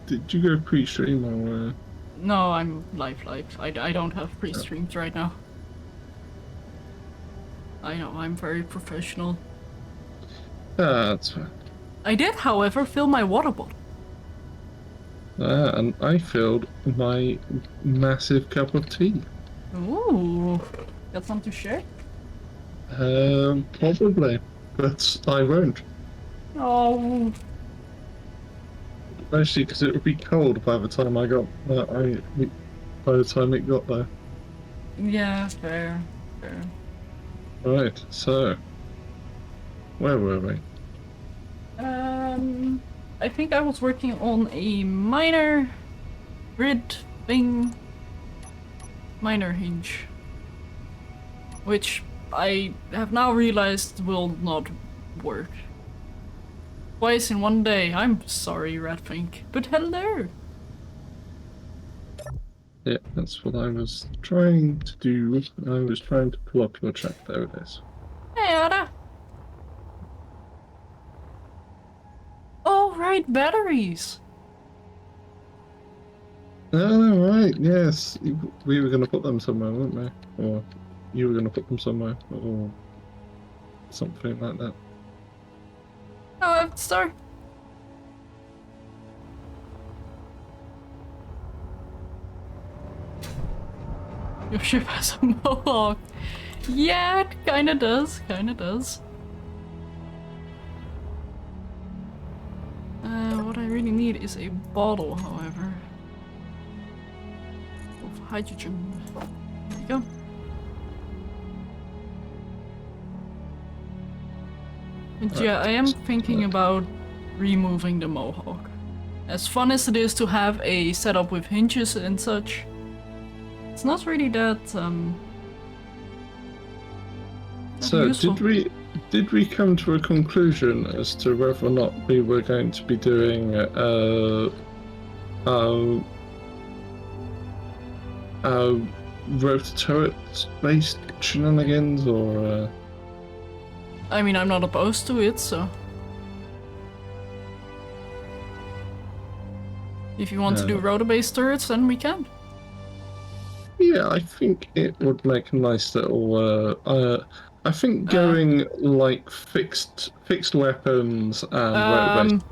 did you go pre-stream or? No, I'm live. I don't have pre-streams right now. I know, I'm very professional. That's fine. I did, however, fill my water bottle. And I filled my massive cup of tea. Ooh, got some to share? Probably, but I won't. Oh. Mostly because it would be cold by the time I got. By the time it got there. Yeah, fair. Right. So, where were we? I think I was working on a minor grid thing. Minor hinge. Which I have now realized will not work. Twice in one day. I'm sorry, Ratpink, but hello! Yeah, that's what I was trying to do. I was trying to pull up your chat. There it is. Hey, Ada! Oh, right, batteries! Oh, right, yes. We were going to put them somewhere, weren't we? Or you were going to put them somewhere, or something like that. Oh, I have to start. Your ship has a mohawk. Yeah, it kinda does, What I really need is a bottle, however. Of hydrogen. There you go. And yeah, I am thinking about removing the mohawk. As fun as it is to have a setup with hinges and such, it's not really that, So, useful. did we come to a conclusion as to whether or not we were going to be doing rotor turret based shenanigans, or I mean, I'm not opposed to it, so... If you want to do rotor-based turrets, then we can. Yeah, I think it would make a nice little. I think going like fixed weapons and rotor-based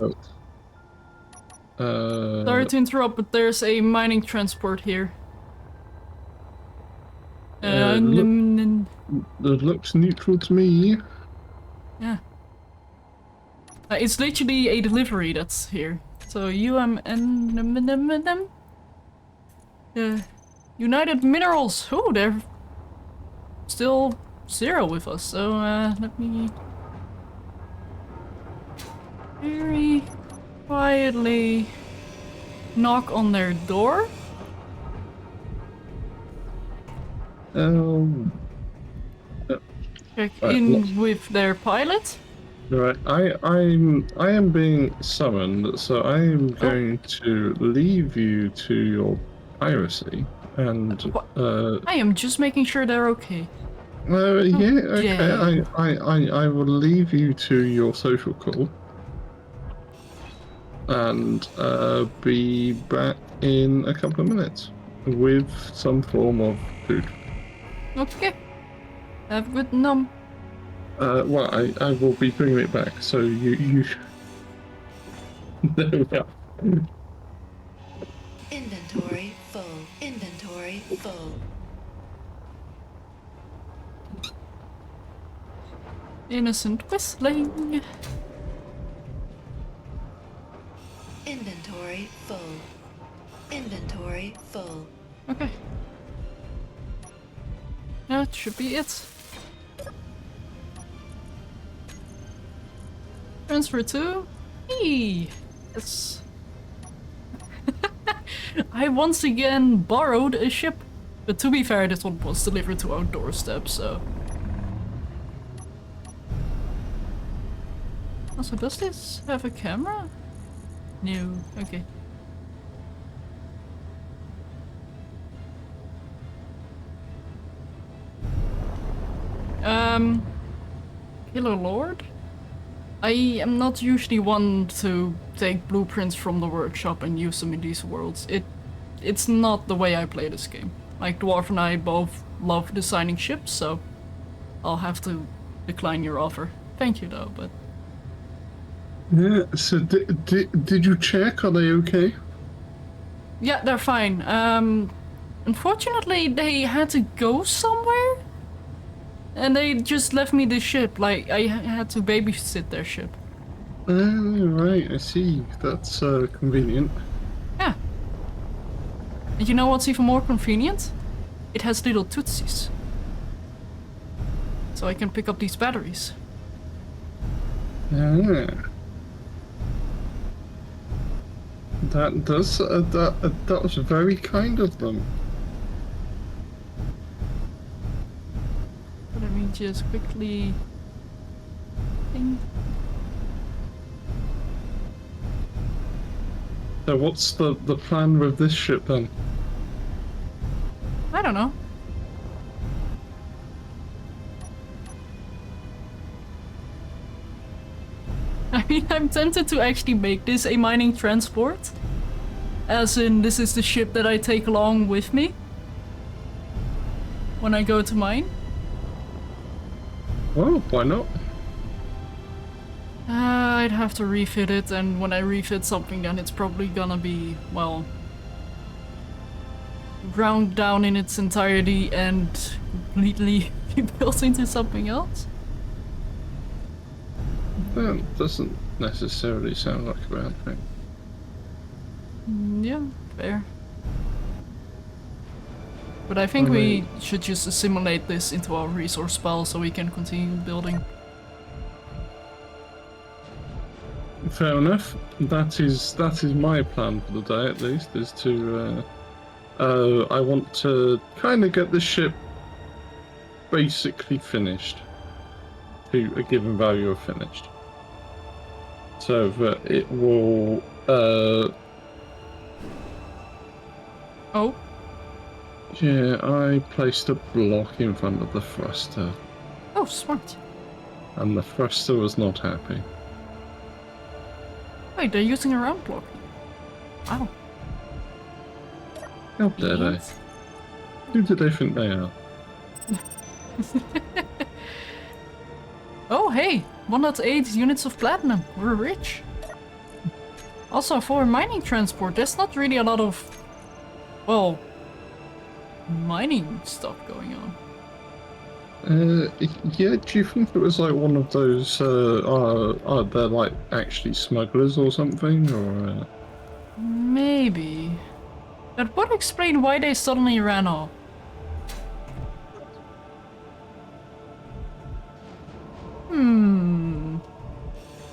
turrets. Sorry to interrupt, but there's a mining transport here. It looks neutral to me. Yeah. It's literally a delivery that's here. So United Minerals. Oh, they're still 0 with us. So let me very quietly knock on their door. Check in with their pilot. Right, I am being summoned, so I am going to leave you to your piracy, and I am just making sure they're okay. Yeah, okay. I will leave you to your social call, and be back in a couple of minutes with some form of food. Okay. Have a good num. Well, I will be bringing it back, so you. There we go. Inventory full. Inventory full. Innocent whistling. Inventory full. Inventory full. Okay. That should be it. Transfer to me. Yes. I once again borrowed a ship. But to be fair, this one was delivered to our doorstep, so... Also, does this have a camera? No. Okay. Killer Lord? I am not usually one to take blueprints from the workshop and use them in these worlds. It's not the way I play this game. Like, Dwarf and I both love designing ships, so I'll have to decline your offer. Thank you, though, but... Yeah, so did you check? Are they okay? Yeah, they're fine. Unfortunately, they had to go somewhere, and they just left me the ship. Like, I had to babysit their ship. Oh, right, I see. That's convenient. Yeah. And you know what's even more convenient? It has little tootsies. So I can pick up these batteries. Ah. That does that was very kind of them. Let me just quickly think. So what's the plan with this ship then? I don't know. I mean, I'm tempted to actually make this a mining transport. As in, this is the ship that I take along with me when I go to mine. Well, why not? I'd have to refit it, and when I refit something, then it's probably gonna be, well, ground down in its entirety and completely built into something else. That doesn't necessarily sound like a bad thing. Yeah, fair. But I think we should just assimilate this into our resource pile so we can continue building. Fair enough. That is my plan for the day, at least, is to I want to kind of get the ship basically finished to a given value of finished, so that it will Oh, yeah, I placed a block in front of the thruster oh, smart. and the thruster was not happy. Wait, they're using a round block. Wow. How dare they? Yes. Who do they think they are? Oh, hey, 1.8 units of platinum. We're rich. Also, for mining transport, there's not really a lot of, well, mining stuff going on. Yeah, do you think it was like one of those, they're like actually smugglers or something, or? Maybe. That would explain why they suddenly ran off.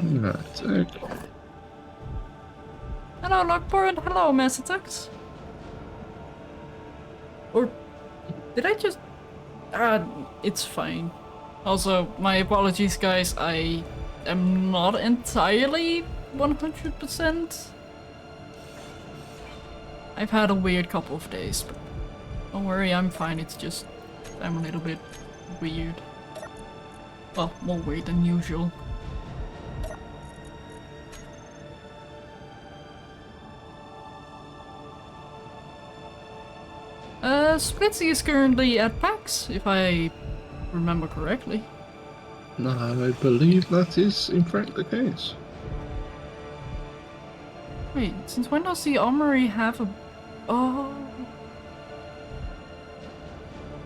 Right, okay. Hello, Lockport. Hello, Massatux. Or did I just... it's fine. Also, my apologies, guys. I am not entirely 100%. I've had a weird couple of days, but don't worry, I'm fine. It's just I'm a little bit weird. Well, more weird than usual. Splitsy is currently at PAX, if I remember correctly. No, I believe that is in fact the case. Wait, since when does the armory have a... Oh...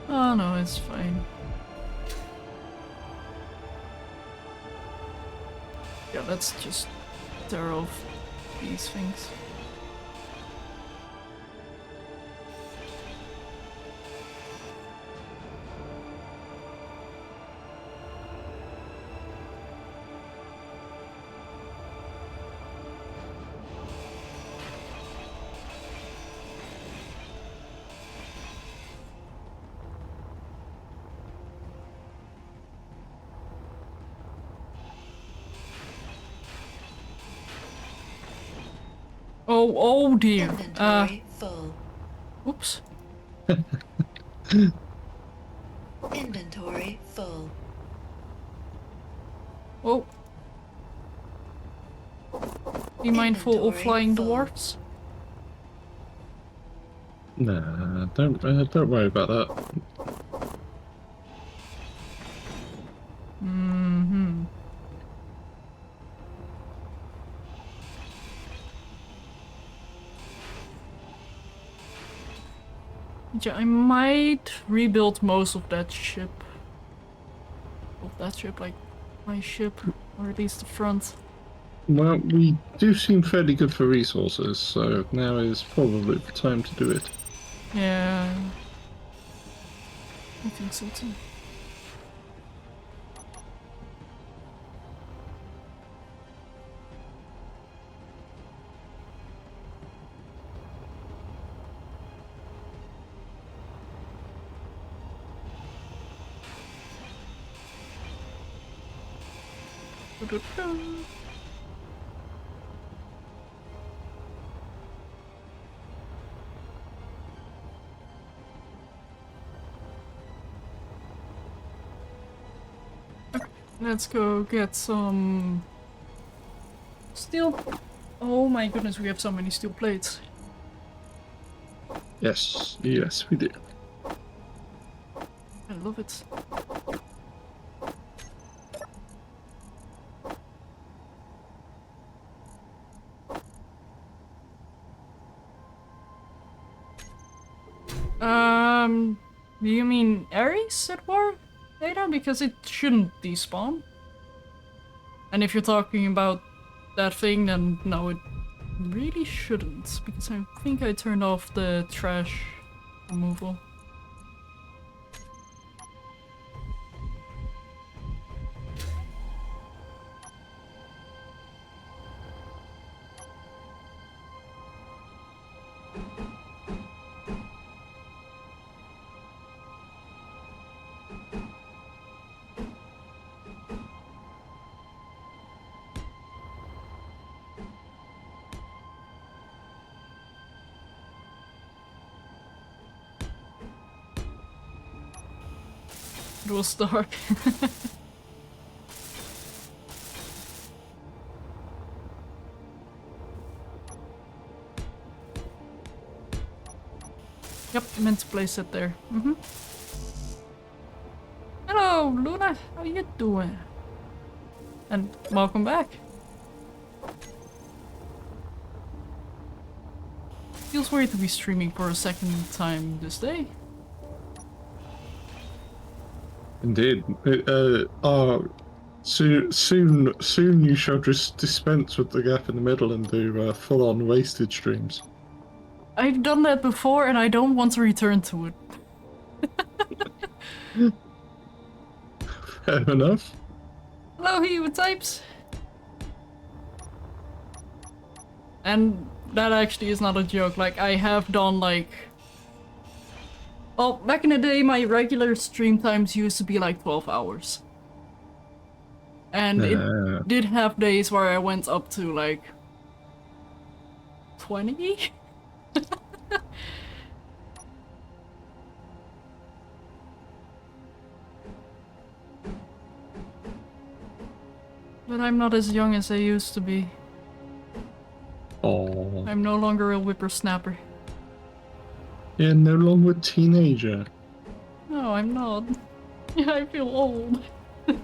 Oh no, it's fine. Yeah, let's just tear off these things. Oh dear. Inventory full. Oops. Inventory full. Oh. Be mindful of Inventory flying full. dwarfs. Nah, don't worry about that. Mm-hmm. Yeah, I might rebuild most of that ship. Like my ship, or at least the front. Well, we do seem fairly good for resources, so now is probably the time to do it. Yeah, I think so too. Let's go get some steel. Oh my goodness, we have so many steel plates. Yes, yes, we do. I love it. Do you mean Ares at war data? Because it shouldn't despawn. And if you're talking about that thing, then no, it really shouldn't. Because I think I turned off the trash removal. It was dark. Yep, meant to place it there. Hello, Luna. How you doing? And welcome back. Feels weird to be streaming for a second time this day. Indeed. Soon you shall just dispense with the gap in the middle and do full-on wasted streams. I've done that before and I don't want to return to it. Fair enough. Hello, Types. And that actually is not a joke. Like, I have done like... Well, back in the day, my regular stream times used to be like 12 hours. And it did have days where I went up to like 20? But I'm not as young as I used to be. Oh. I'm no longer a whippersnapper. Yeah, no longer a teenager. No, I'm not. I feel old. And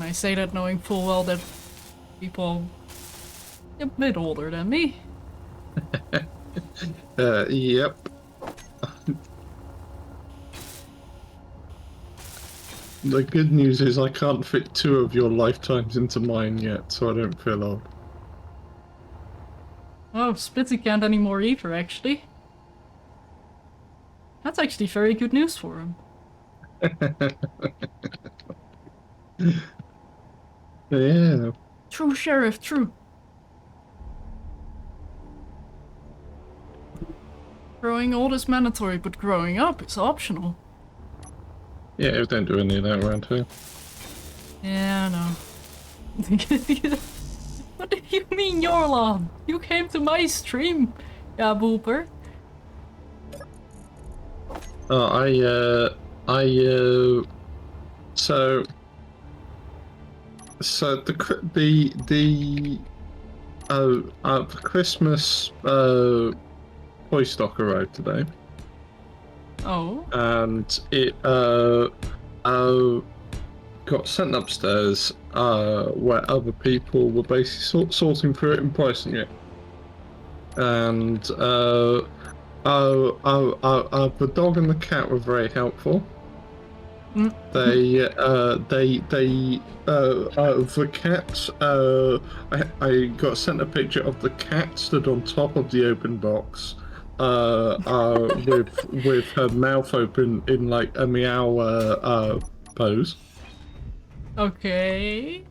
I say that knowing full well that people a bit older than me. Yep. The good news is I can't fit 2 of your lifetimes into mine yet, so I don't feel old. Oh, Spitzy can't anymore either, actually. That's actually very good news for him. Yeah. True, Sheriff, true. Growing old is mandatory, but growing up is optional. Yeah, we don't do any of that around here. Yeah, I know. What do you mean, Yorlan? You came to my stream, yeah, Booper. Oh, so So the Christmas toy stock arrived today, Oh. and it got sent upstairs where other people were basically sorting through it and pricing it. And the dog and the cat were very helpful. The cat. I got sent a picture of the cat stood on top of the open box, with her mouth open in like a meow pose. Okay.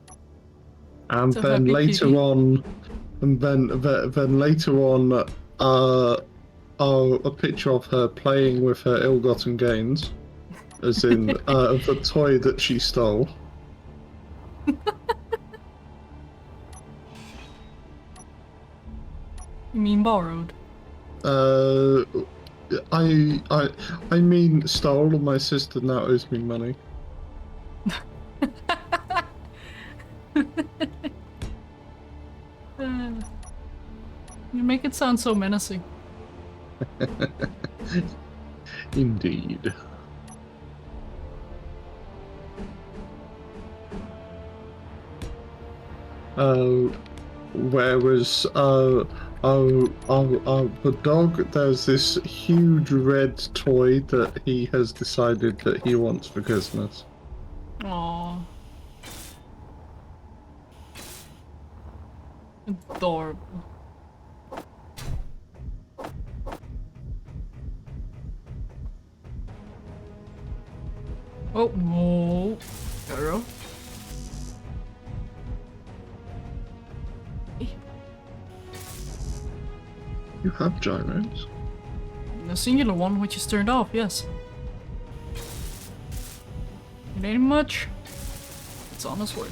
And So then happy later kitty. on, a picture of her playing with her ill-gotten gains, as in the toy that she stole. You mean borrowed? I mean stole, and my sister now owes me money. You make it sound so menacing. Indeed. Whereas the dog, there's this huge red toy that he has decided that he wants for Christmas. Aww. Adorable. Oh, no. Girl. You have gyros? The singular one, which is turned off, yes. It ain't much. It's on its way.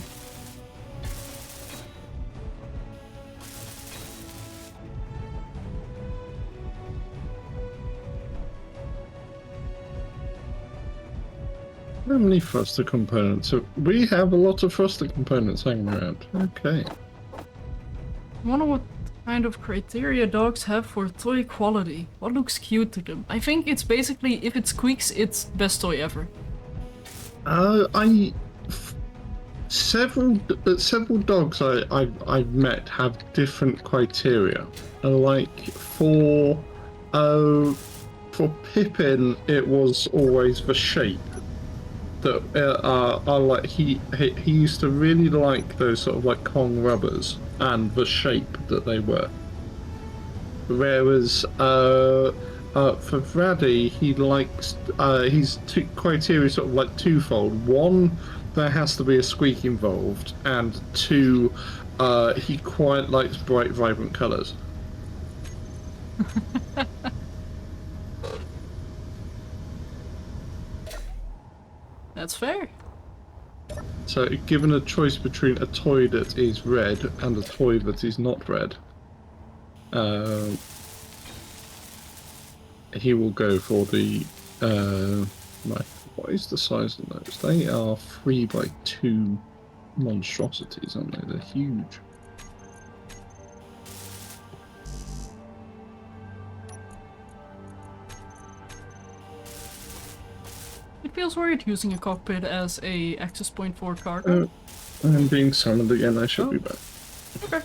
How many thruster components? So we have a lot of thruster components hanging around. Okay. I wonder what kind of criteria dogs have for toy quality. What looks cute to them? I think it's basically, if it squeaks, it's best toy ever. Several dogs I've met have different criteria. Like for Pippin, it was always the shape. That I like. He used to really like those sort of like Kong rubbers and the shape that they were. Whereas for Vraddy, he likes his two criteria sort of like twofold. One, there has to be a squeak involved, and two, he quite likes bright, vibrant colours. That's fair. So, given a choice between a toy that is red and a toy that is not red, he will go for the. Right, what is the size of those? They are 3x2 monstrosities, aren't they? They're huge. It feels weird using a cockpit as a access point for cargo. I'm being summoned again. I should be back. Okay.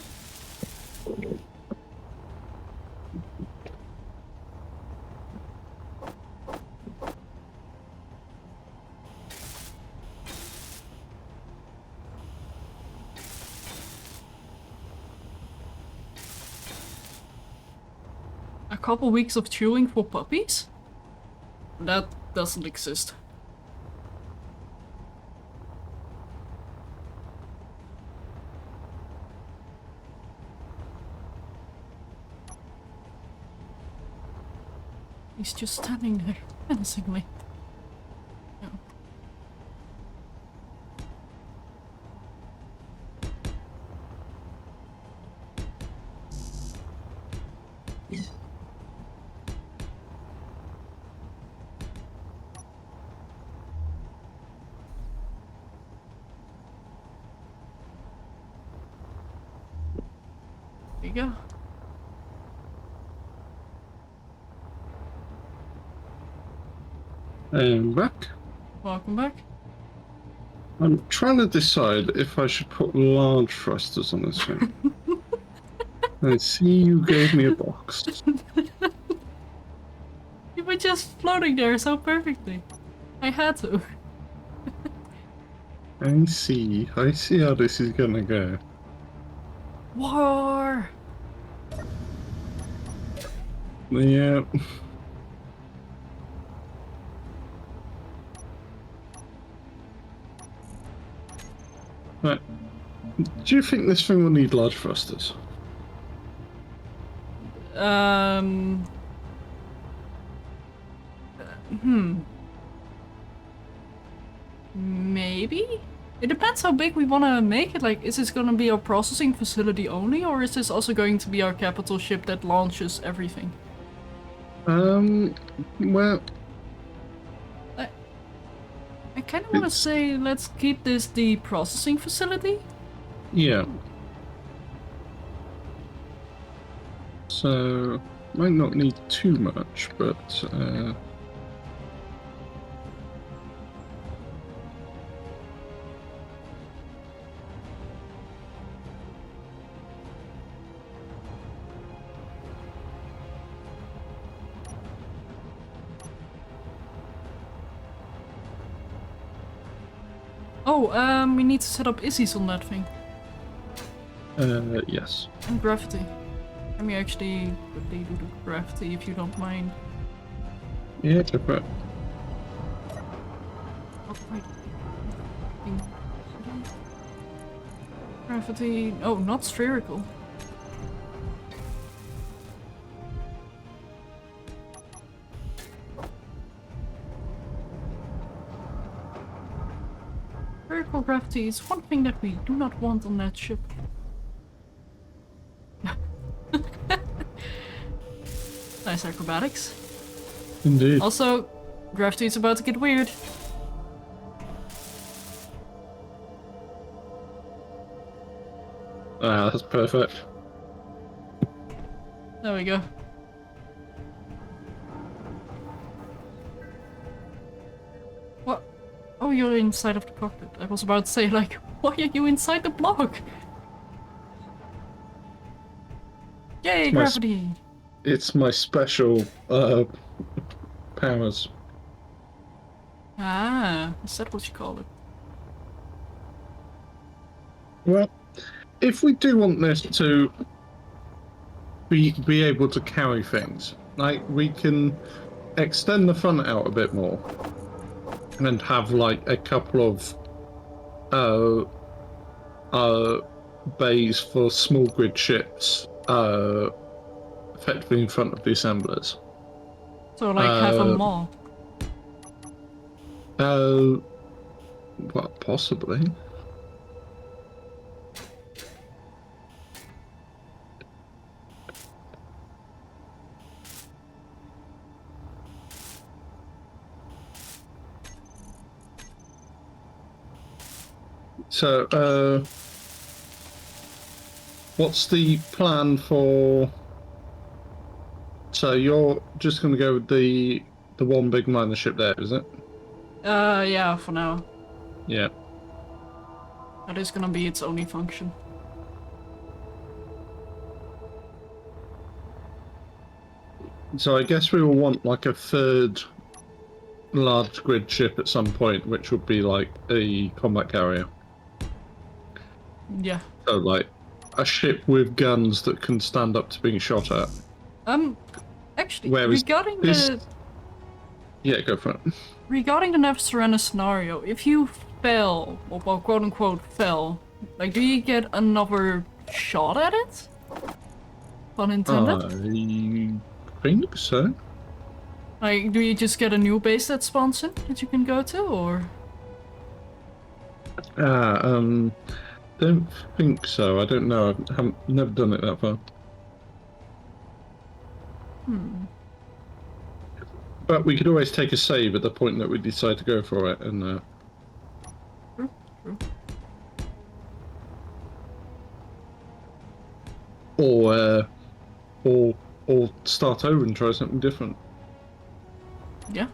A couple weeks of chewing for puppies? That doesn't exist. He's just standing there, menacingly. No. you go. And back. Welcome back. I'm trying to decide if I should put large thrusters on this thing. I see you gave me a box. You were just floating there so perfectly. I had to. I see how this is gonna go. War! Yeah. Right. Do you think this thing will need large thrusters? Maybe? It depends how big we want to make it. Like, is this going to be our processing facility only, or is this also going to be our capital ship that launches everything? Well... I kind of want to say, let's keep this the processing facility. Yeah. So, might not need too much, but, Oh, we need to set up ISIs on that thing. yes. And gravity. Let me actually quickly do the gravity if you don't mind. Yeah, go for it. Oh, wait. Gravity. Oh, not spherical. Spherical gravity is one thing that we do not want on that ship. Nice acrobatics. Indeed. Also, gravity is about to get weird. Ah, that's perfect. There we go. What? Oh, you're inside of the cockpit. I was about to say, like, why are you inside the block? Yay, gravity! It's my special, powers. Ah, is that what you call it? Well, if we do want this to be able to carry things, like, we can extend the front out a bit more and have, like, a couple of bays for small grid ships effectively in front of the assemblers. So, like, have a mall. Well, possibly. So, what's the plan for... So you're just going to go with the one big miner ship there, is it? Yeah, for now. Yeah. That is gonna be its only function. So I guess we will want like a third large grid ship at some point, which would be like a combat carrier. Yeah. So like a ship with guns that can stand up to being shot at. Actually, Whereas regarding this... the... Yeah, go for it. Regarding the Never Surrender scenario, if you fail, or well, quote unquote fail, like, do you get another shot at it? Pun intended? I think so. Like, do you just get a new base that spawns in that you can go to, or? Don't think so. I don't know. I haven't never done it that far. But we could always take a save at the point that we decide to go for it, and True, true. or or or start over and try something different. Yeah.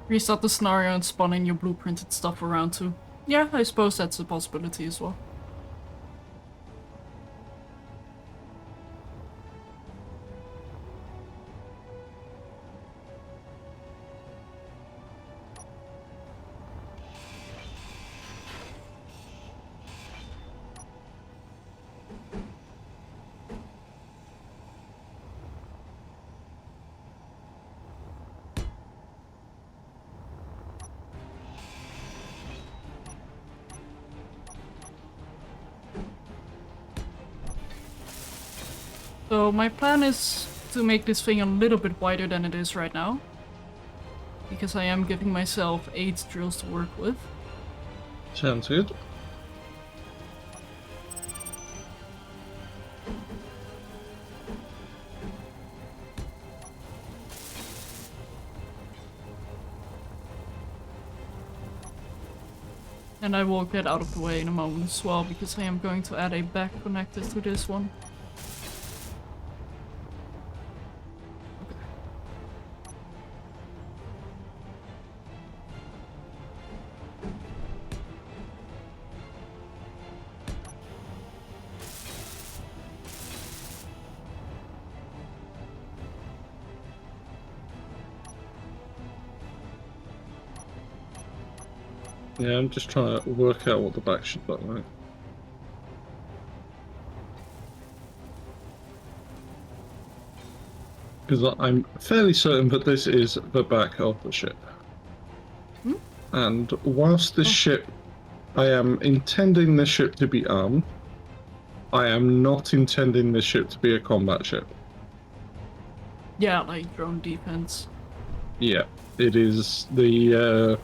Restart the scenario and spawn in your blueprinted stuff for round 2. Yeah, I suppose that's a possibility as well. So my plan is to make this thing a little bit wider than it is right now. Because I am giving myself 8 drills to work with. Sounds good. And I will get out of the way in a moment as well, because I am going to add a back connector to this one. Yeah, I'm just trying to work out what the back should look like. Because I'm fairly certain that this is the back of the ship. Hmm? And whilst this ship, I am intending this ship to be armed, I am not intending this ship to be a combat ship. Yeah, like drone defense. Yeah, it is the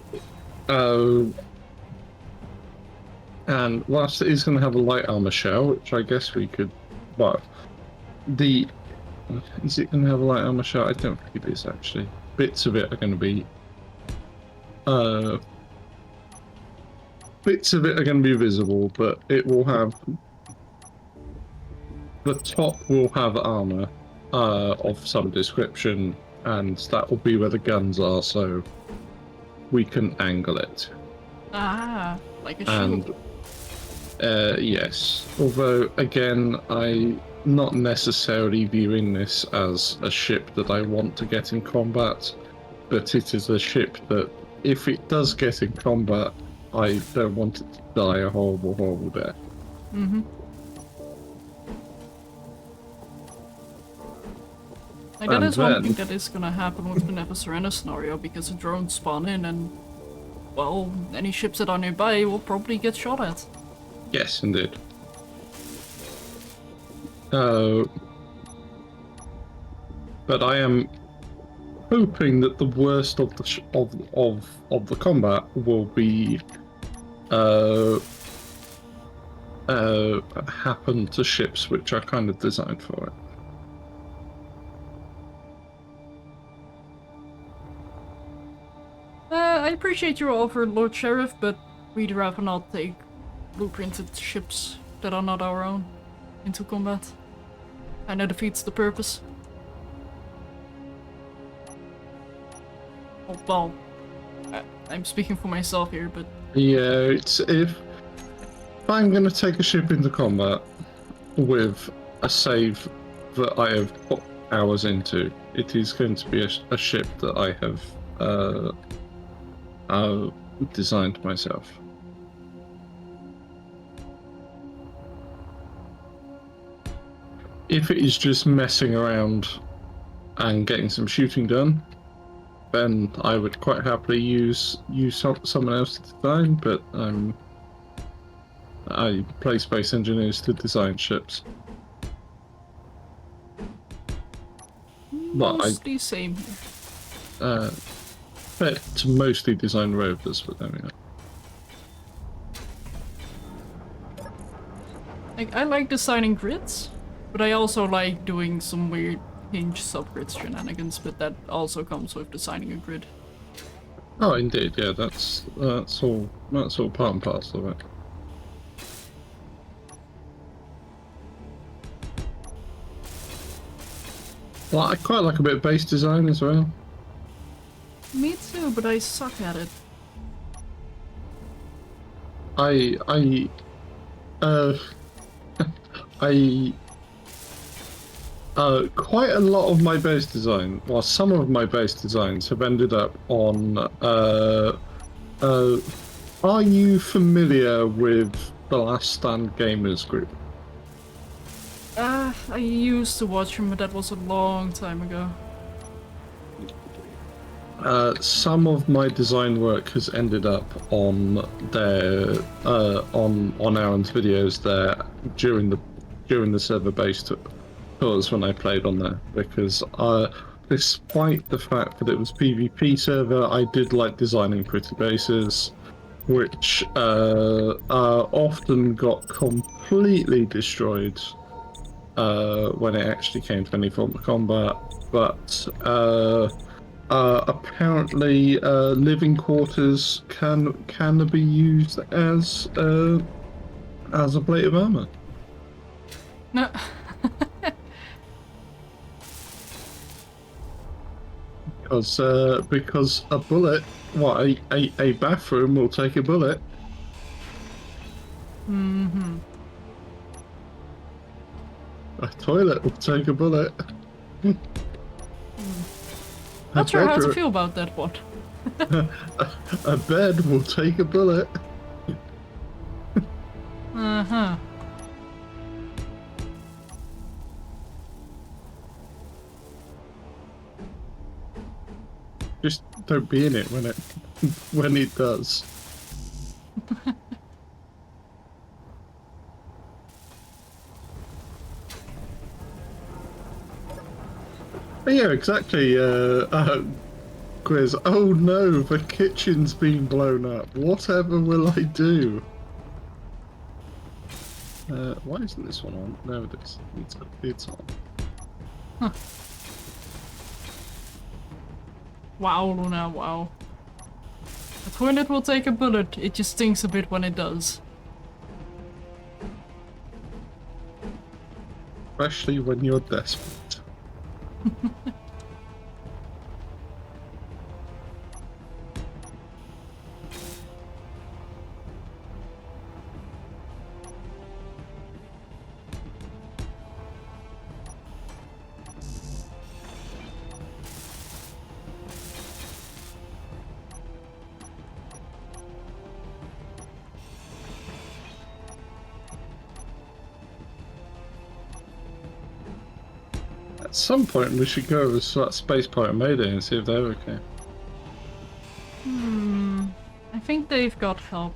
and whilst it is going to have a light armor shell, which I guess we could, well, is it going to have a light armor shell? I don't think it is actually. Bits of it are going to be, visible, but it will have, the top will have armor, of some description, and that will be where the guns are, so we can angle it. Ah, like a And shield. yes, although again, I'm not necessarily viewing this as a ship that I want to get in combat, but it is a ship that, if it does get in combat, I don't want it to die a horrible, horrible death. Mm-hmm. Like, that And is one then- thing that is gonna happen with the Never Surrender scenario, because the drones spawn in and, well, any ships that are nearby will probably get shot at. Yes, indeed. But I am hoping that the worst of the of the combat will be happen to ships which are kind of designed for it. I appreciate your offer, Lord Sheriff, but we'd rather not take blueprinted ships that are not our own into combat. Kinda defeats the purpose. Oh, well, I'm speaking for myself here, but Yeah, it's if I'm going to take a ship into combat with a save that I have put hours into, it is going to be a ship that I have designed myself. If it is just messing around and getting some shooting done, then I would quite happily use someone else to design, but I play space engineers to design ships. Well, mostly same here. But to mostly design rovers, but there we go. Like, I like designing grids, but I also like doing some weird hinge subgrid shenanigans, but that also comes with designing a grid. Oh, indeed, yeah, that's all part and parcel of it. Well, I quite like a bit of base design as well. Me too, but I suck at it. I uh I quite a lot of my base design, well, some of my base designs have ended up on are you familiar with the Last Stand Gamers group? I used to watch him, but that was a long time ago. Some of my design work has ended up on their on Aaron's videos there during the server based tours when I played on there, because despite the fact that it was PvP server, I did like designing pretty bases, which often got completely destroyed when it actually came to any form of combat, but apparently, living quarters can be used as a plate of armor. No. Because a bullet, a bathroom will take a bullet. Mm-hmm. A toilet will take a bullet. Not sure how to feel about that one. A bed will take a bullet. Uh-huh. Just don't be in it when it does. Yeah, exactly. Quiz. Oh no, the kitchen's been blown up. Whatever will I do? Why isn't this one on? No, it is. It's on. Huh. Wow, Luna, wow. A toilet will take a bullet, it just stings a bit when it does. Especially when you're desperate. At some point, we should go over to that space pirate Mayday and see if they're okay. I think they've got help.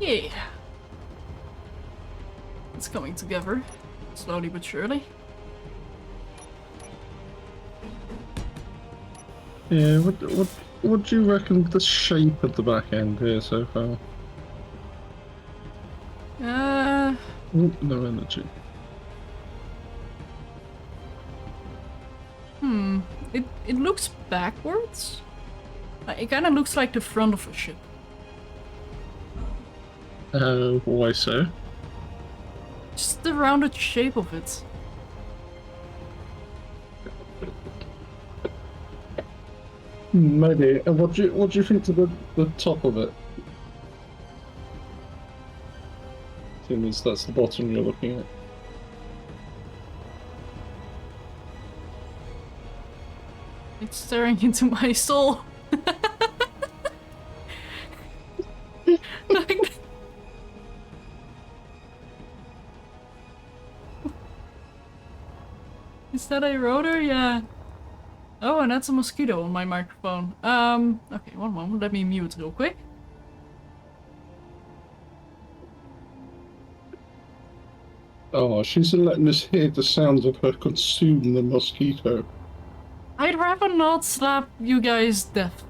Yeah. It's coming together. Slowly but surely. Yeah, what do you reckon the shape of the back end here so far? Ooh, no energy. It looks backwards. It kind of looks like the front of a ship. Why so? Just the rounded shape of it. Maybe. And what do you think to the top of it? Seeing as that's the bottom you're looking at. It's staring into my soul. Is that a rotor? Yeah. Oh, and that's a mosquito on my microphone. Okay, one moment. Let me mute real quick. Oh, she's letting us hear the sounds of her consume the mosquito. I'd rather not slap you guys deaf.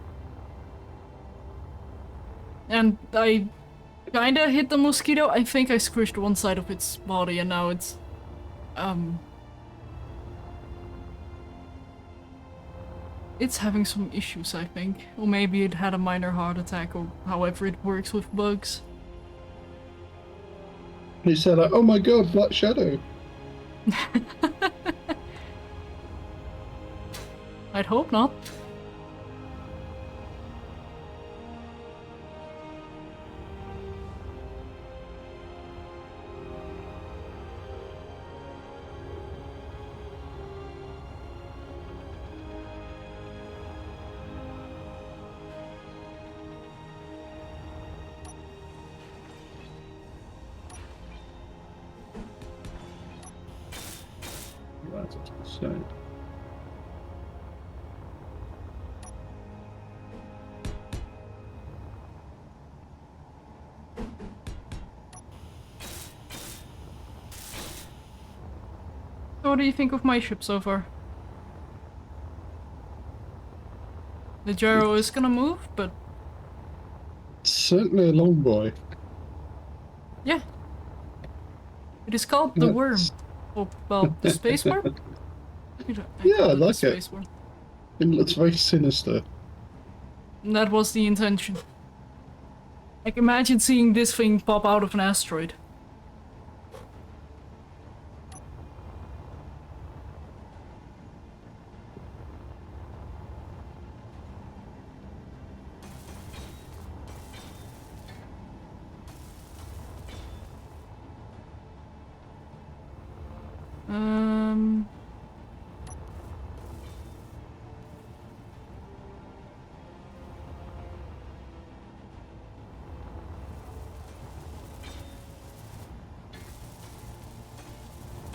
And I kinda hit the mosquito. I think I squished one side of its body and now it's... It's having some issues, I think. Or maybe it had a minor heart attack, or however it works with bugs. He said, like, oh my god, Black Shadow. I'd hope not. That's what I said. So what do you think of my ship so far? The gyro is gonna move, but Certainly a long boy. yeah. It is called the worm. Yes. Oh, well, the space worm? Yeah, call I it the like it. space worm. It looks very sinister. And that was the intention. Like, imagine seeing this thing pop out of an asteroid.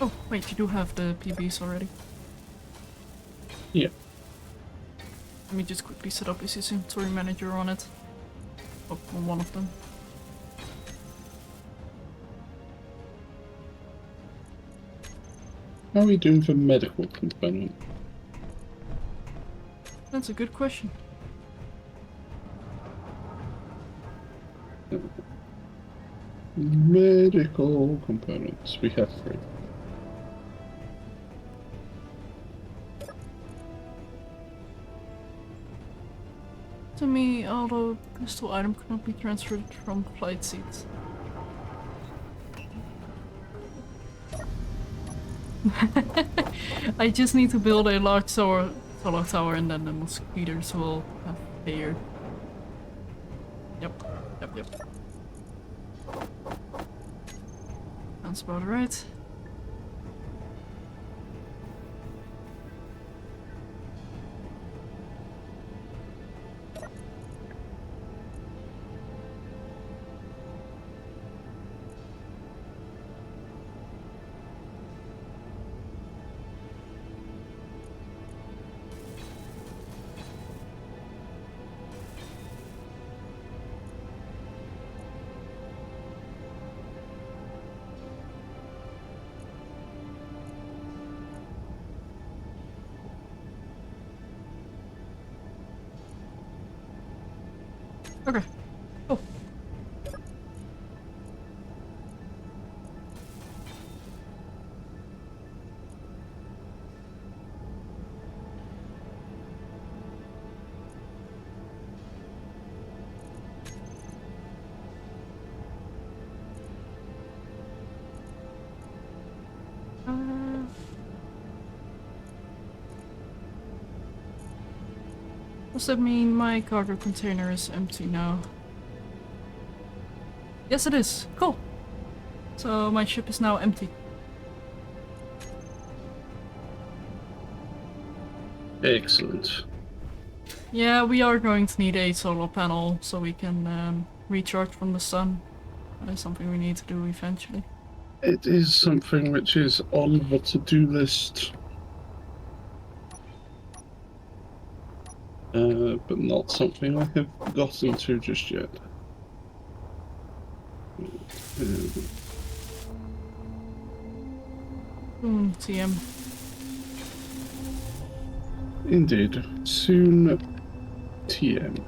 Oh, wait, you do have the PBs already. Yeah. Let me just quickly set up his inventory manager on it. Oh, on one of them. How are we doing for medical component? That's a good question. Medical components. We have 3. To me, although crystal item cannot be transferred from flight seats. I just need to build a large solar tower and then the mosquitoes will appear. Yep. Sounds about right. Okay. Oh. Does that mean my cargo container is empty now? Yes, it is. Cool. So my ship is now empty. Excellent. Yeah, we are going to need a solar panel so we can recharge from the sun. That is something we need to do eventually. It is something which is on the to-do list. but not something I have gotten to just yet. TM. Indeed. Soon TM.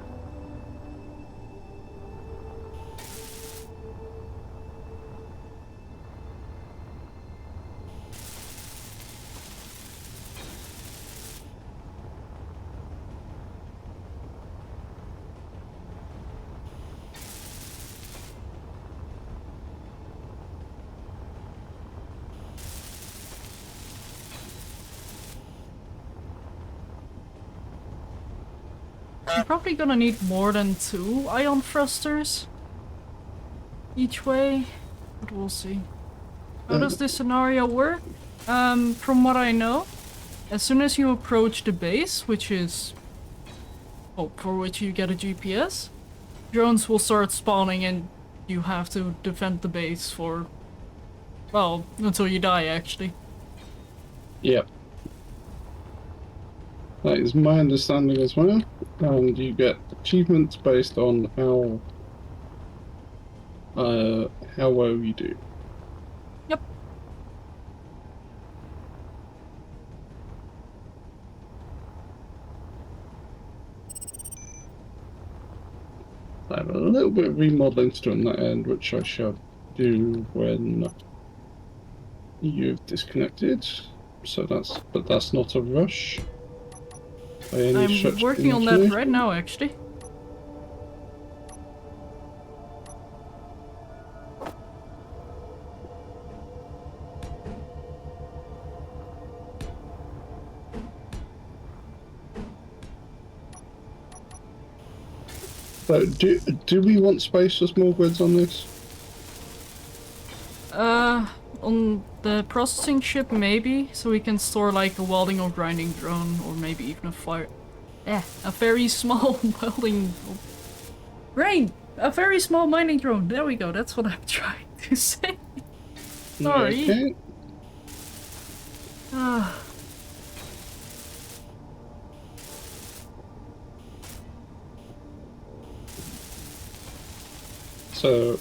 I'm probably gonna need more than 2 ion thrusters each way, but we'll see. How does this scenario work? From what I know, as soon as you approach the base, which is for which you get a GPS, drones will start spawning and you have to defend the base for, well, until you die actually. Yep. That is my understanding as well. And you get achievements based on how well you do. Yep. I have a little bit of remodeling to do on that end, which I shall do when you've disconnected. So that's not a rush. By any I'm stretch of the working on that imagination. right now actually. So do we want space for small grids on this? On the processing ship maybe, so we can store like a welding or grinding drone, or maybe even a very small welding... Brain! A very small mining drone! There we go, that's what I'm trying to say. Sorry. Okay. So,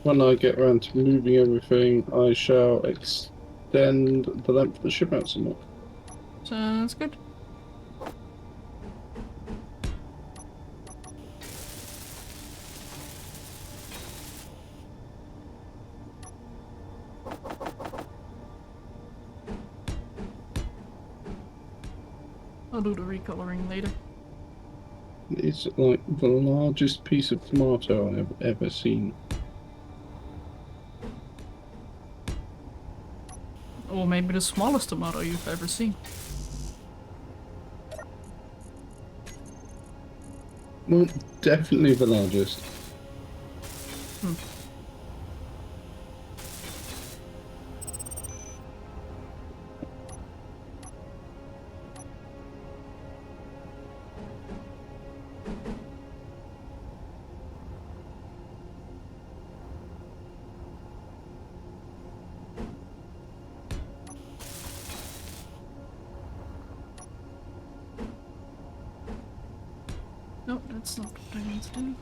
when I get around to moving everything, I shall extend the length of the ship out some more. Sounds good. I'll do the recoloring later. It's like the largest piece of tomato I've ever seen. Or maybe the smallest tomato you've ever seen. Well, definitely the largest. No, that's not what I need to do.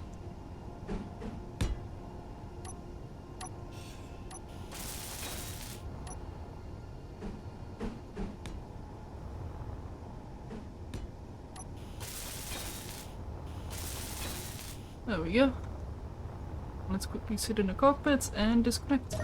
There we go. Let's quickly sit in the cockpit and disconnect.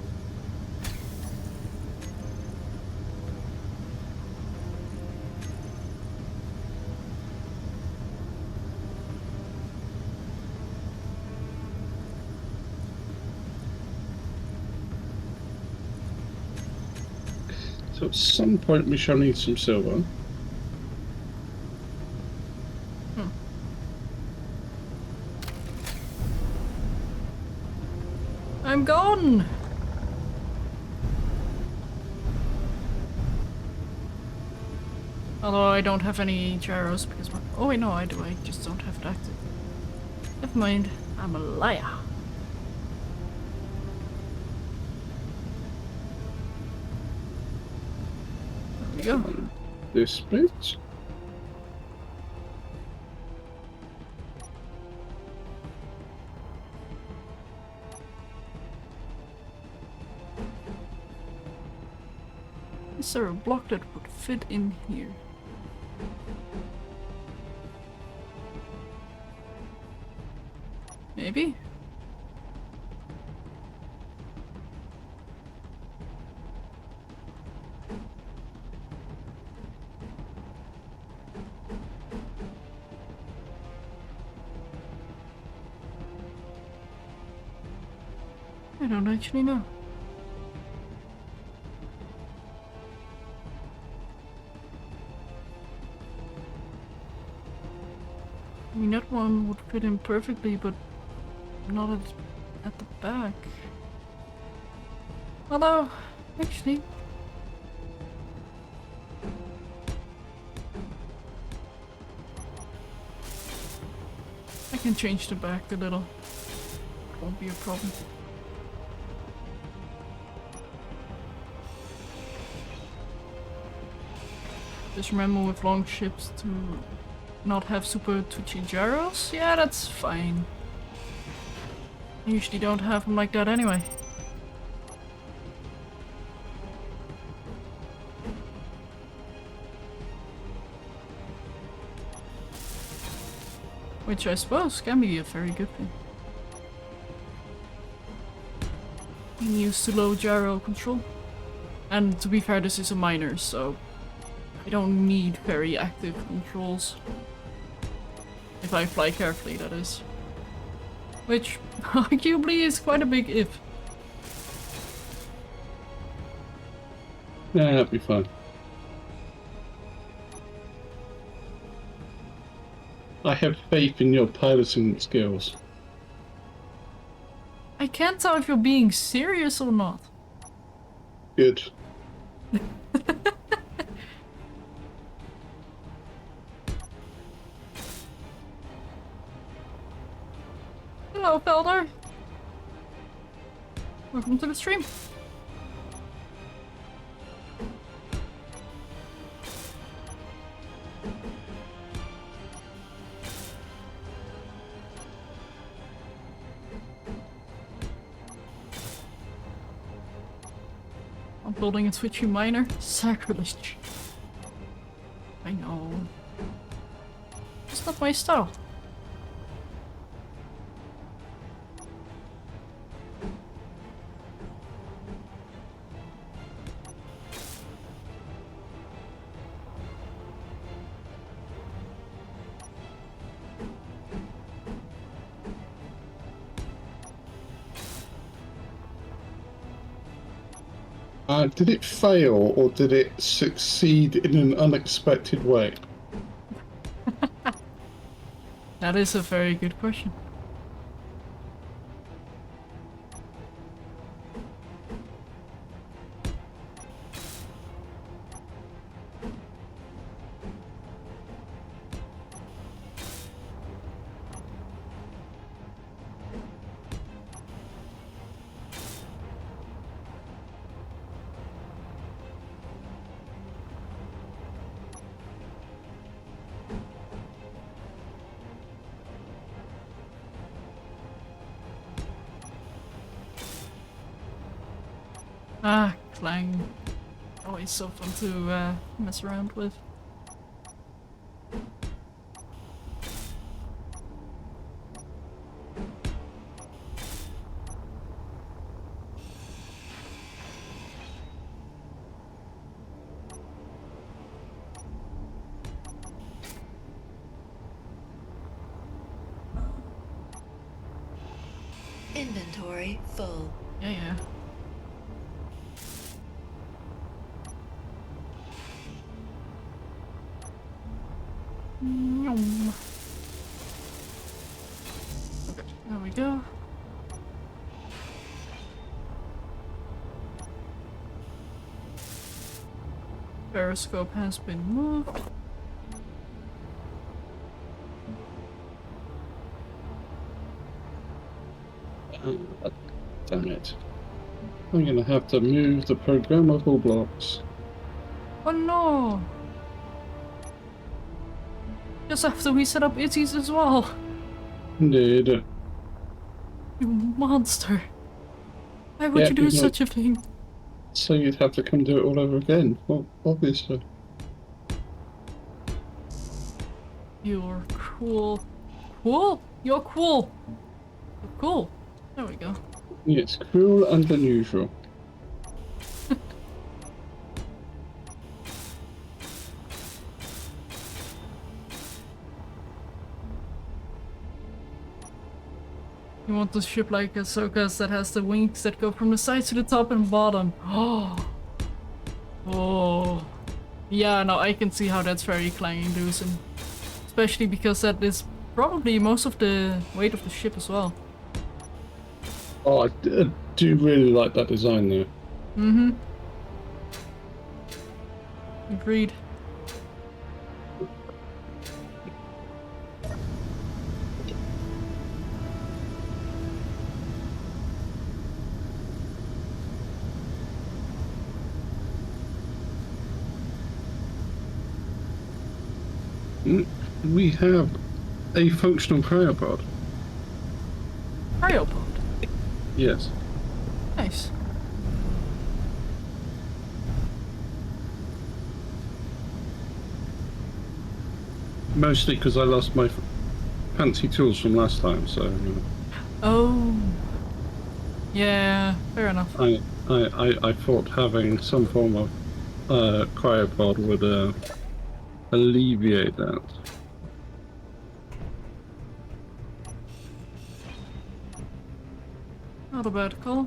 So at some point we shall need some silver. I'm gone! Although I don't have any gyros because my... Oh wait, no, I do. I just don't have it active. Never mind. I'm a liar. There we go. This bit. there a block that would fit in here? Maybe? I don't actually know. I mean, that one would fit in perfectly, but not at the back. Although, actually... I can change the back a little. It won't be a problem. Just remember with long ships to not have super twitchy gyros. Yeah, that's fine. I usually don't have them like that anyway. Which I suppose can be a very good thing. Being used to low gyro control. And to be fair, this is a miner, so I don't need very active controls. If I fly carefully, that is. Which, arguably, is quite a big if. Yeah, that'd be fine. I have faith in your piloting skills. I can't tell if you're being serious or not. Good. Hello, Felder. Welcome to the stream. I'm building a twitchy miner. Sacrilege. I know. It's not my style. Did it fail or did it succeed in an unexpected way? That is a very good question. Ah, Clang. Always so fun to mess around with. Inventory full. Yeah, yeah. Yum. Okay, there we go. Periscope has been moved. Damn it. I'm gonna have to move the programmable blocks. Oh no! Just after we set up Itties as well. Indeed. You monster. Why would Yeah, you do you know- such a thing? So you'd have to come do it all over again. Well, obviously. You're cool. Cool? You're cool. You're cool. There we go. It's cruel and unusual. You want the ship like Ahsoka's that has the wings that go from the sides to the top and bottom. Oh. Oh. Yeah, no, I can see how that's very clanging-inducing. Especially because that is probably most of the weight of the ship as well. Oh, I do really like that design though. Mm-hmm. Agreed. We have a functional cryopod. Cryopod. Yes. Nice. Mostly because I lost my fancy tools from last time, so Oh. Yeah, fair enough. I thought having some form of cryopod would alleviate that. Not a bad call.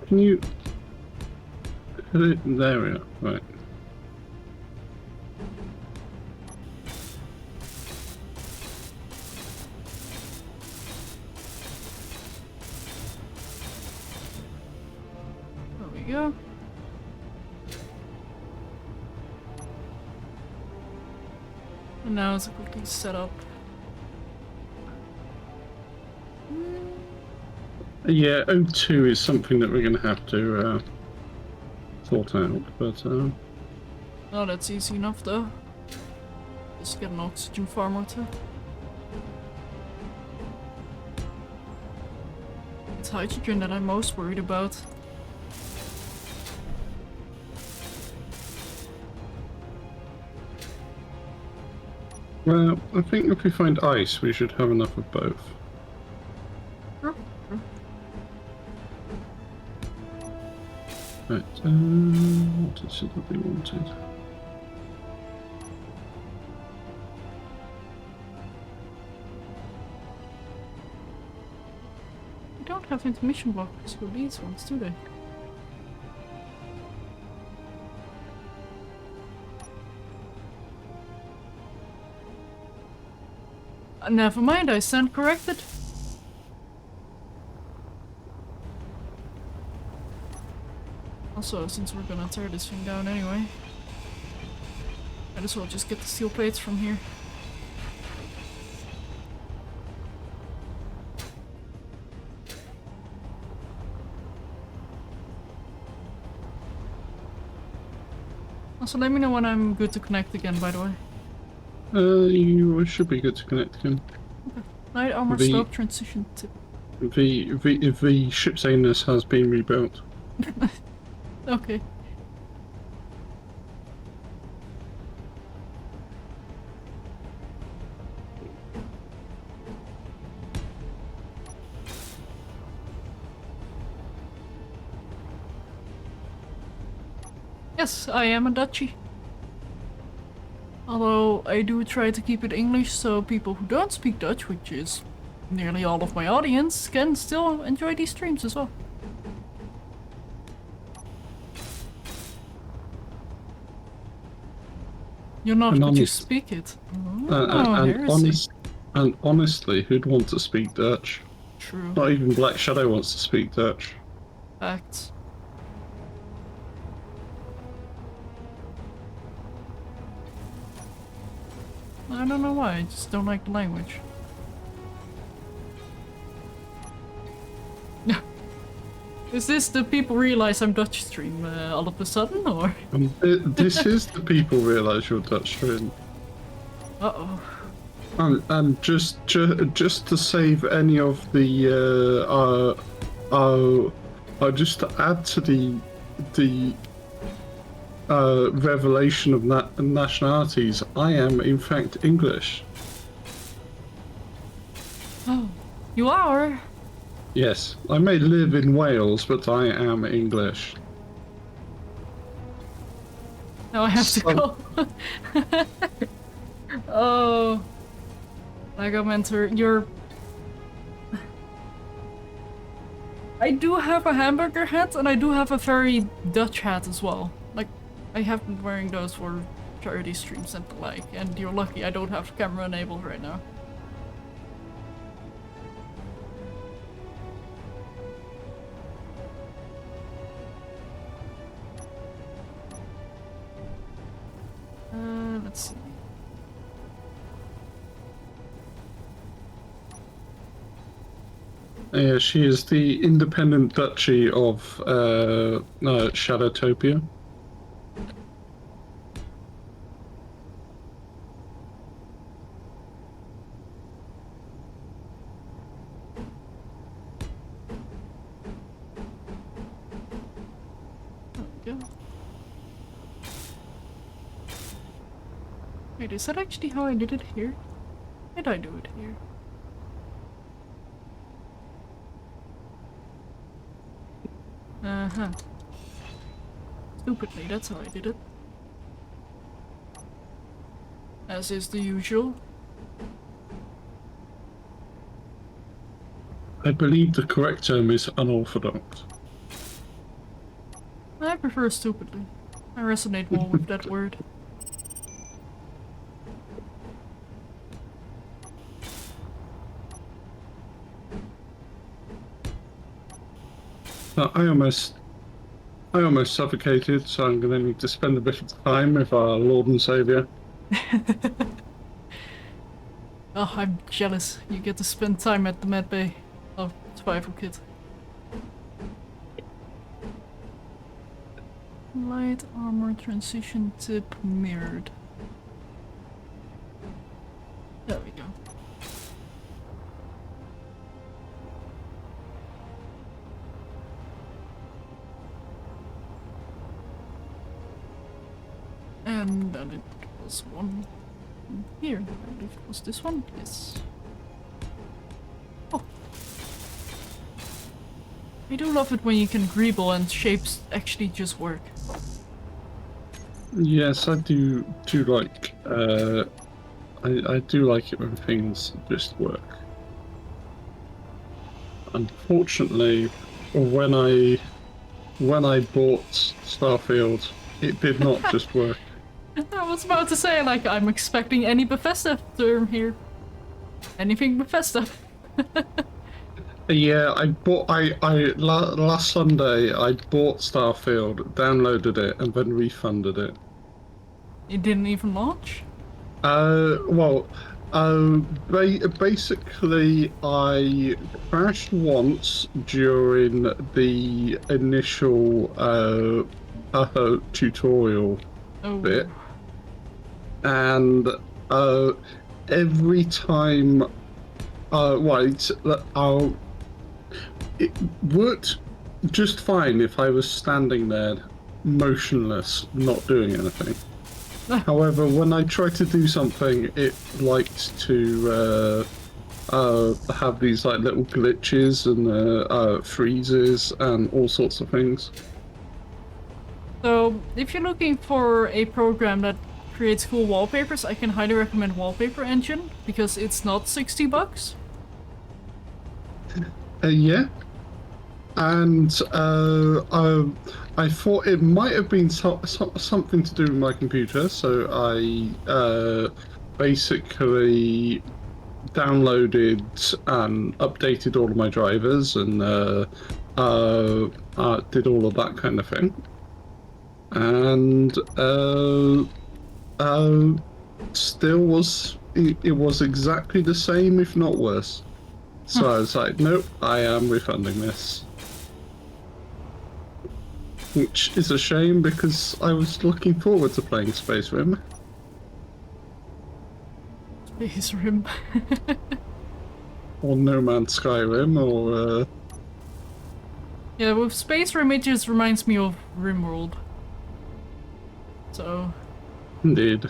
Can you... There we are, right. There we go. And now it's quickly set up. Yeah, O2 is something that we're going to have to sort out, but Oh, that's easy enough though. Just get an oxygen farm or two. It's hydrogen that I'm most worried about. well, I think if we find ice, we should have enough of both. Sure. Right, what is it that we wanted? They don't have intermission blockers for these ones, do they? Never mind, I stand corrected. Also, since we're gonna tear this thing down anyway, might as well just get the steel plates from here. Also, let me know when I'm good to connect again, by the way. You should be good to connect again. Light armor slope transition tip. The ship's anus has been rebuilt. Okay. Yes, I am a Dutchie. Although I do try to keep it English so people who don't speak Dutch, which is nearly all of my audience, can still enjoy these streams as well. You're not, but you speak it. And honestly, who'd want to speak Dutch? True. Not even Black Shadow wants to speak Dutch. Facts. I don't know why, I just don't like the language. Is this the people realize I'm Dutch stream all of a sudden, or? This is the people realise you're Dutch stream. Uh-oh. And just to save any of the just to add to the revelation of nationalities, I am in fact English. Oh, you are? Yes, I may live in Wales, but I am English. Now I have to go. Oh, Lego Mentor, you're... I do have a hamburger hat, and I do have a very Dutch hat as well. Like, I have been wearing those for charity streams and the like, and you're lucky I don't have camera enabled right now. Let's see. Yeah, she is the independent duchy of Shadowtopia. Wait, is that actually how I did it here? Did I do it here? Uh-huh. Stupidly, that's how I did it. As is the usual. I believe the correct term is unorthodox. I prefer stupidly. I resonate more with that word. I almost suffocated, so I'm going to need to spend a bit of time with our Lord and Saviour. Oh, I'm jealous. You get to spend time at the med bay of Survival Kit. Light armor transition tip mirrored. There we go. And then it was one here. I believe it was this one. Yes. Oh. I do love it when you can greeble and shapes actually just work. Yes, I do like I do like it when things just work. Unfortunately, when I bought Starfield, it did not just work. I was about to say, like, I'm expecting any Bethesda term here. Anything Bethesda. Yeah, last Sunday I bought Starfield, downloaded it, and then refunded it. It didn't even launch? Basically I crashed once during the initial tutorial bit. And every time it worked just fine if I was standing there motionless, not doing anything. However, when I tried to do something, it liked to have these like little glitches and freezes and all sorts of things. So, if you're looking for a program that creates cool wallpapers, I can highly recommend Wallpaper Engine, because it's not $60. Yeah. And I thought it might have been something to do with my computer, so I basically downloaded and updated all of my drivers and did all of that kind of thing. And still it was exactly the same, if not worse. So I was like, nope, I am refunding this. Which is a shame, because I was looking forward to playing Space Rim. His rim. Or No Man's Skyrim, or Yeah, with Space Rim it just reminds me of RimWorld. So... indeed.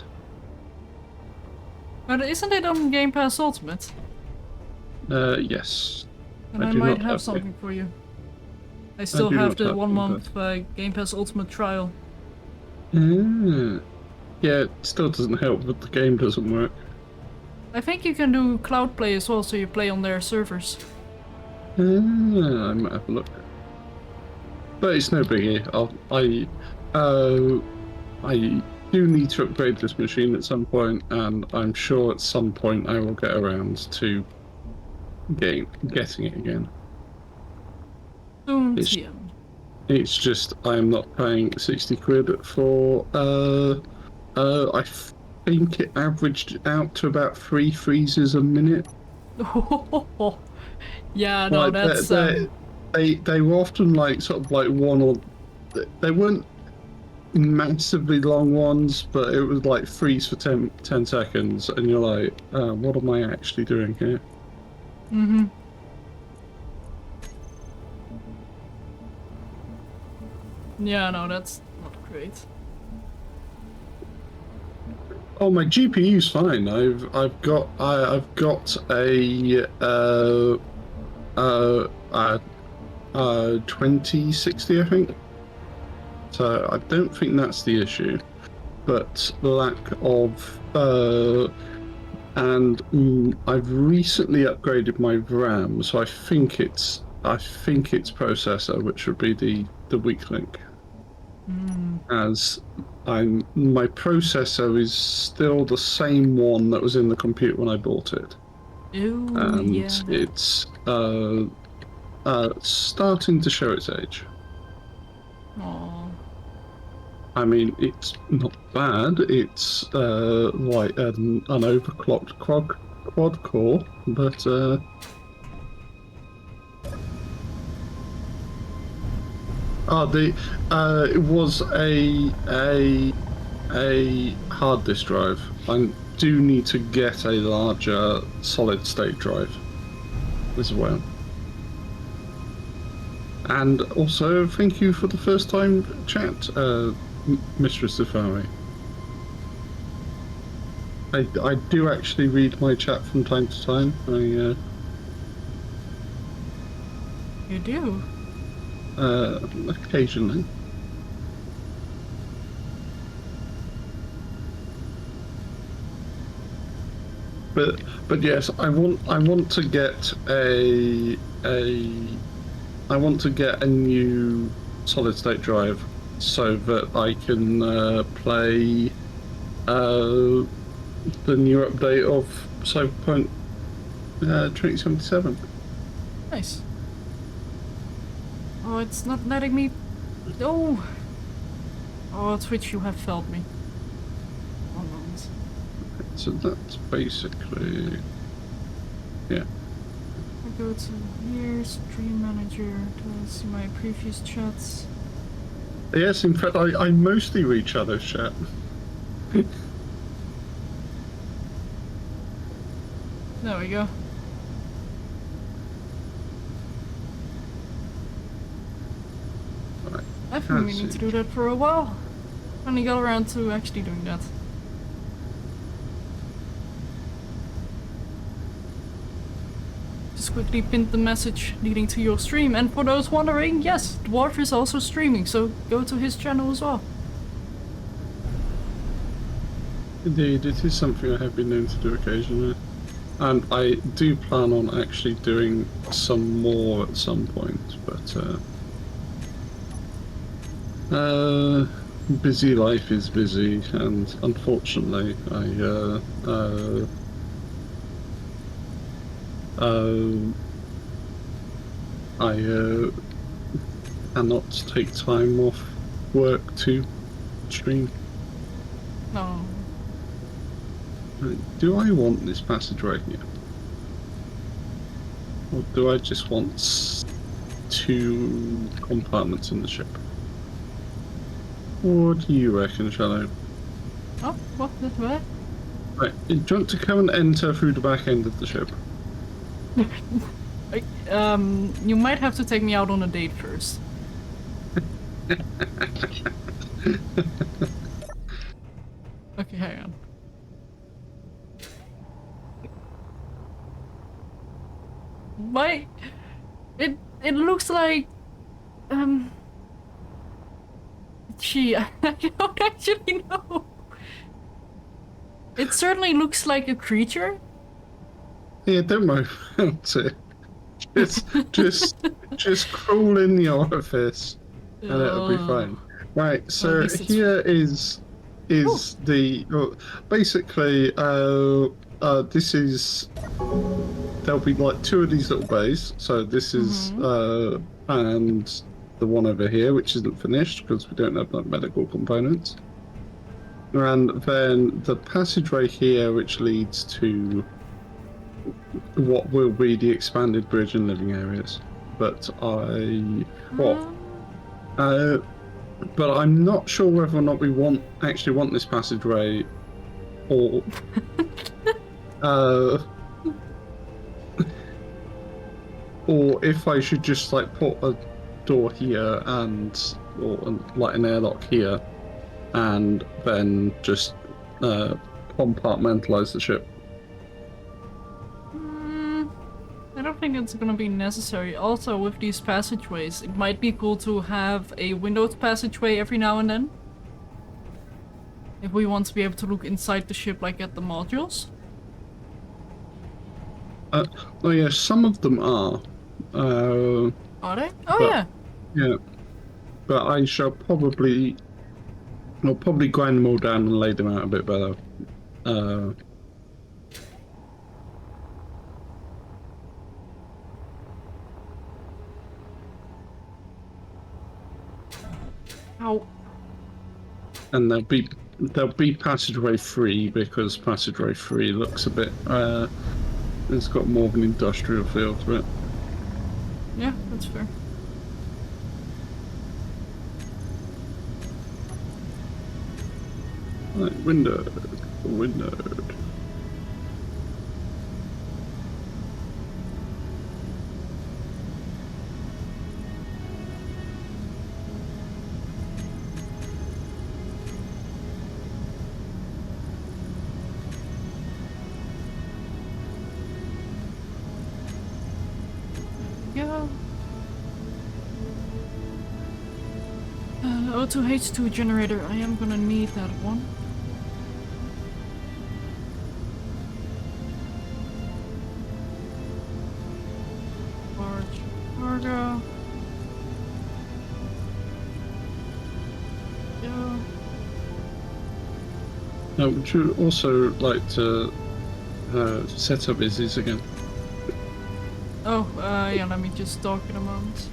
But isn't it on Game Pass Ultimate? Yes. And I I do might not have have something for you. I still do have not the have 1 Game month Game Pass Ultimate trial. Ah. Yeah, it still doesn't help that the game doesn't work. I think you can do cloud play as well, so you play on their servers. I might have a look. But it's no biggie. I do need to upgrade this machine at some point, and I'm sure at some point I will get around to getting it again. Soon, It's TM. it's just I'm not paying 60 quid for I think it averaged out to about 3 freezes a minute. Yeah, no, Like that's they were often like sort of like one or they weren't massively long ones, but it was like freeze for 10 seconds, and you're like, what am I actually doing here? Mm-hmm. Yeah, no, that's not great. Oh, my GPU's fine. I've got a 2060, I think. So I don't think that's the issue, but lack of I've recently upgraded my RAM, so I think it's processor, which would be the weak link. As my processor is still the same one that was in the computer when I bought it, Ooh, and yeah. it's starting to show its age. Aww. I mean, it's not bad. It's like an overclocked quad core, but it was a hard disk drive. I do need to get a larger solid state drive as well. And also, thank you for the first time chat, Mistress Safari. I do actually read my chat from time to time. You do? Occasionally. But yes, I want to get a new solid state drive so that I can play the new update of Cyberpunk 2077. Nice. Oh, it's not letting me... Oh! Oh, Twitch, you have failed me. 1 moment. So that's basically... yeah. I go to here, Stream Manager, to see my previous chats. Yes, in fact, I mostly read Shadow's chat. There we go. Right. I've been meaning to do that for a while. Finally got around to actually doing that. Just quickly pinned the message leading to your stream, and for those wondering, yes, Dwarf is also streaming, so go to his channel as well. Indeed, it is something I have been known to do occasionally. And I do plan on actually doing some more at some point, but busy life is busy, and unfortunately I cannot take time off work to stream. No. Do I want this passage right here? Or do I just want 2 compartments in the ship? What do you reckon, Shadow? Oh, what? Where? Right, do you want to come and enter through the back end of the ship? You might have to take me out on a date first. Okay, hang on. Why? It looks like gee, I don't actually know. It certainly looks like a creature. Yeah, don't worry about it. Just crawl in the orifice, and it'll be fine. Right. So here is the basically this is there'll be like two of these little bays. So this is and the one over here, which isn't finished because we don't have like medical components. And then the passageway here, which leads to what will be the expanded bridge and living areas. But but I'm not sure whether or not we actually want this passageway, or or if I should just like put a door here or like an airlock here, and then just compartmentalize the ship. I don't think it's gonna be necessary. Also, with these passageways, it might be cool to have a windowed passageway every now and then. If we want to be able to look inside the ship, like at the modules. Oh yeah, some of them are. Are they? Oh yeah. Yeah, but I'll probably grind them all down and lay them out a bit better. Ow. And they'll be passageway 3 because passageway 3 looks a bit it's got more of an industrial feel to it. Yeah, that's fair. Right, windowed. Yeah. O2H2 generator, I am gonna need that one. Large cargo. Yeah. Now, would you also like to set up Izzy's again? Oh, yeah, let me just talk in a moment.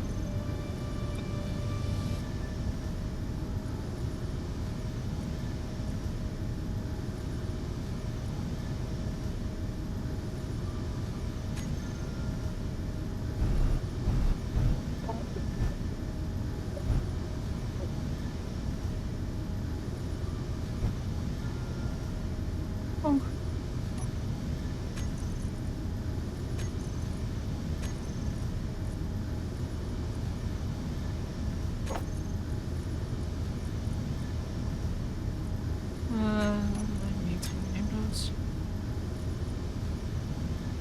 Oh. I need to name those.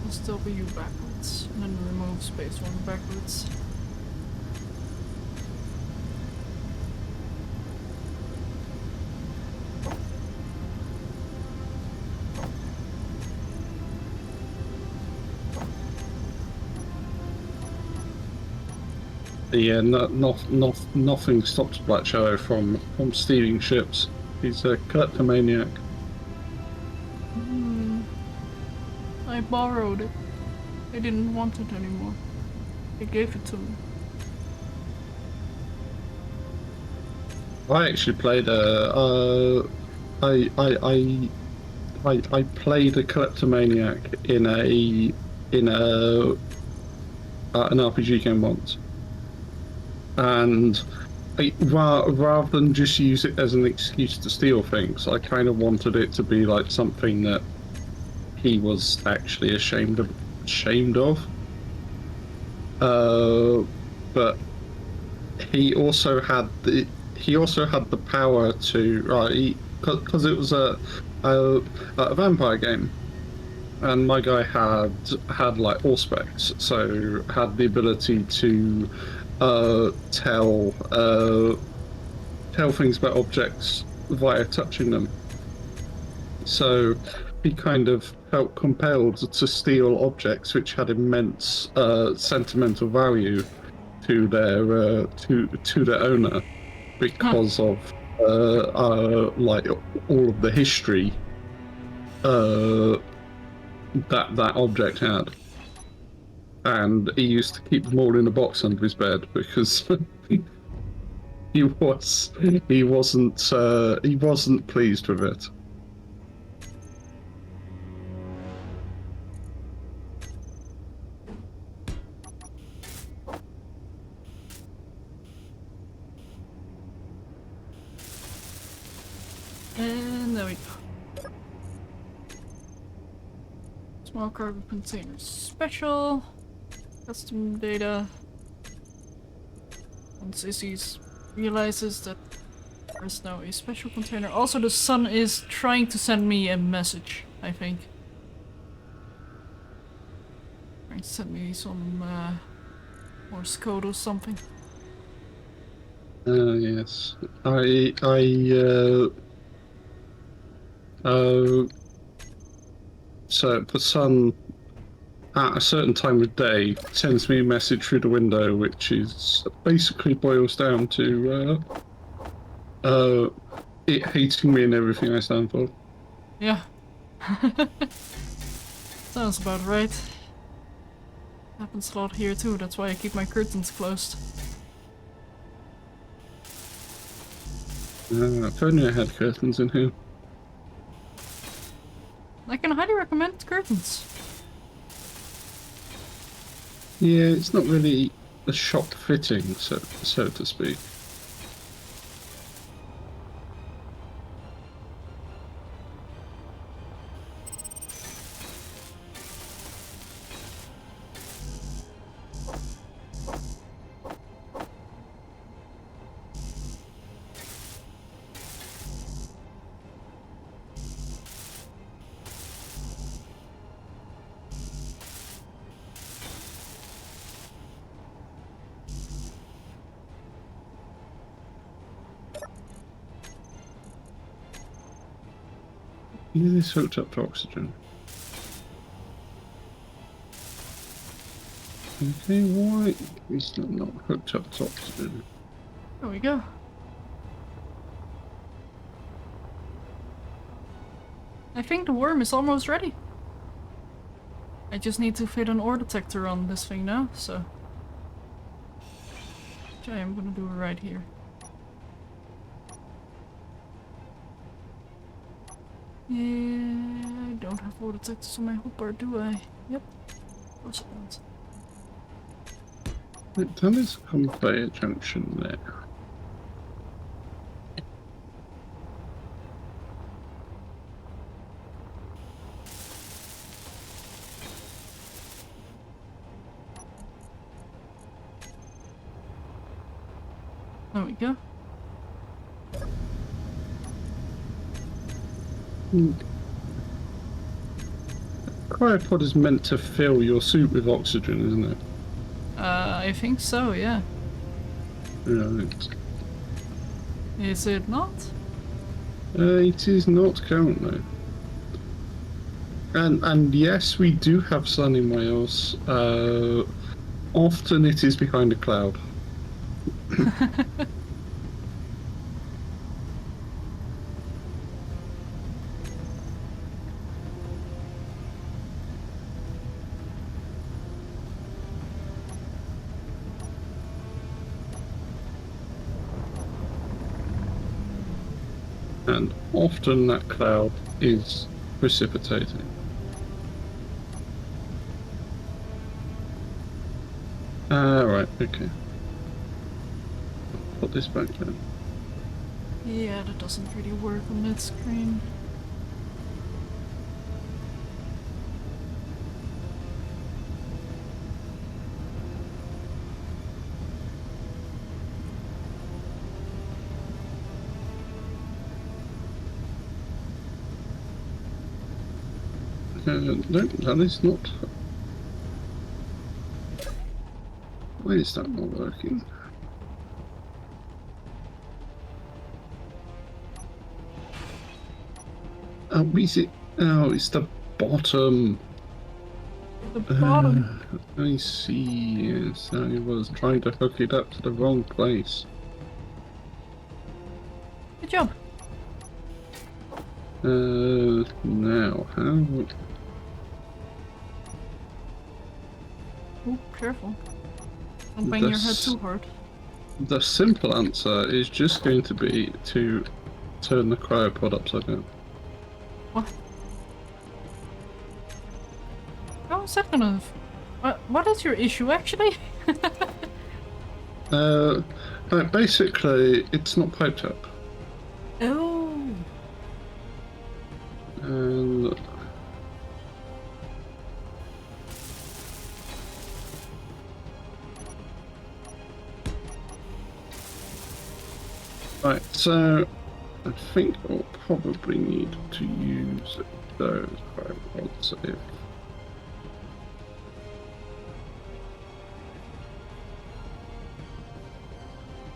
Let's W backwards, and then remove space one backwards. Yeah, nothing stops Black Shadow from stealing ships. He's a kleptomaniac. I borrowed it. I didn't want it anymore. They gave it to me. I actually played I played a kleptomaniac in an RPG game once, and rather than just use it as an excuse to steal things, I kind of wanted it to be like something that he was actually ashamed of. But he also had the power to because it was a vampire game, and my guy had like all specs, so had the ability to tell things about objects via touching them. So he kind of felt compelled to steal objects which had immense sentimental value to their owner because of like all of the history that object had. And he used to keep them all in a box under his bed because he wasn't pleased with it. And there we go. Small cargo container special. Custom data. Once Izzy realizes that there's now a special container. Also, the sun is trying to send me a message, I think. Trying to send me some Morse code or something. Yes. So the sun at a certain time of day sends me a message through the window, which is basically boils down to it hating me and everything I stand for. Yeah. Sounds about right. Happens a lot here too, that's why I keep my curtains closed. If only I had curtains in here. I can highly recommend curtains. Yeah, it's not really a shop fitting, so to speak. Is this hooked up to oxygen? Okay, why is that not hooked up to oxygen? There we go. I think the worm is almost ready. I just need to fit an ore detector on this thing now, so... which I am gonna do right here. Yeah, I don't have ore detectors on my hopper, do I? Yep. Of course I don't. Wait, that is a conveyor junction there. There we go. Cryopod is meant to fill your suit with oxygen, isn't it? I think so, yeah. Right. Is it not? It is not currently. And yes, we do have sun in Wales. Often it is behind a cloud. And often that cloud is precipitating. Right, okay. Put this back down. Yeah, that doesn't really work on that screen. No, that is not. Why is that not working? Oh, is it? Oh, it's the bottom. The bottom. I see. Yes, I was trying to hook it up to the wrong place. Good job. Now, how? Oh, careful. Don't bang your head too hard. The simple answer is just going to be to turn the cryopod upside down. What? How is that gonna... What is your issue, actually? Basically, it's not piped up. Oh. And right, so I think we'll probably need to use those cryopods if.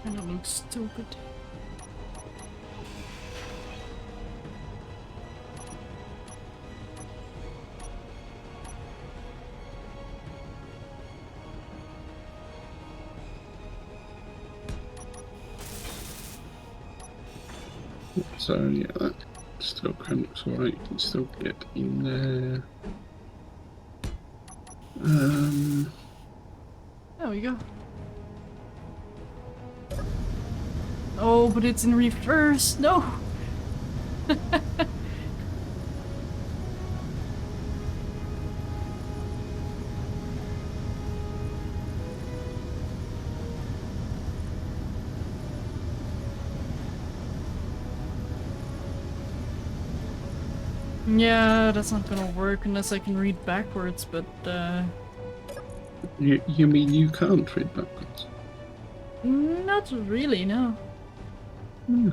Kinda looks stupid. So yeah, that still kind of looks alright. You can still get in there. There we go. Oh, but it's in reverse. No. Yeah, that's not gonna work unless I can read backwards, but You mean you can't read backwards? not really, no. Hmm.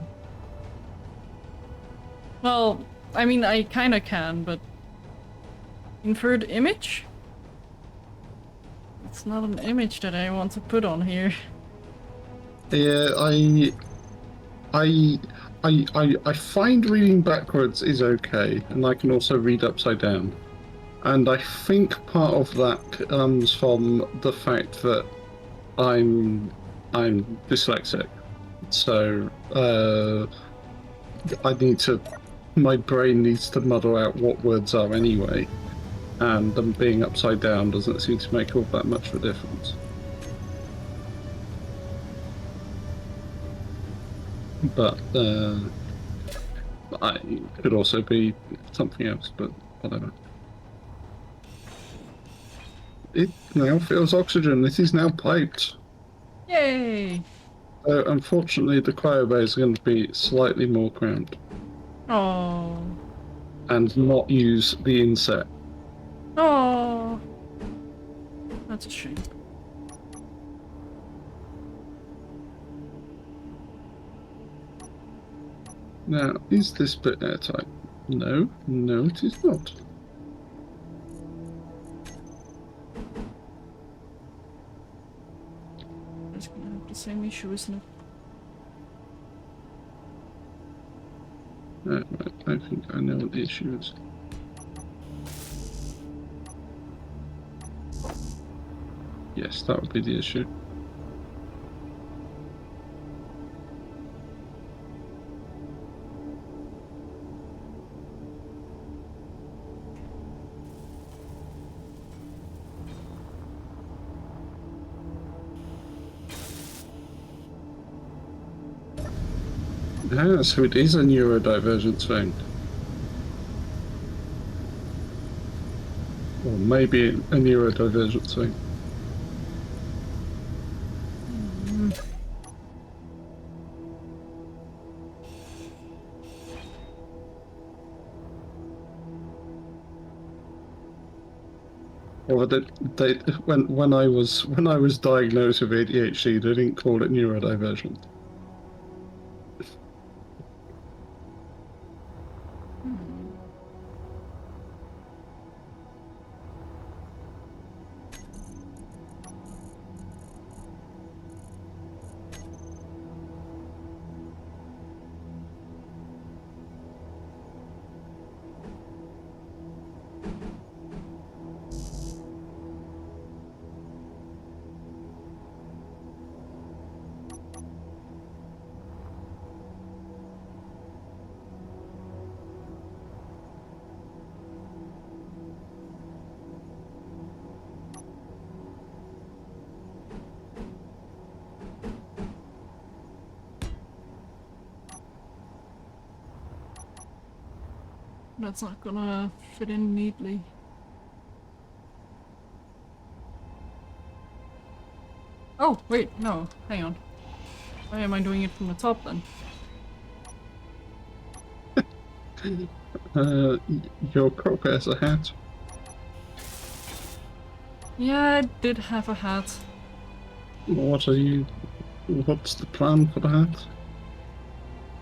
Well, I mean, I kinda can, but... Inferred image? It's not an image that I want to put on here. Yeah, I find reading backwards is okay, and I can also read upside down. And I think part of that comes from the fact that I'm dyslexic, so my brain needs to muddle out what words are anyway, and them being upside down doesn't seem to make all that much of a difference. But I could also be something else, but whatever. It now feels oxygen. It is now piped. Yay! So unfortunately, the cryo bay is going to be slightly more cramped Oh. and not use the inset. Oh. That's a shame. Now, is this bit airtight? No, no, it is not. It's gonna have the same issue, isn't it? Right, I think I know what the issue is. Yes, that would be the issue. Ah, so it is a neurodivergence thing. Or maybe a neurodivergence thing. Well, when I was diagnosed with ADHD, they didn't call it neurodivergent. That's not gonna fit in neatly. Oh, wait, no, hang on. Why am I doing it from the top then? Your cockpit has a hat. Yeah, I did have a hat. What are you? What's the plan for the hat?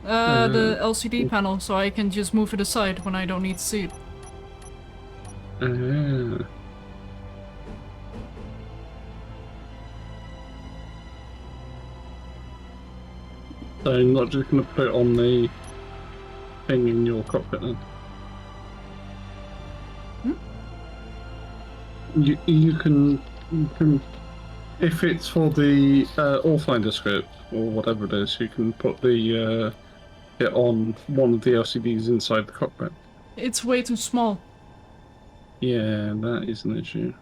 The LCD panel, so I can just move it aside when I don't need to see it. Ah. So I'm not just going to put it on the thing in your cockpit then. You can if it's for the Allfinder script or whatever it is, you can put the it on one of the LCDs inside the cockpit. It's way too small. Yeah, that is an issue.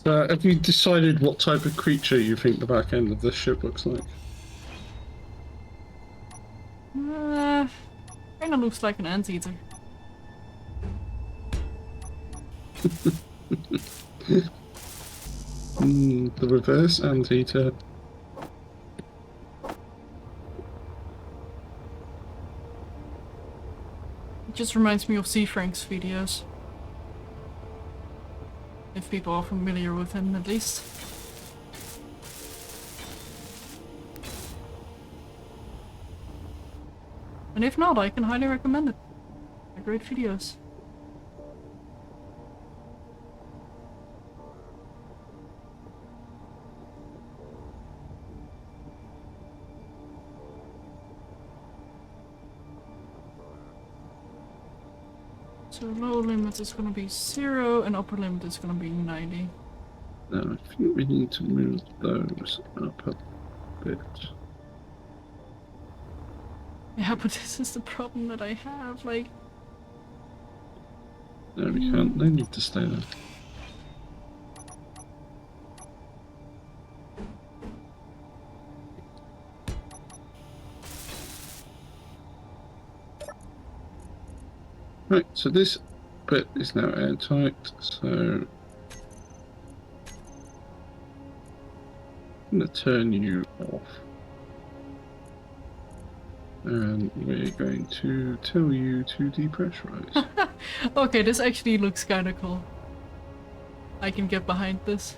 So, have you decided what type of creature you think the back end of this ship looks like? Kinda looks like an anteater. The reverse anteater. It just reminds me of C. Frank's videos. If people are familiar with him, at least. And if not, I can highly recommend it. They're great videos. So lower limit is gonna be 0 and upper limit is gonna be 90. No, I think we need to move those up a bit. Yeah, but this is the problem that I have, like... No, we can't. They need to stay there. Right, so this bit is now airtight, so I'm going to turn you off. And we're going to tell you to depressurize. Okay, this actually looks kinda cool. I can get behind this.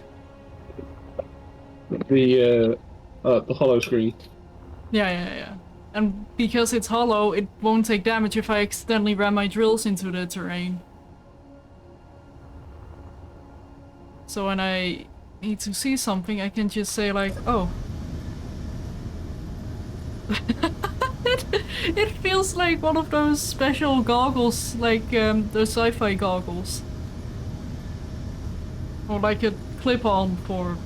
The hollow screen. Yeah. And because it's hollow, it won't take damage if I accidentally ram my drills into the terrain. So when I need to see something, I can just say like, oh. It feels like one of those special goggles, like those sci-fi goggles. Or like a clip-on for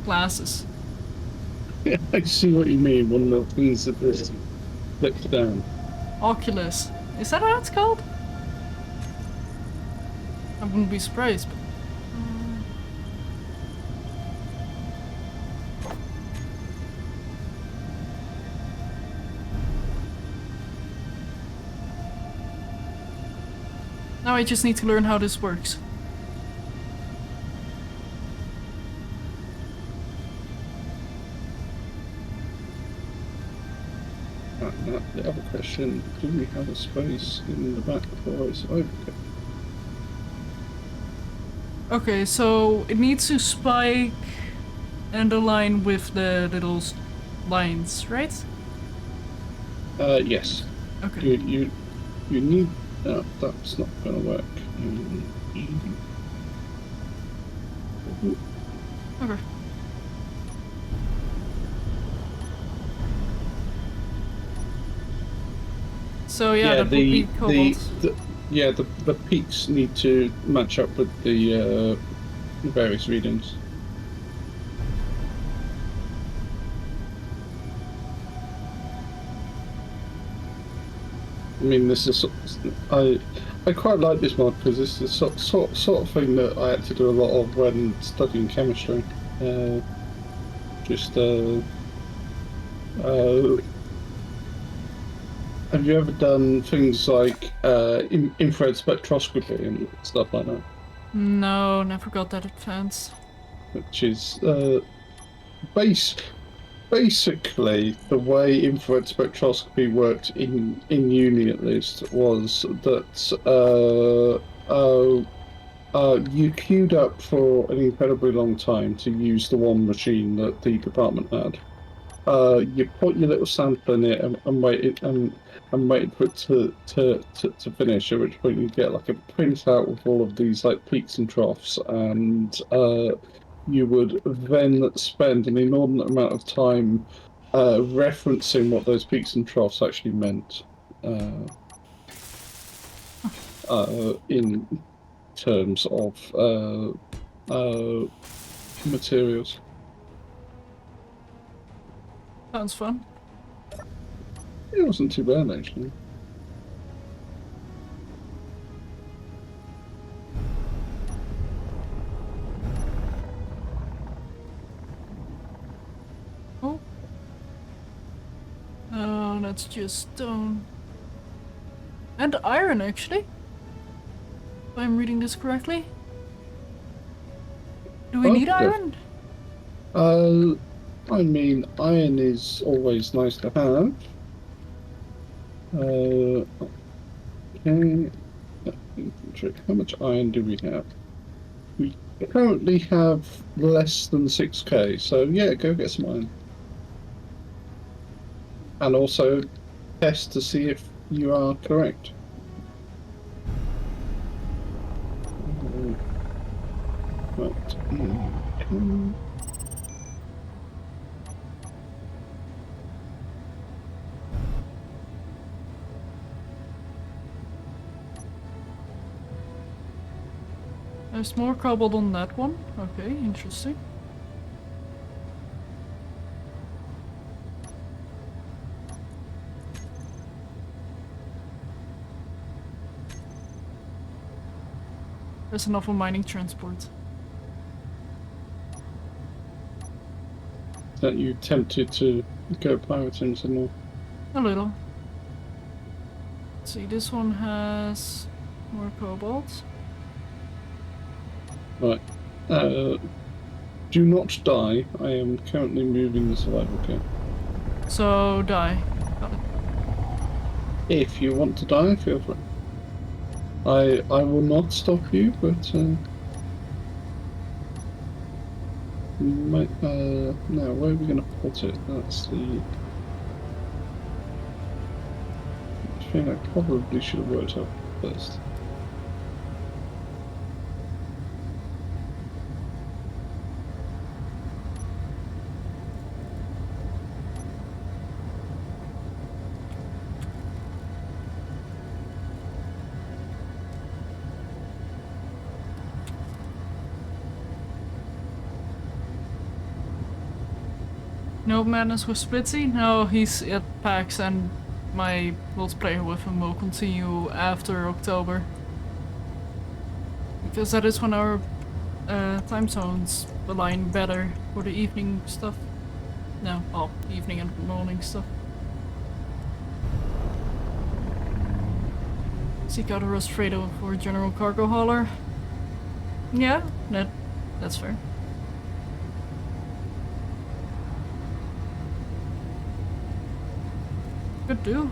glasses. Yeah, I see what you mean. One of the things that this flips down. Oculus. Is that what it's called? I wouldn't be surprised, but... Now I just need to learn how this works. Now, the other question, do we have a space in the back for its overhead? Okay, so it needs to spike and align with the little lines, right? Yes. Okay. You need... No, that's not going to work. Okay. So yeah, that would be cobalt. The peaks need to match up with the various readings. mean, this is I quite like this mod because this is the sort of thing that I had to do a lot of when studying chemistry. Just have you ever done things like infrared spectroscopy and stuff like that? No, never got that advanced. Which is basically the way infrared spectroscopy worked in uni at least was that you queued up for an incredibly long time to use the one machine that the department had. You put your little sample in it and waited for it to finish, at which point you get like a printout with all of these like peaks and troughs, and you would then spend an inordinate amount of time referencing what those peaks and troughs actually meant in terms of materials. Sounds fun. It wasn't too bad actually. Oh. Oh, that's just stone. And iron, actually. If I'm reading this correctly. Do we need iron? I mean, iron is always nice to have. Okay. How much iron do we have? We currently have less than 6k, so yeah, go get some iron. And also test to see if you are correct. Right. There's more cobalt on that one. Okay, interesting. There's enough for mining transport. That you tempted to go pirating some more? A little. Let's see, this one has more cobalt. Right. Do not die. I am currently moving the survival kit. So, die. Got it. If you want to die, feel free. I will not stop you, but we might. Now, where are we going to put it? That's the thing I probably should have worked out first. No madness with Splitsy? No, he's at PAX and my multiplayer with him will continue after October. Because that is when our time zones align better for the evening stuff. No, well, evening and morning stuff. Seek out a rust freighter for a general cargo hauler. Yeah, that's fair. Could do.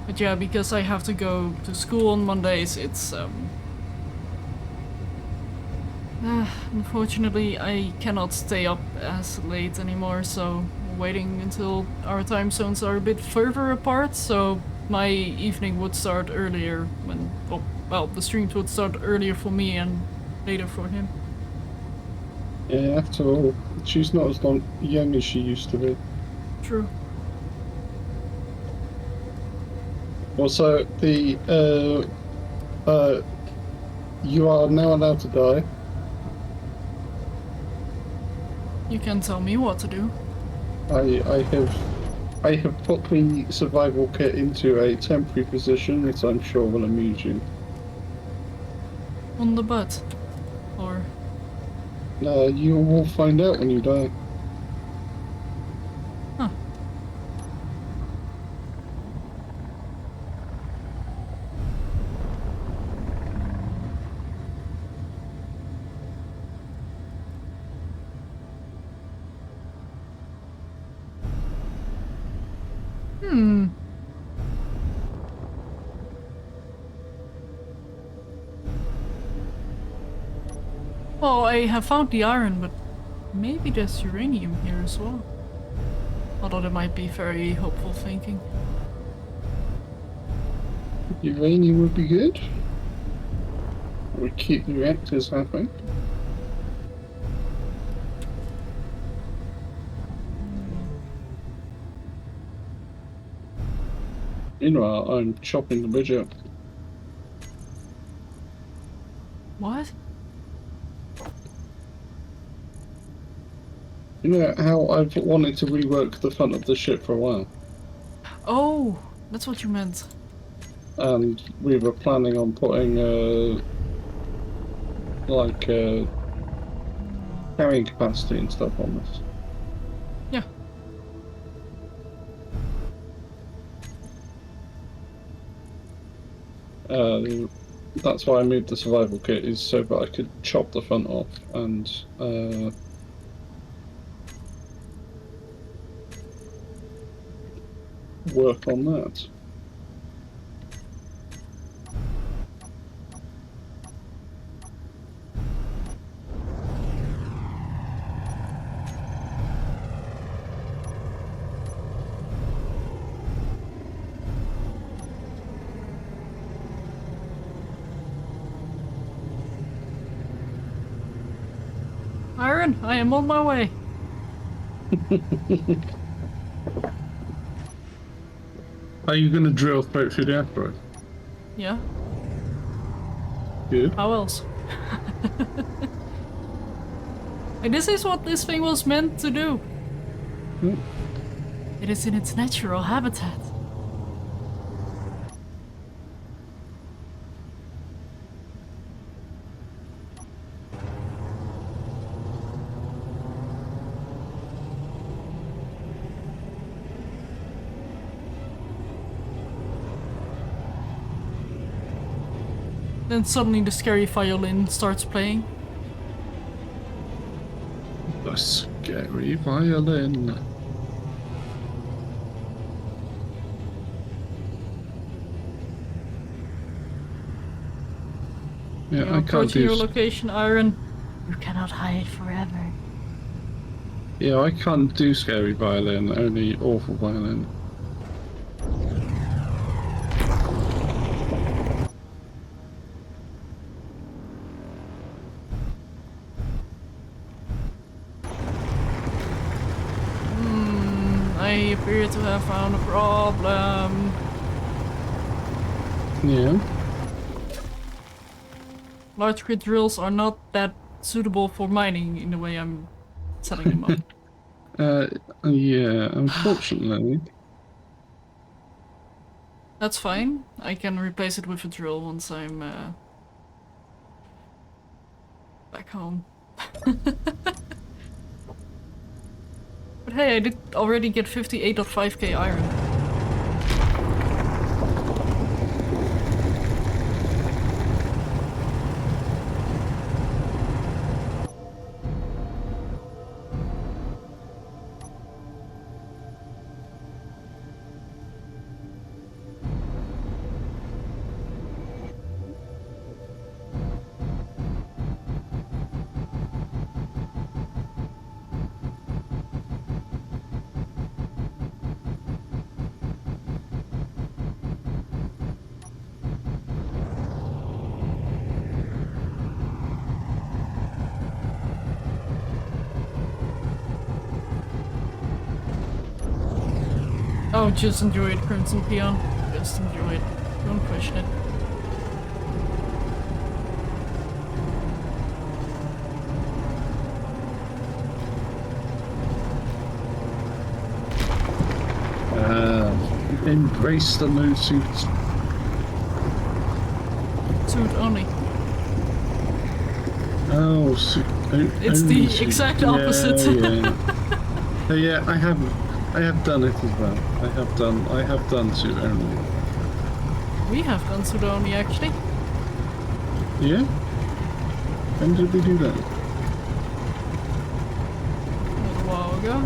But yeah, because I have to go to school on Mondays, it's unfortunately I cannot stay up as late anymore, so I'm waiting until our time zones are a bit further apart, so my evening would start earlier when, well, the streams would start earlier for me and later for him. Yeah, after all, she's not as young as she used to be. True. Also, you are now allowed to die. You can tell me what to do. I have put the survival kit into a temporary position that I'm sure will amuse you. On the butt. Or... You will find out when you die. Huh. Hmm. Well, I have found the iron, but maybe there's uranium here as well. Although that might be very hopeful thinking. Uranium would be good. Would keep the reactors happy. Meanwhile, I'm chopping the bridge up. What? You know how I've wanted to rework the front of the ship for a while? Oh, that's what you meant. And we were planning on putting, carrying capacity and stuff on this. Yeah. That's why I moved the survival kit, is so that I could chop the front off and work on that. Iron, I am on my way. Are you going to drill straight through the asteroid? Yeah. Good. How else? And this is what this thing was meant to do. Mm. It is in its natural habitat. Then suddenly the scary violin starts playing. The scary violin. Yeah, You're I can't approaching do. your location, Iron. You cannot hide forever. Yeah, I can't do scary violin. Only awful violin. I appear to have found a problem. Yeah. Large grid drills are not that suitable for mining in the way I'm setting them up. Yeah. Unfortunately. That's fine. I can replace it with a drill once I'm back home. But hey, I did already get 58.5k iron. Oh, just enjoy it, Crimson Peon. Just enjoy it. Don't question it. Embrace the no suit. Suit only. Oh, suit. It's the exact opposite. Yeah. Yeah, I have done it as well. I have done suit only. We have done suit only, actually. Yeah? When did we do that? A little while ago.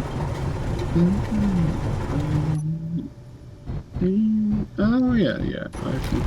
Oh, yeah. I think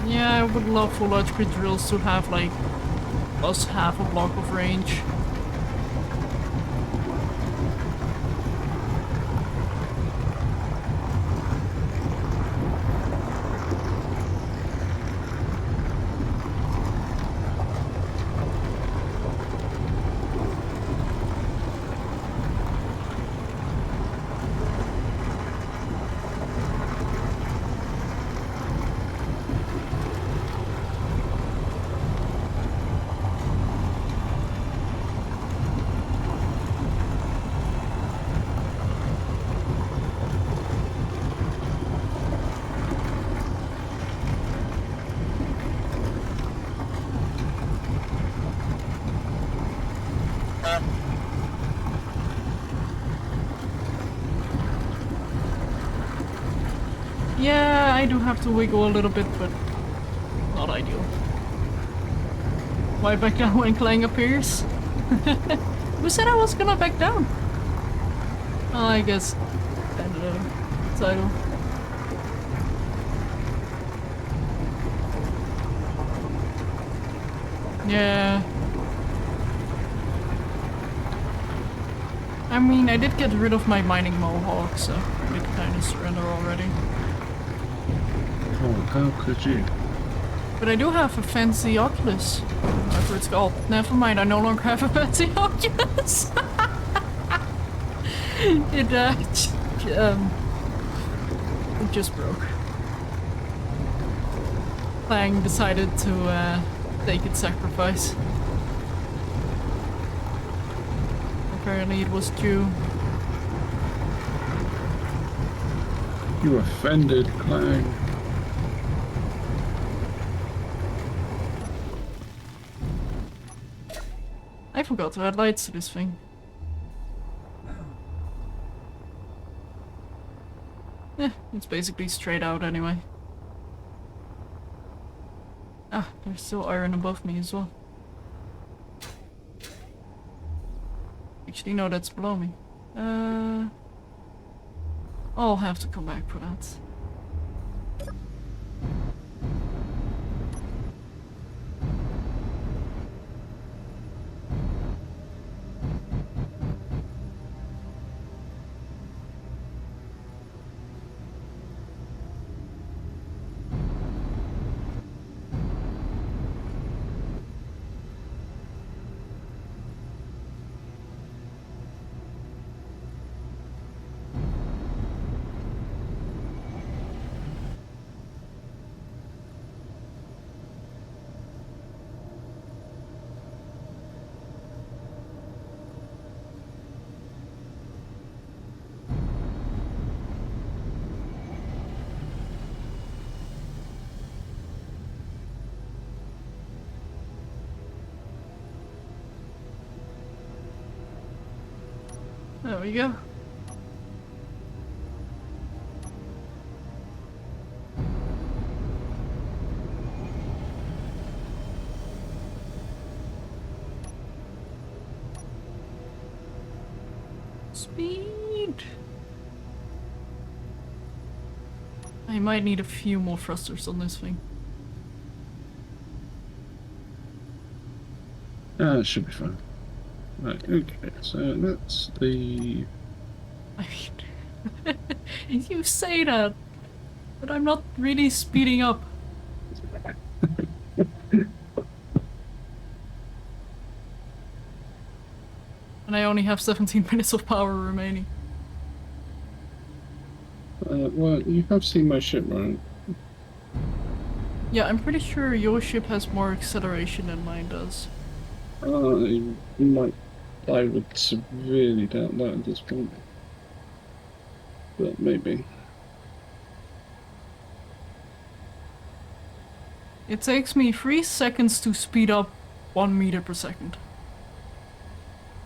Yeah, I would love for large crit drills to have like plus half a block of range. Yeah, I do have to wiggle a little bit, but not ideal. Why back down when Clang appears? Who said I was gonna back down? Oh, I guess ended the title. Yeah. I mean, I did get rid of my mining mohawk, so I did kind of surrender already. Oh, how could you? But I do have a fancy Oculus. Whatever it's called. Never mind, I no longer have a fancy Oculus. It just broke. Clang decided to take its sacrifice. Apparently it was due. You offended, Clang. I forgot to add lights to this thing. Yeah, it's basically straight out anyway. Ah, there's still iron above me as well. Actually, no, that's below me. I'll have to come back for that. There we go. Speed. I might need a few more thrusters on this thing. It should be fine. Right, okay, so that's the... I mean, you say that, but I'm not really speeding up. And I only have 17 minutes of power remaining. well, you have seen my ship, right? Yeah, I'm pretty sure your ship has more acceleration than mine does. You might... I would severely doubt that at this point. But maybe. It takes me 3 seconds to speed up 1 meter per second.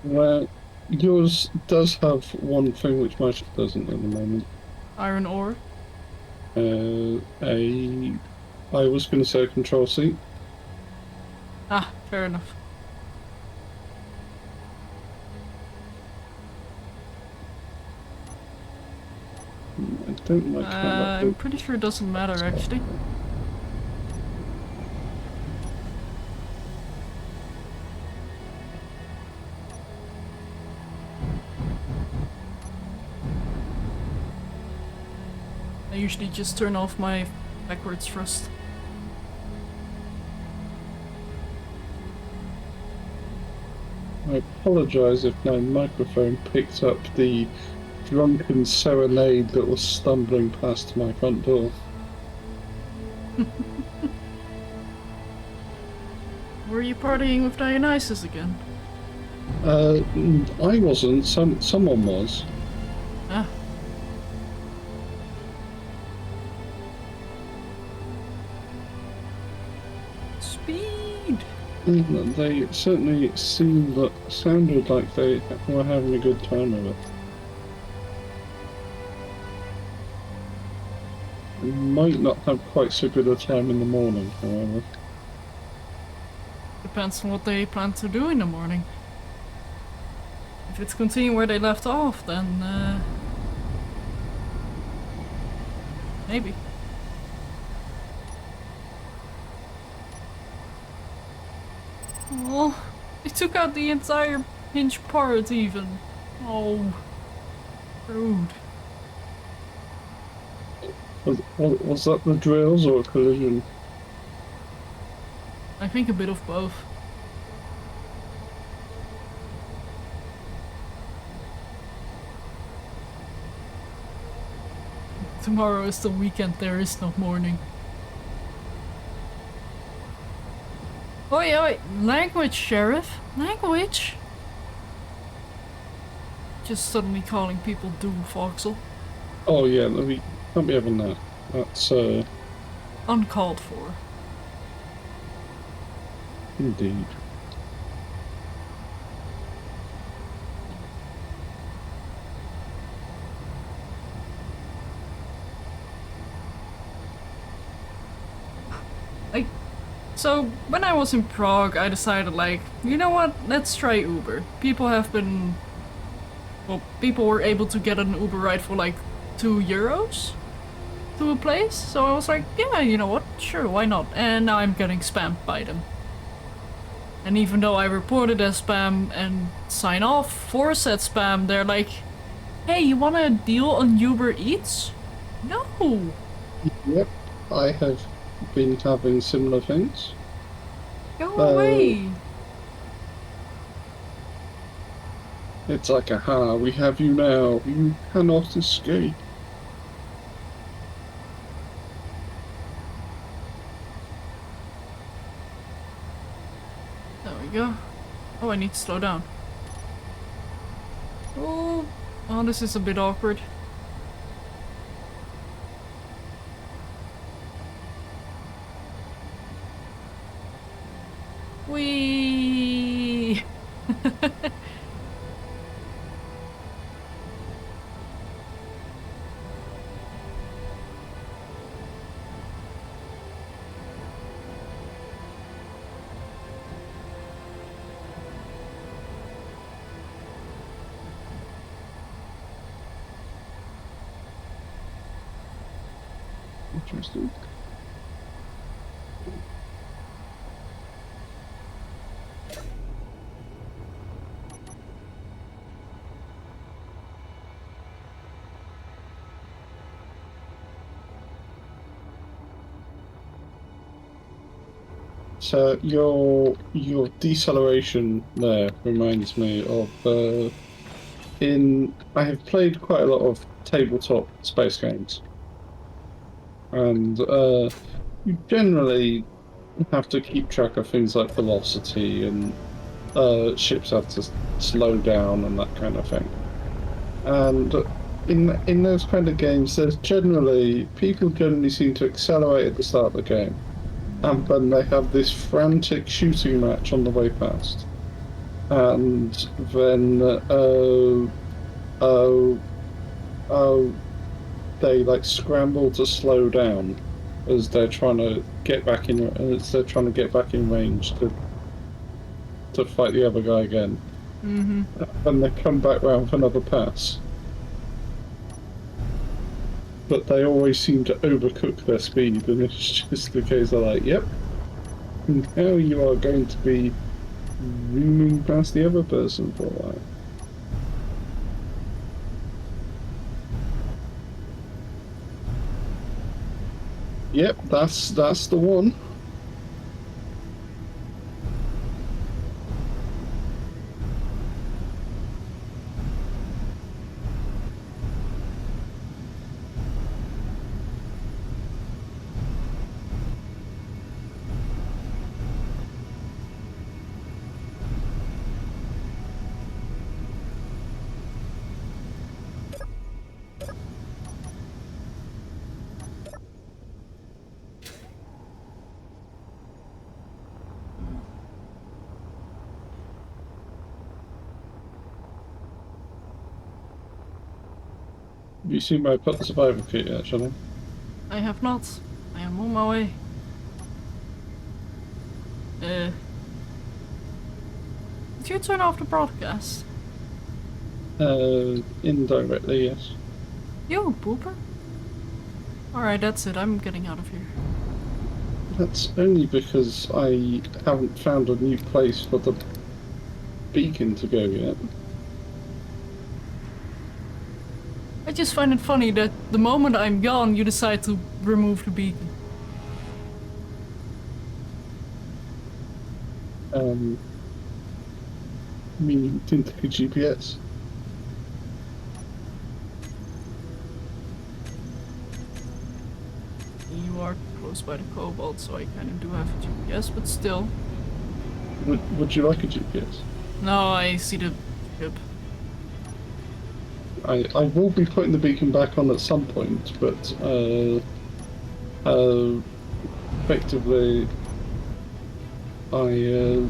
Well, yours does have one thing which my ship doesn't at the moment. Iron ore. I was going to say a control seat. Ah, fair enough. I don't like how that I'm pretty sure it doesn't matter actually. I usually just turn off my backwards thrust. I apologise if my microphone picked up the drunken serenade that was stumbling past my front door. Were you partying with Dionysus again? I wasn't. Someone was. Ah. Speed! They certainly sounded like they were having a good time of it. They might not have quite so good a time in the morning, however. Depends on what they plan to do in the morning. If it's continuing where they left off, then maybe. Oh, they took out the entire hinge part even. Oh, rude. Was that the drills or a collision? I think a bit of both. Tomorrow is the weekend, there is no morning. Oi, oi, language, Sheriff. Language? Just suddenly calling people Doom Foxel. Oh yeah, can't be having that. That's Uncalled for. indeed. So, when I was in Prague, I decided, like, you know what, let's try Uber. People were able to get an Uber ride for like €2 to a place. So I was like, yeah, you know what, sure, why not? And now I'm getting spammed by them. And even though I reported as spam and sign off for said spam, they're like, hey, you want a deal on Uber Eats? No! Yep, I have been having similar things. Go away! It's like, aha, we have you now. You cannot escape. There we go. Oh, I need to slow down. Oh, this is a bit awkward. Whee! Interesting. So your deceleration there reminds me of I have played quite a lot of tabletop space games, and you generally have to keep track of things like velocity and ships have to slow down and that kind of thing. And in those kind of games, people generally seem to accelerate at the start of the game, and then they have this frantic shooting match on the way past, and then uh, uh, they like scramble to slow down as they're trying to get back in range to fight the other guy again. Mm-hmm. And they come back round for another pass. But they always seem to overcook their speed, and it's just the case of like, yep, now you are going to be zooming past the other person for a while. Yep, that's the one. Have you seen where I put the survival kit yet, Shannon? I have not. I am on my way. Did you turn off the broadcast? Indirectly, yes. You pooper. Alright, that's it. I'm getting out of here. That's only because I haven't found a new place for the beacon to go yet. I just find it funny that the moment I'm gone, you decide to remove the beacon. I mean, you didn't take a GPS. You are close by the cobalt, so I kind of do have a GPS, but still. Would you like a GPS? No, I see the ship. I will be putting the beacon back on at some point, but effectively, I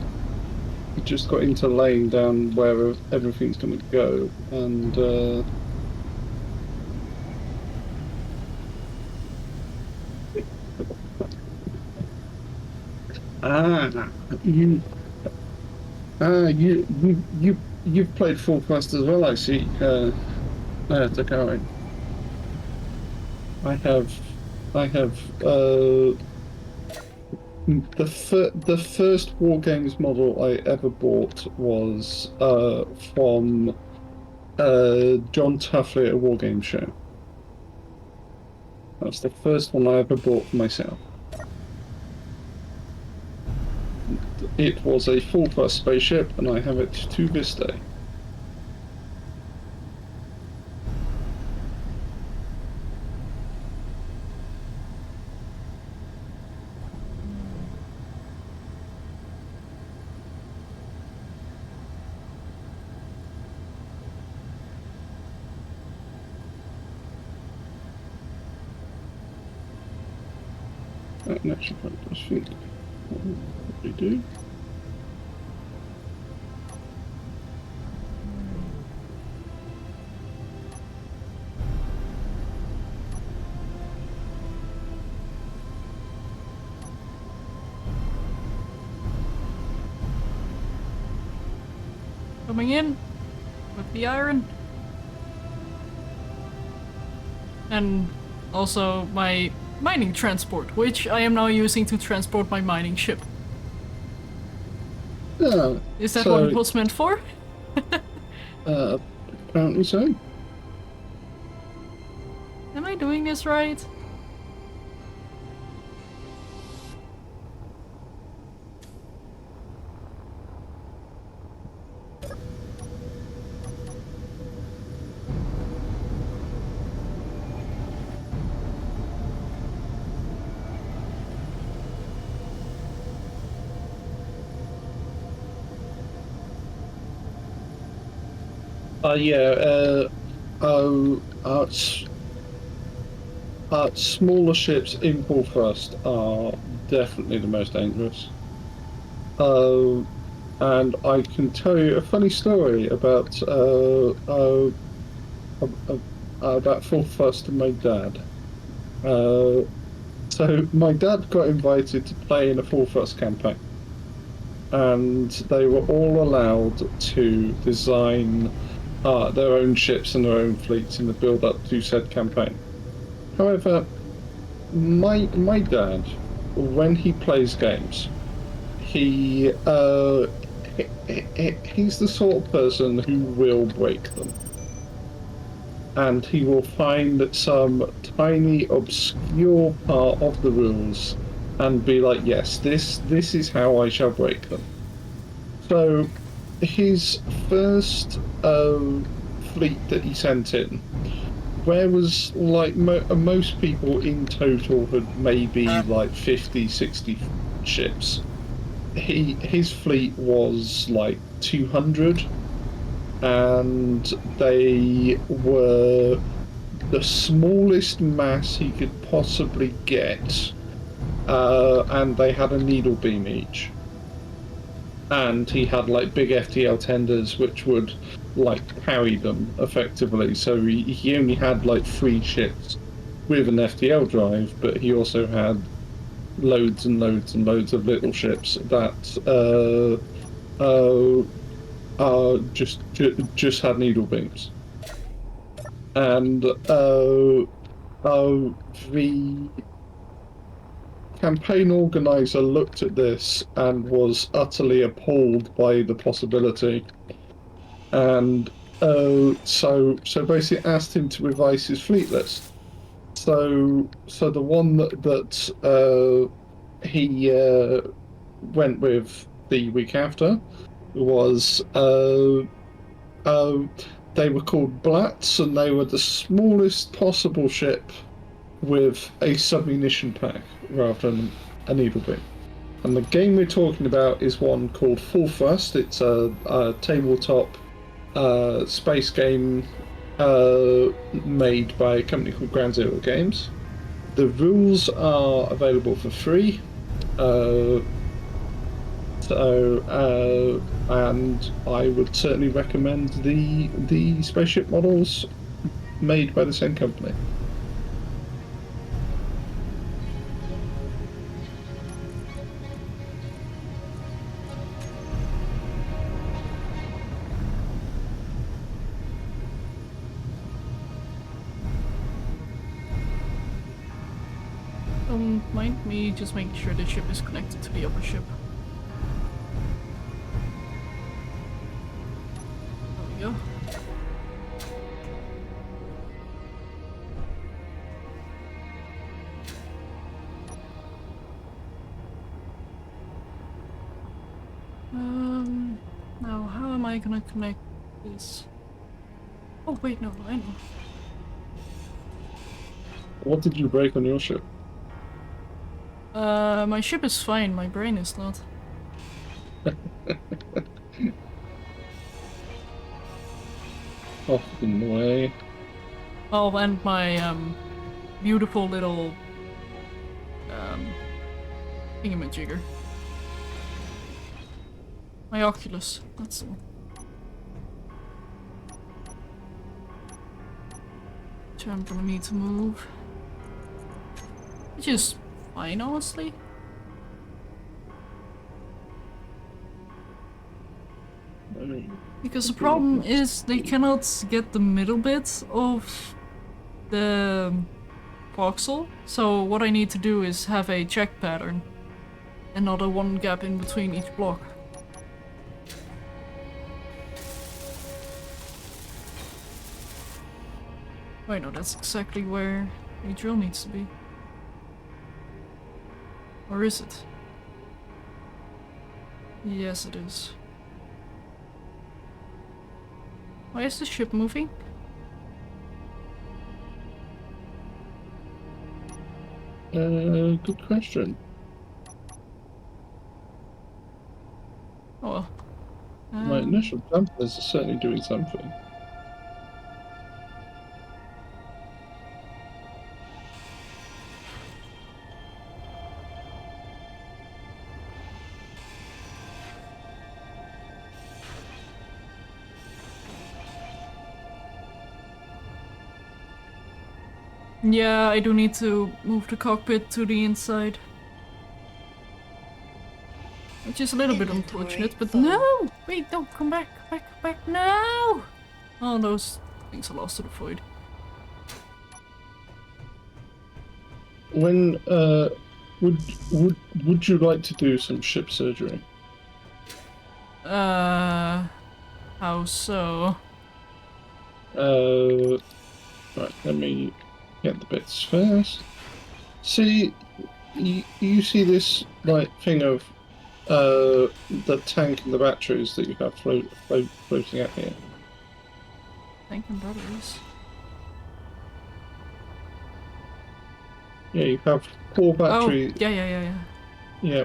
just got into laying down where everything's going to go, and you you've played full quest as well, I see. To going. I have the first War Games model I ever bought was from John Tuffley at a War Game show. That's the first one I ever bought for myself. It was a full-class spaceship, and I have it to this day. Next, I think what we do. Coming in with the iron. And also my mining transport, which I am now using to transport my mining ship. Yeah. Is that so, what it was meant for? Apparently so. Am I doing this right? Yeah. Smaller ships in full thrust are definitely the most dangerous. And I can tell you a funny story about full thrust and my dad. Uh, so my dad got invited to play in a full thrust campaign, and they were all allowed to design their own ships and their own fleets in the build-up to said campaign. However, my dad, when he plays games, he he's the sort of person who will break them, and he will find some tiny obscure part of the rules and be like, yes, this is how I shall break them. So his first fleet that he sent in, whereas like most people in total had maybe like 50, 60 ships, his fleet was like 200, and they were the smallest mass he could possibly get, and they had a needle beam each. And he had like big FTL tenders which would like carry them effectively. So he only had like 3 ships with an FTL drive, but he also had loads and loads and loads of little ships that just had needle beams. And the campaign organizer looked at this and was utterly appalled by the possibility, and so basically asked him to revise his fleet list. So the one that he went with the week after was uh, they were called Blats, and they were the smallest possible ship with a submunition pack rather than a needle beam. And the game we're talking about is one called Full Thrust. It's a tabletop space game made by a company called Ground Zero Games. The rules are available for free. And I would certainly recommend the spaceship models made by the same company. Don't mind me just making sure the ship is connected to the upper ship. There we go. Now how am I gonna connect this? Oh wait, no, I know. What did you break on your ship? My ship is fine, my brain is not. Off in the way. Oh, and my beautiful little thingamajigger. My Oculus, that's all. Which I'm gonna need to move. Which is fine, honestly. Because the problem is they cannot get the middle bit of the voxel, so what I need to do is have a check pattern and not a one gap in between each block. Wait, no, that's exactly where the drill needs to be. Or is it? Yes, it is. Why is the ship moving? Good question. Oh well. My initial jumpers are certainly doing something. Yeah, I do need to move the cockpit to the inside. Which is a little bit Inventory unfortunate, but full. no! Wait, no, come back, no! Oh, those things are lost to the void. When would you like to do some ship surgery? How so? Right, let me get the bits first. See, you see this like thing of the tank and the batteries that you have floating out here. Thank you, brothers. Yeah, you have 4 batteries. Oh, yeah. Yeah.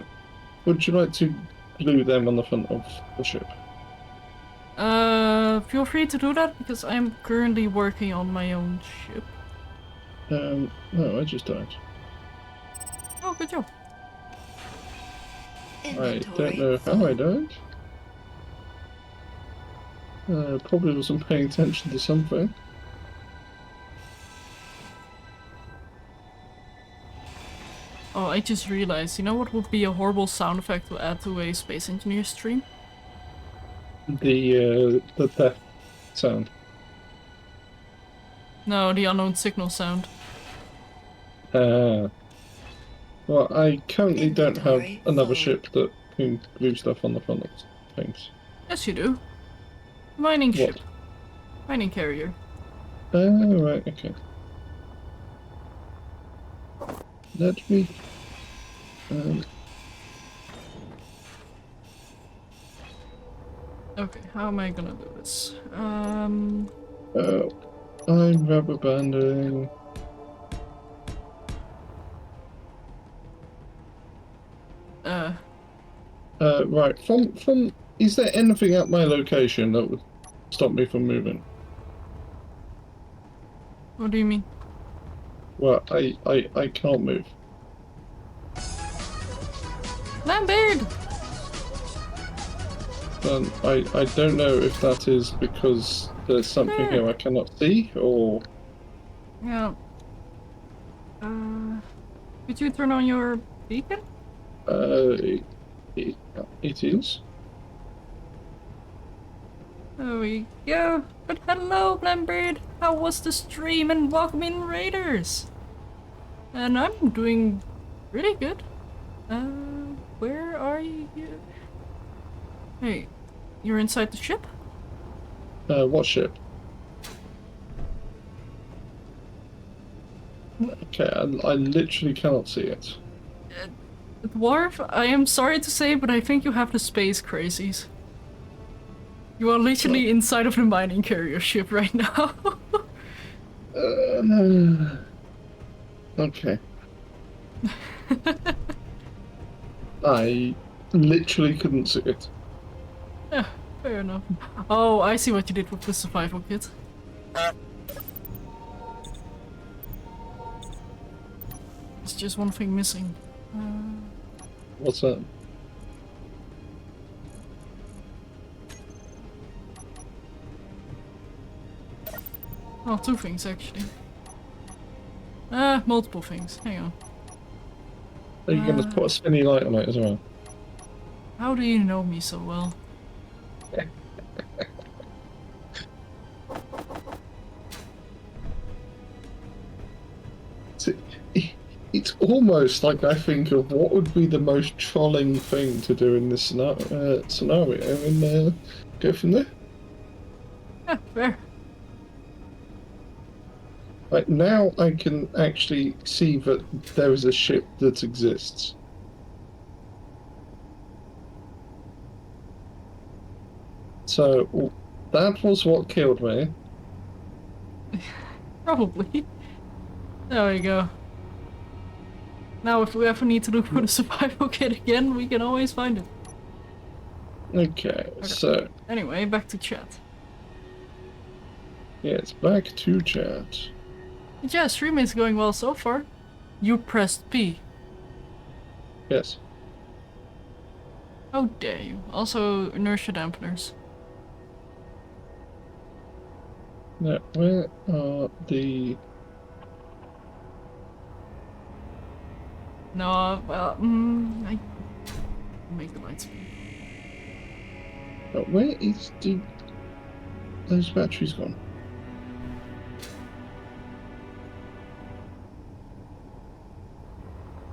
Would you like to glue them on the front of the ship? Feel free to do that because I'm currently working on my own ship. No, I just died. Oh, good job. I Inventory don't know full. how I died. Probably wasn't paying attention to something. Oh, I just realized, you know what would be a horrible sound effect to add to a Space Engineer stream? The theft sound. No, the unknown signal sound. Well, I currently don't have Inventory another full. ship that can glue stuff on the front of things. Yes, you do. Mining What? ship. Mining carrier. Right, okay. Let me. Okay, how am I gonna do this? I'm rubber banding. Right. From. Is there anything at my location that would stop me from moving? What do you mean? Well, I can't move. Lambert! I don't know if that is because there's something here I cannot see, or Yeah. Could you turn on your beacon? it is. There we go. But hello, Lambert! How was the stream and welcome in Raiders? And I'm doing really good. Where are you? Hey, you're inside the ship? What ship? Okay, I literally cannot see it. Dwarf, I am sorry to say, but I think you have the space crazies. You are literally inside of the mining carrier ship right now. Okay. I literally couldn't see it. Yeah, fair enough. Oh, I see what you did with the survival kit. There's just one thing missing. What's that? Oh, 2 things actually. Multiple things. Hang on. Are you going to put a spinny light on it as well? How do you know me so well? almost like I think of what would be the most trolling thing to do in this scenario, and go from there. Yeah, fair. Like now, I can actually see that there is a ship that exists. So that was what killed me. Probably. There we go. Now, if we ever need to look for the survival kit again, we can always find it. Okay, so Anyway, back to chat. yeah, it's back to chat. Yeah, streaming is going well so far. You pressed P. Yes. How dare you? Also, inertia dampeners. Now, where are the? No, well, I make the lights. Where is those batteries gone?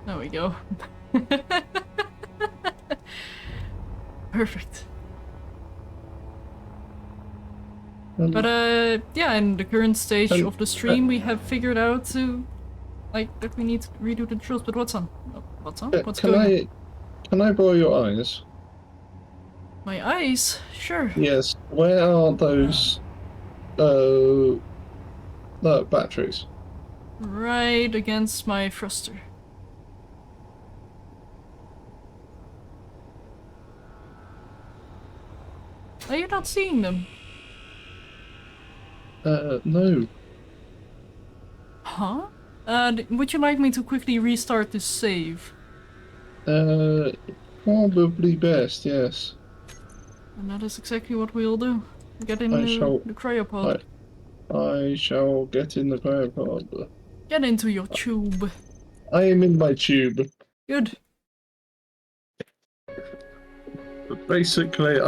There we go. Perfect. But yeah, in the current stage of the stream, we have figured out that we need to redo the drills. But what's on? What's on? What's going on? Can I borrow your eyes? My eyes? Sure. Yes. Where are those batteries? Right against my thruster. Are you not seeing them? No. Huh? Would you like me to quickly restart the save? Probably best, yes. And that is exactly what we'll do. Get in I shall. the cryopod. I shall get in the cryopod. Get into your tube. I am in my tube. Good. But basically,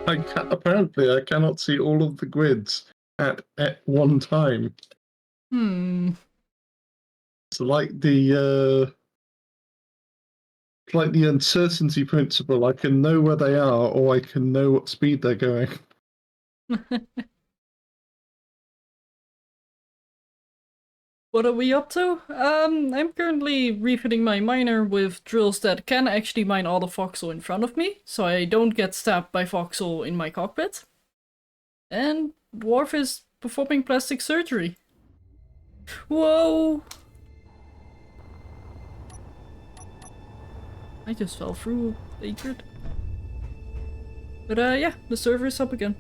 apparently I cannot see all of the grids at one time. It's like the uncertainty principle. I can know where they are, or I can know what speed they're going. What are we up to? I'm currently refitting my miner with drills that can actually mine all the voxel in front of me, so I don't get stabbed by voxel in my cockpit. And Dwarf is performing plastic surgery. Whoa! I just fell through a grid. But yeah, the server is up again.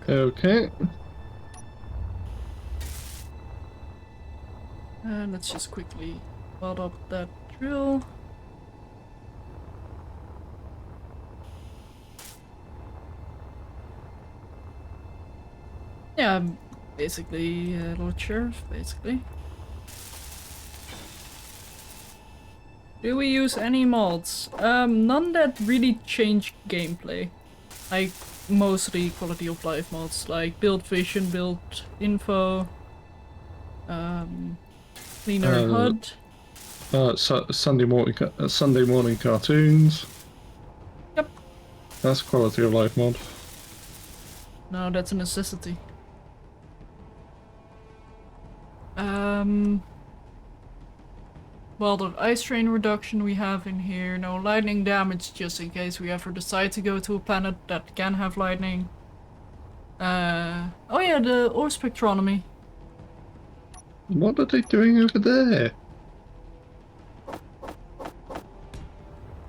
Okay. And let's just quickly weld up that drill. Yeah, basically, Lord Sheriff, basically. Do we use any mods? None that really change gameplay. Like, mostly quality of life mods, like build vision, build info, cleaner HUD. Sunday morning cartoons. Yep. That's quality of life mod. No, that's a necessity. Well, the ice train reduction we have in here, no lightning damage just in case we ever decide to go to a planet that can have lightning. Oh yeah, the ore spectronomy. What are they doing over there?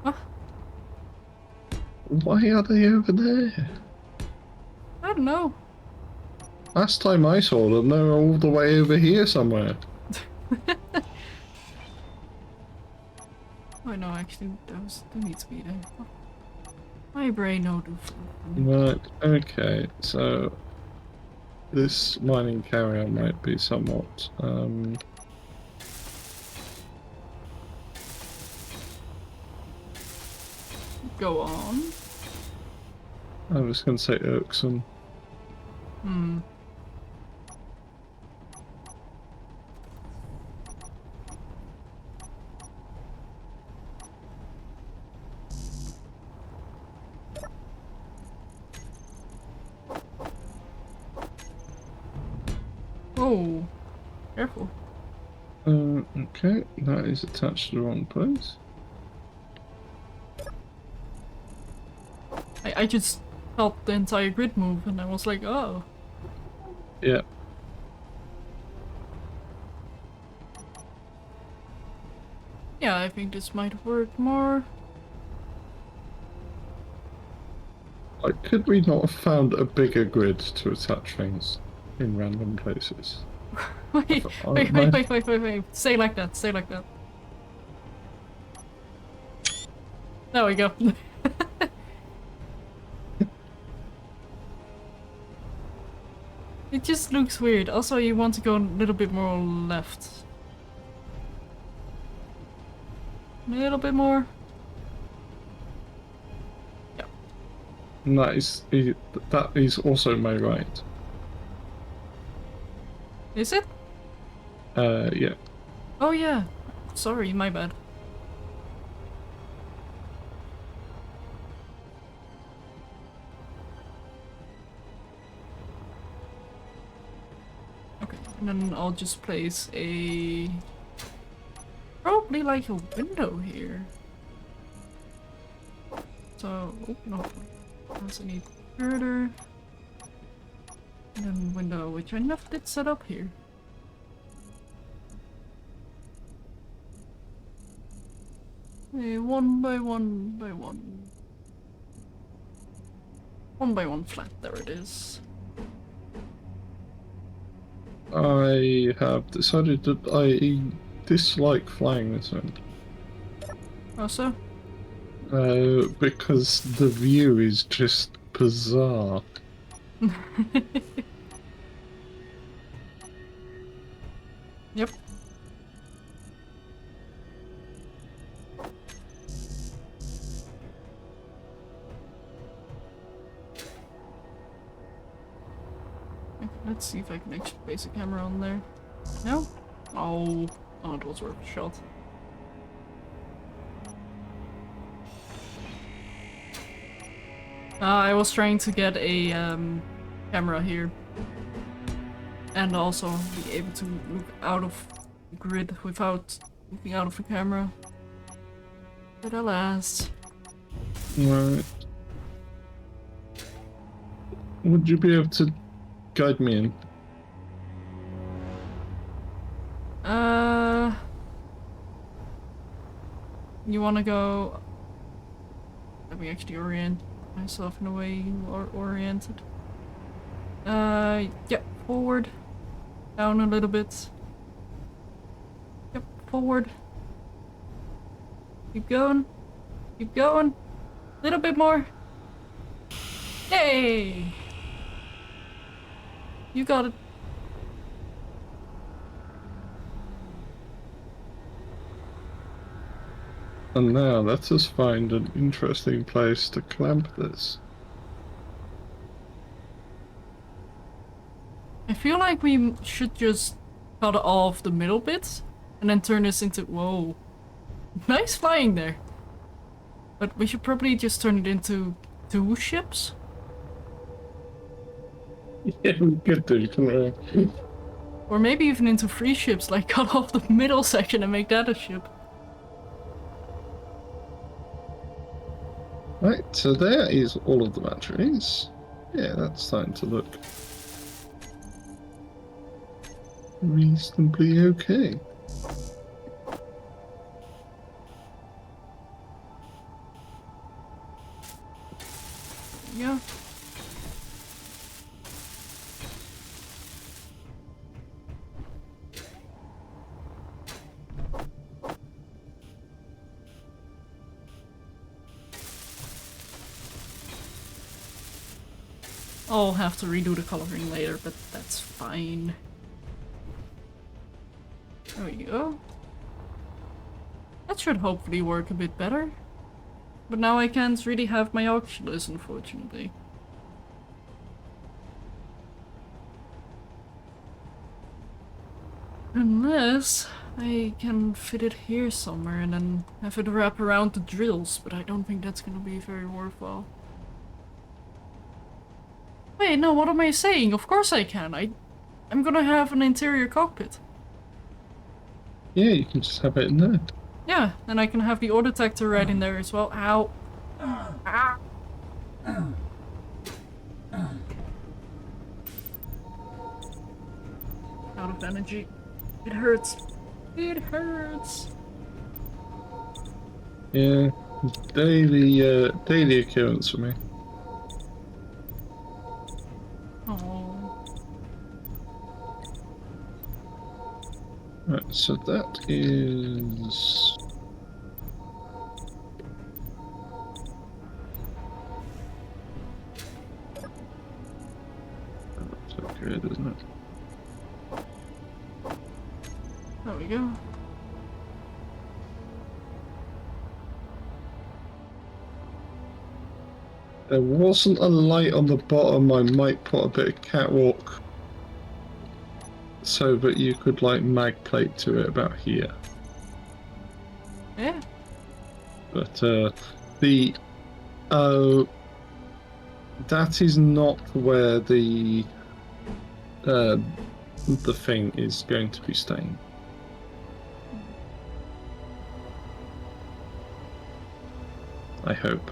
What? Why are they over there? I don't know. Last time I saw them, they were all the way over here somewhere. Oh no, actually, those need to be there. Oh. My brain no do. Right, okay, so this mining carrier might be somewhat Go on. I was going to say irksome. Hmm. Oh, careful. Okay, that is attached to the wrong place. I just felt the entire grid move and I was like, oh. Yeah. Yeah, I think this might work more. Like, could we not have found a bigger grid to attach things in random places? Wait, wait. Stay like that, stay like that. There we go. It just looks weird. Also, you want to go a little bit more left. A little bit more. Yeah. And that is also my right. Is it? Yeah. Oh yeah. Sorry, my bad. Okay, and then I'll just place a... probably like a window here. So, oh no. Also need further. And then window, which I never did set up here. Okay, one by one by one. One by one flat, there it is. I have decided that I dislike flying this end. Also, Because the view is just bizarre. yep. Okay, let's see if I can actually place a camera on there. No? Oh, it was worth a shot. I was trying to get a camera here. And also be able to look out of the grid without looking out of the camera. But alas. Right. Would you be able to guide me in? You wanna go... Let me actually orient myself in a way you are oriented. Yep, forward. Down a little bit. Yep, forward. Keep going. Keep going. A little bit more. Yay! You got it. And now let us find an interesting place to clamp this. I feel like we should just cut off the middle bit and then turn this into... Whoa. Nice flying there. But we should probably just turn it into 2 ships. Yeah, we could do, couldn't we? Or maybe even into 3 ships, like cut off the middle section and make that a ship. Right, so there is all of the batteries. Yeah, that's starting to look reasonably okay. Yeah. I'll have to redo the coloring later, but that's fine. There we go. That should hopefully work a bit better. But now I can't really have my Oculus, unfortunately. Unless I can fit it here somewhere and then have it wrap around the drills, but I don't think that's gonna be very worthwhile. Wait, no, what am I saying? Of course I can. I'm gonna have an interior cockpit. Yeah, you can just have it in there. Yeah, and I can have the ore detector right in there as well. Ow. Ah. Out of energy. It hurts. It hurts. Yeah, daily occurrence for me. Oh. Right, so that is. That's good, isn't it? There we go. There wasn't a light on the bottom. I might put a bit of catwalk so that you could like mag plate to it about here. Yeah. But that is not where the thing is going to be staying. I hope.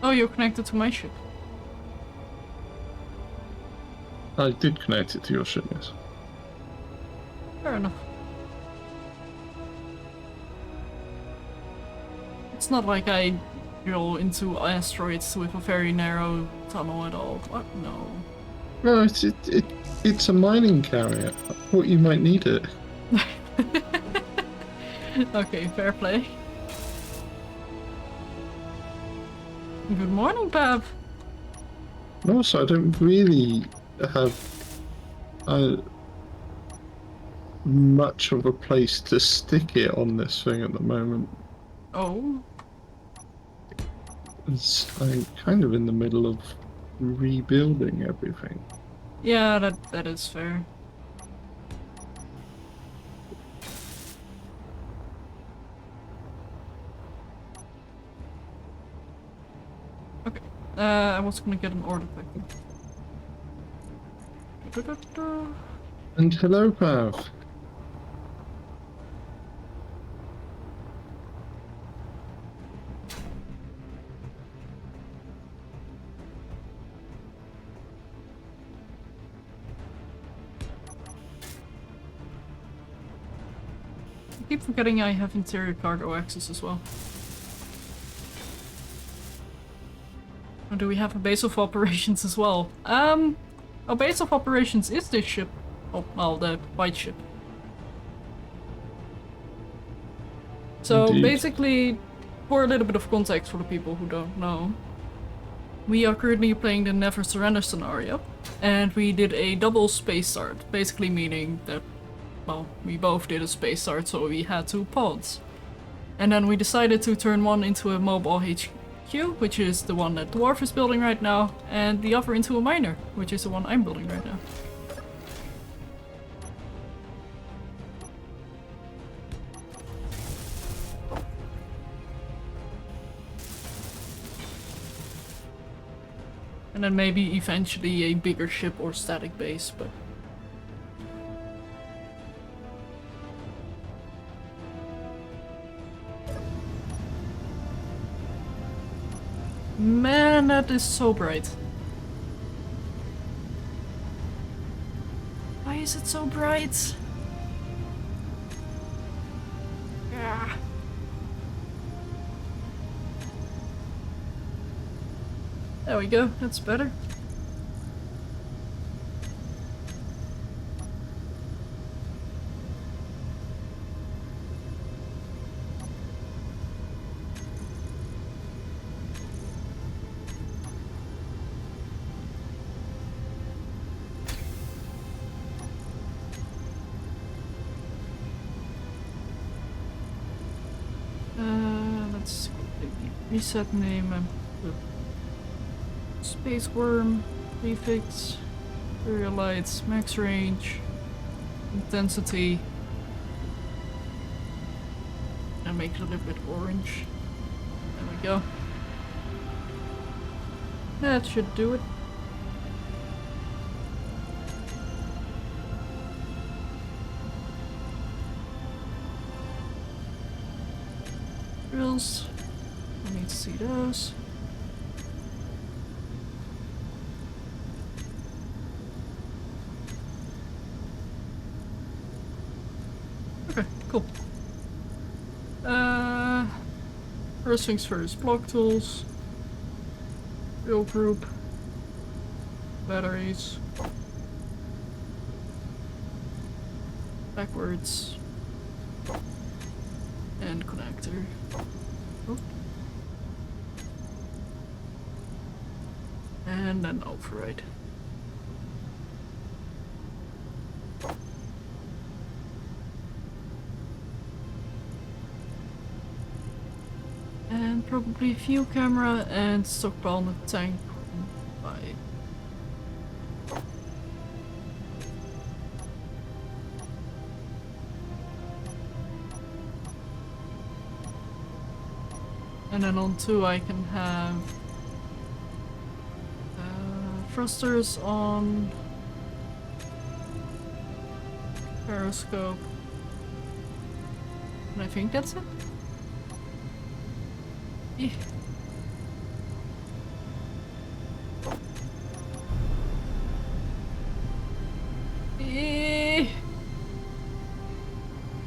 Oh, you're connected to my ship. I did connect it to your ship, yes. Fair enough. It's not like I drill into asteroids with a very narrow tunnel at all. What? No. No, it's a mining carrier. I thought you might need it. Okay, fair play. Good morning, Pab. And also, I don't really have much of a place to stick it on this thing at the moment. Oh. I'm kind of in the middle of rebuilding everything. Yeah, that is fair. Okay. I was gonna get an order back. And hello, Pav. I keep forgetting I have interior cargo access as well. Or do we have a base of operations as well? Our base of operations is this ship. Oh, well, the white ship. So Indeed. basically, for a little bit of context for the people who don't know, we are currently playing the Never Surrender scenario, and we did a double space start, basically meaning that, well, we both did a space start, so we had 2 pods. And then we decided to turn one into a mobile HQ, which is the one that Dwarf is building right now, and the other into a miner, which is the one I'm building right now. And then maybe eventually a bigger ship or static base, but... Man, that is so bright. Why is it so bright? Yeah. There we go, that's better. Let's Reset name and Space Worm, prefix, Imperial Lights, max range, intensity, and make it a little bit orange. There we go. That should do it. Drills. I need to see those. Okay, cool. First things first, block tools, build group, batteries, backwards, and connector. Oh. And then override. And probably view camera and stockpile the tank by. And then on 2 I can have thrusters on periscope. And I think that's it. Yeah.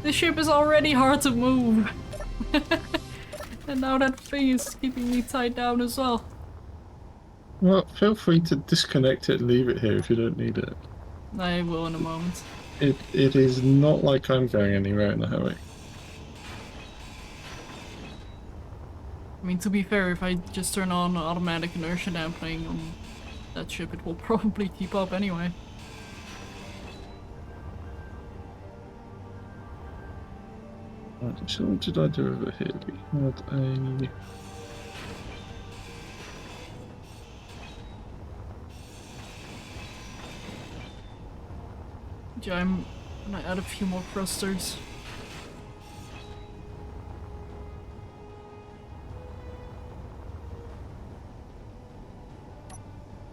The ship is already hard to move. And now that thing is keeping me tied down as well. Well, feel free to disconnect it and leave it here if you don't need it. I will in a moment. It is not like I'm going anywhere in a hurry. I mean, to be fair, if I just turn on automatic inertia dampening on that ship, it will probably keep up anyway. Right, so what did I do over here? We had a... Yeah, I'm gonna add a few more thrusters.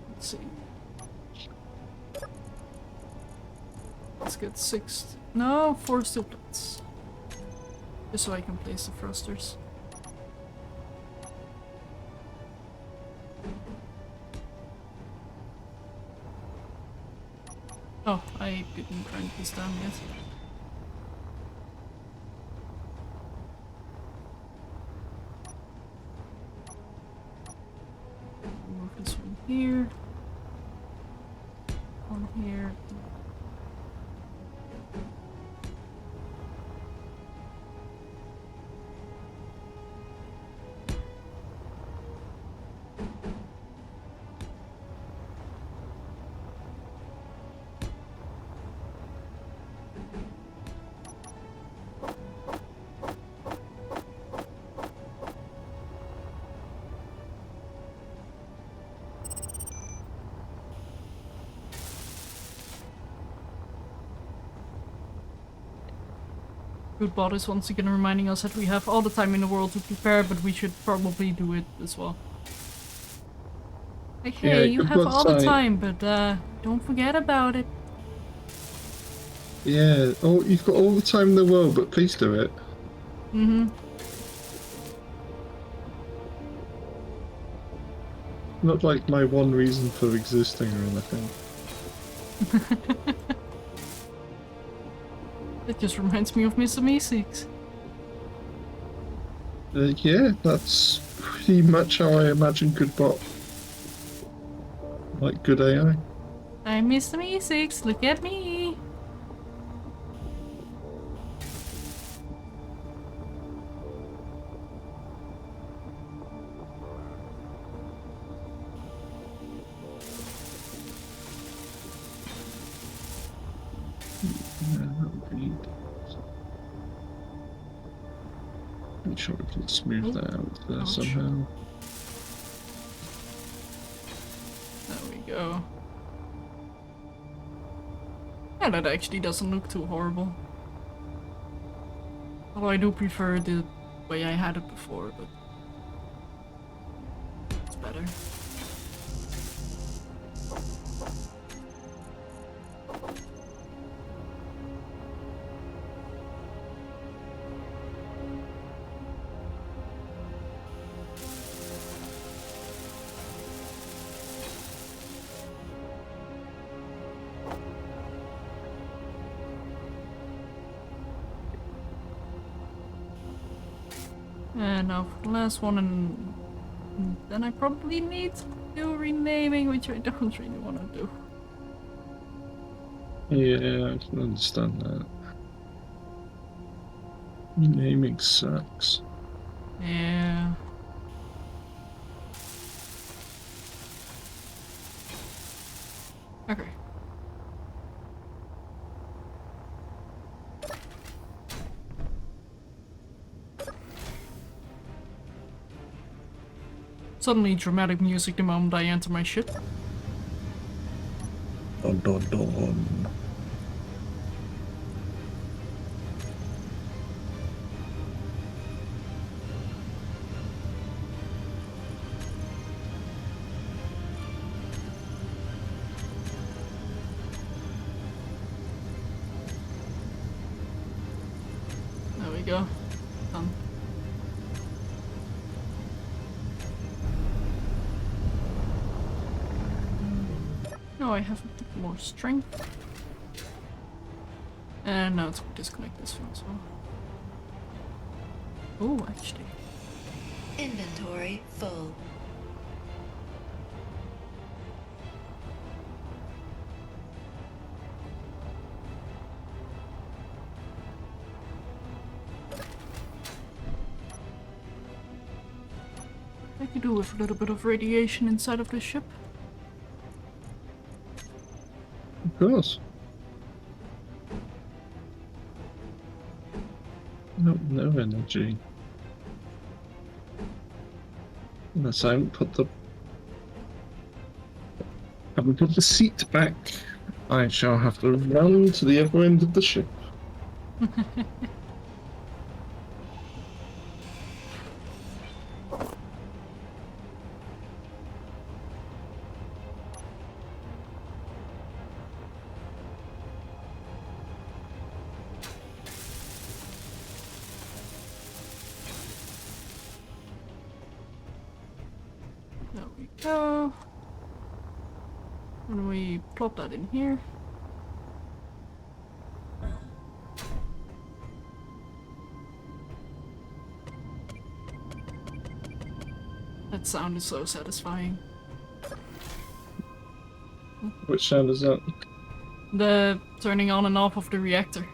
Let's see. Let's get 6. No, 4 steel plates. Just so I can place the thrusters. Oh, I didn't crank this down yet. Move this one here. One here. Good bot is once again reminding us that we have all the time in the world to prepare, but we should probably do it as well. Like, hey, Yeah, you good have bot all the say- time, but don't forget about it. Yeah, oh, you've got all the time in the world, but please do it. Mm-hmm. Not like my one reason for existing or anything. It just reminds me of Mr. Meeseeks. Yeah, that's pretty much how I imagine good bot. Like good AI. I'm Mr. Meeseeks, look at me! pretty sure we can smooth that out there Ouch. somehow. There we go. Yeah, that actually doesn't look too horrible. Although I do prefer the way I had it before, but it's better. And now for the last one, and then I probably need to do renaming, which I don't really want to do. Yeah, I can understand that. Naming sucks. Yeah. Okay. Suddenly dramatic music the moment I enter my ship. Dun dun dun. There we go. Done. Now I have a bit more strength. And now let's disconnect this one as well. Oh, actually. Inventory full. I could do with a little bit of radiation inside of the ship. Of course. No energy. Unless I haven't put the seat back, I shall have to run to the other end of the ship. There we go. And we plop that in here. That sound is so satisfying. Which sound is that? The turning on and off of the reactor.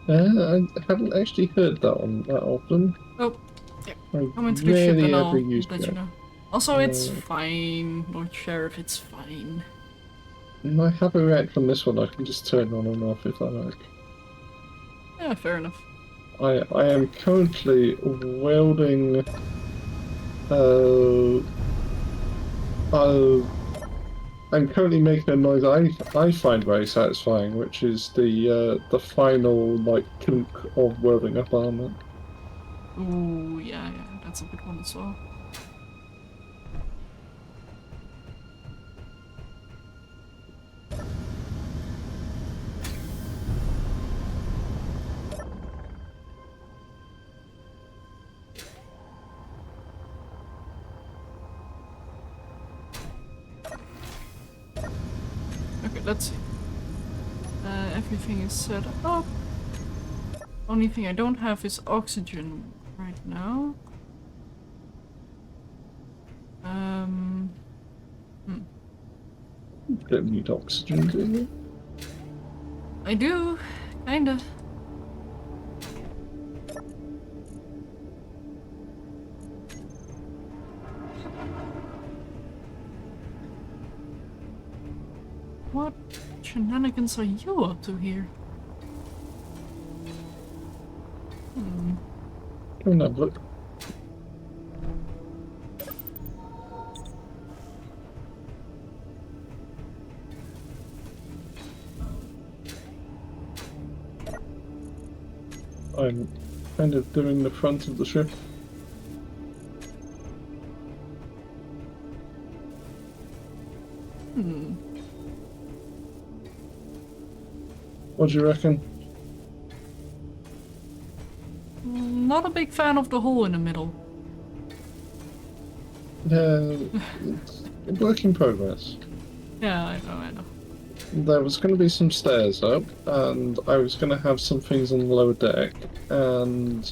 I haven't actually heard that one that often. Oh, yeah. I Come into the ship rarely and I'll ever used let you that. know. Also, it's fine, Lord Sheriff, it's fine. I have a react from this one. I can just turn on and off if I like. Yeah, fair enough. I am currently welding. I'm currently making a noise I find very satisfying, which is the final like clunk of welding up armor. Ooh, yeah, that's a good one as well. Okay, let's see. Everything is set up. Only thing I don't have is oxygen right now. Don't need oxygen, do you? I do, kinda. What shenanigans are you up to here? Come and have a look. I'm kind of doing the front of the ship. What do you reckon? Not a big fan of the hole in the middle. It's a work in progress. Yeah, I know. There was going to be some stairs up, and I was going to have some things on the lower deck, and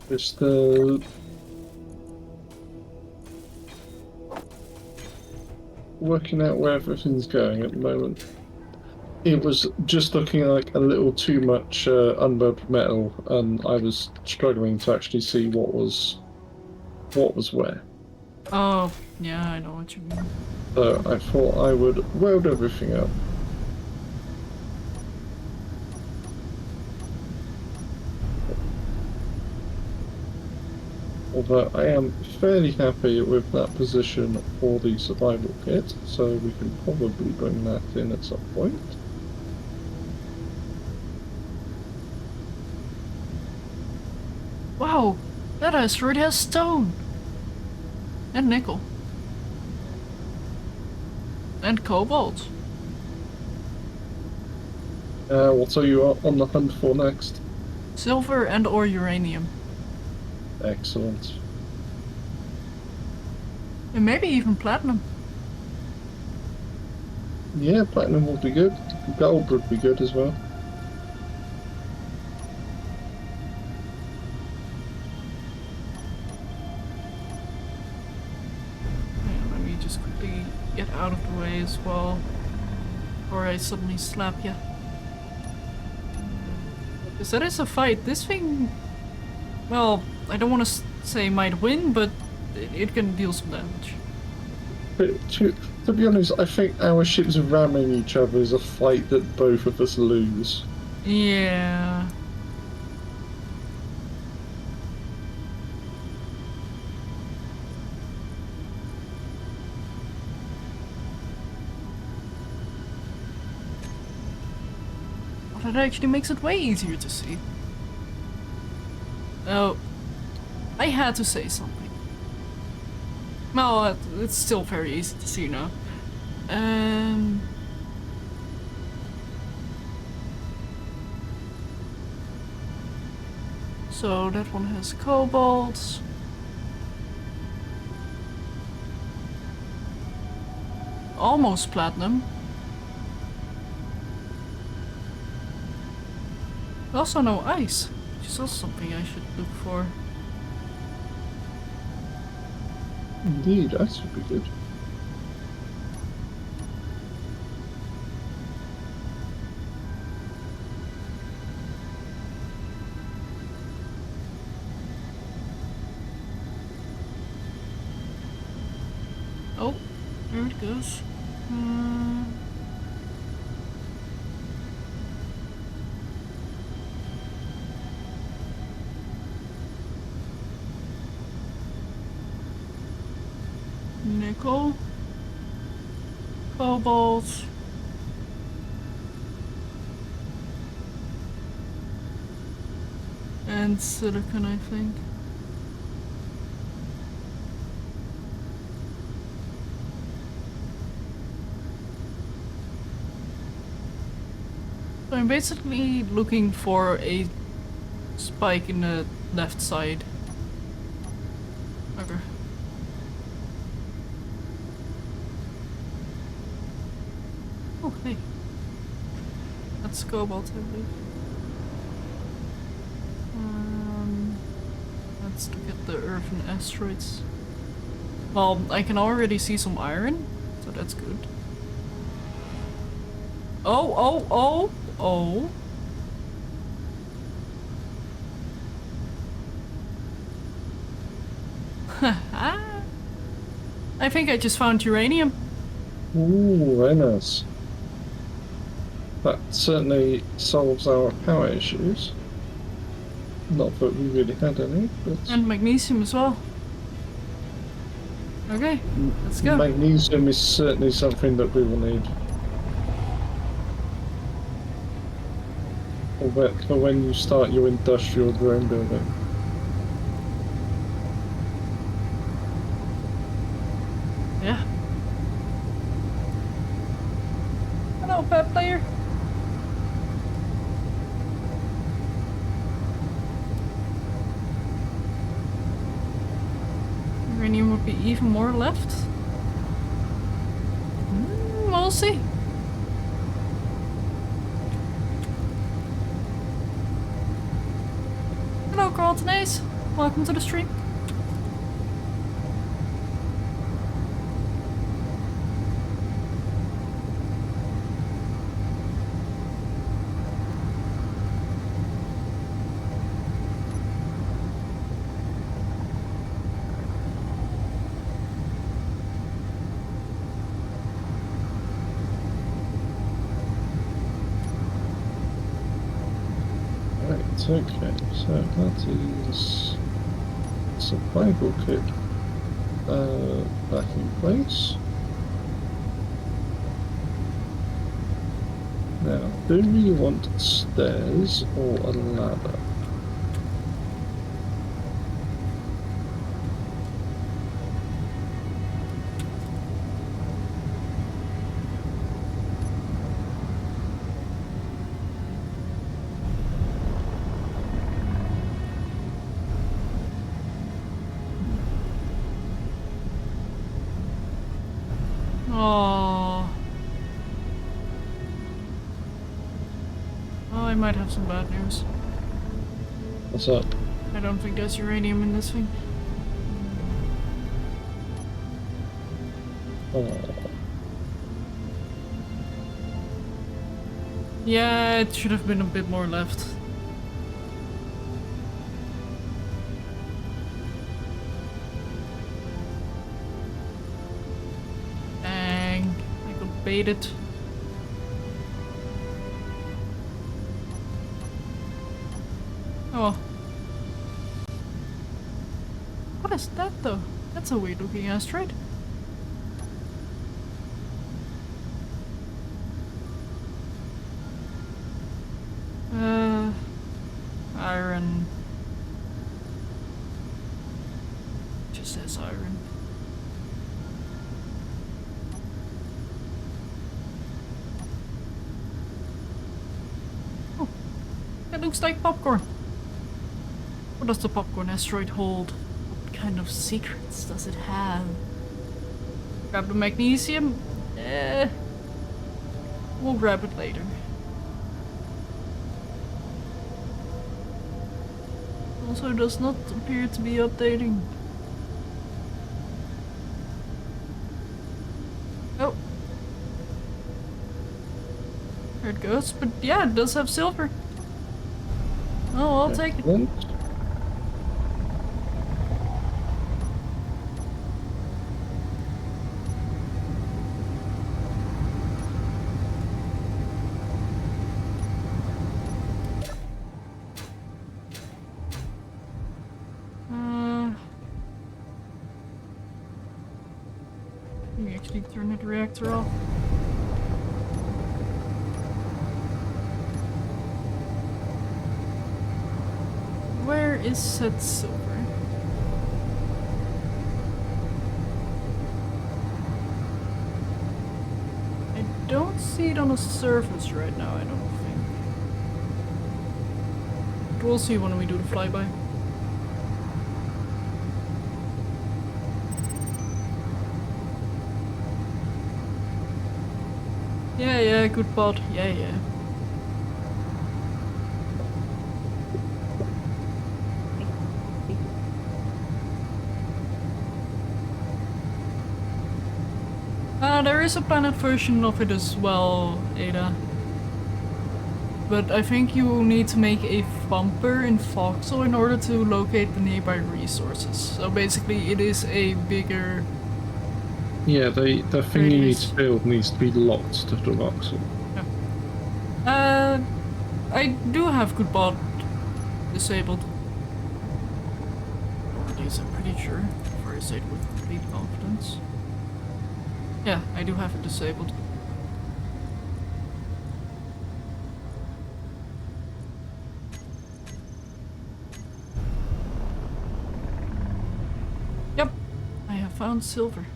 just working out where everything's going at the moment. It was just looking like a little too much unburnt metal, and I was struggling to actually see what was where. Oh, yeah, I know what you mean. So I thought I would weld everything up. Although I am fairly happy with that position for the survival kit, so we can probably bring that in at some point. Wow, that asteroid has stone! And nickel. And cobalt. What are you on the hunt for next? Silver and or uranium. Excellent. And maybe even platinum. Yeah, platinum would be good. Gold would be good as well. Yeah, let me just quickly get out of the way as well. Or I suddenly slap you. Because that is a fight. This thing... Well, I don't want to say might win, but it can deal some damage. But to be honest, I think our ships ramming each other is a fight that both of us lose. Yeah. Well, that actually makes it way easier to see. Oh, I had to say something. Well, it's still very easy to see now. So that one has cobalt. Almost platinum. Also no ice, which is also something I should look for. Indeed, that should be good. Oh, there it goes. Nickel, cobalt, and silicon, I think. So I'm basically looking for a spike in the left side. Okay. Oh, hey. That's cobalt, I believe. Let's look at the Earth and asteroids. Well, I can already see some iron, so that's good. Oh. I think I just found uranium. Ooh, very nice. That certainly solves our power issues. Not that we really had any, but... And magnesium as well. Okay, let's go. Magnesium is certainly something that we will need. For when you start your industrial drone building. Yeah. Hello, pet player. Uranium would be even more left. We'll see. Hello, Carlton Ace. Welcome to the stream. Okay, so that is survival kit back in place. Now, do we want stairs or a ladder? Oh, I might have some bad news. What's up? I don't think there's uranium in this thing. Oh. Yeah, it should have been a bit more left. Dang, I got baited. Oh. What is that though? That's a weird looking asteroid. Iron. Just says iron. Oh, it looks like popcorn. What does the popcorn asteroid hold? What kind of secrets does it have? Grab the magnesium? We'll grab it later. Also does not appear to be updating. Oh. There it goes. But yeah, it does have silver. Oh, I'll take it. Excellent. Let me actually turn that reactor off. Where is said silver? I don't see it on the surface right now, I don't think. But we'll see when we do the flyby. Yeah, good pod. Yeah. There is a planet version of it as well, Ada. But I think you will need to make a bumper in Foxhole in order to locate the nearby resources. So basically it is a bigger... Yeah, the thing you need to build needs to be locked to the voxel. Yeah. I do have good bot disabled. At least I'm pretty sure, before I say it with complete confidence. Yeah, I do have it disabled. Yep, I have found silver.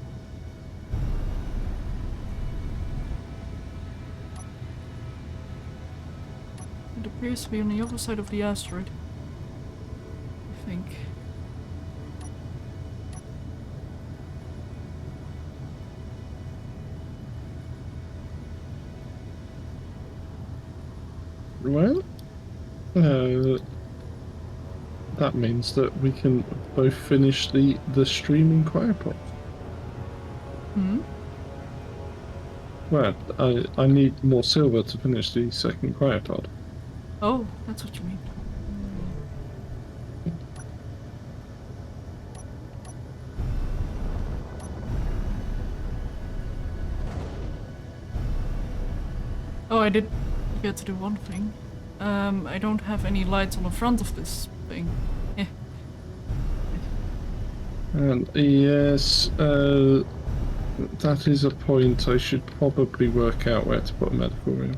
It appears to be on the other side of the asteroid, I think. Well, that means that we can both finish the streaming cryopod. Hmm? Well, I need more silver to finish the second cryopod. Oh, that's what you mean. Oh, I did forget to do one thing. I don't have any lights on the front of this thing. Eh. And yes, that is a point. I should probably work out where to put a medical room.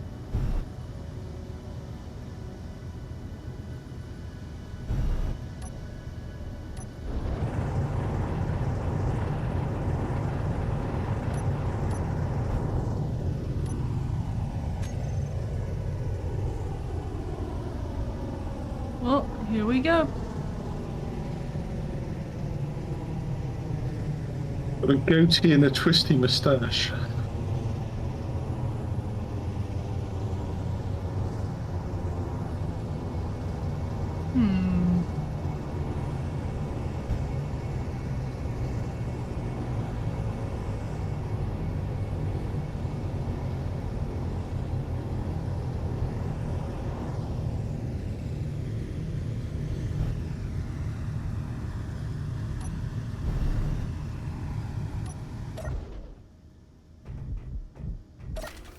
Well, here we go. Got a goatee and a twisty moustache.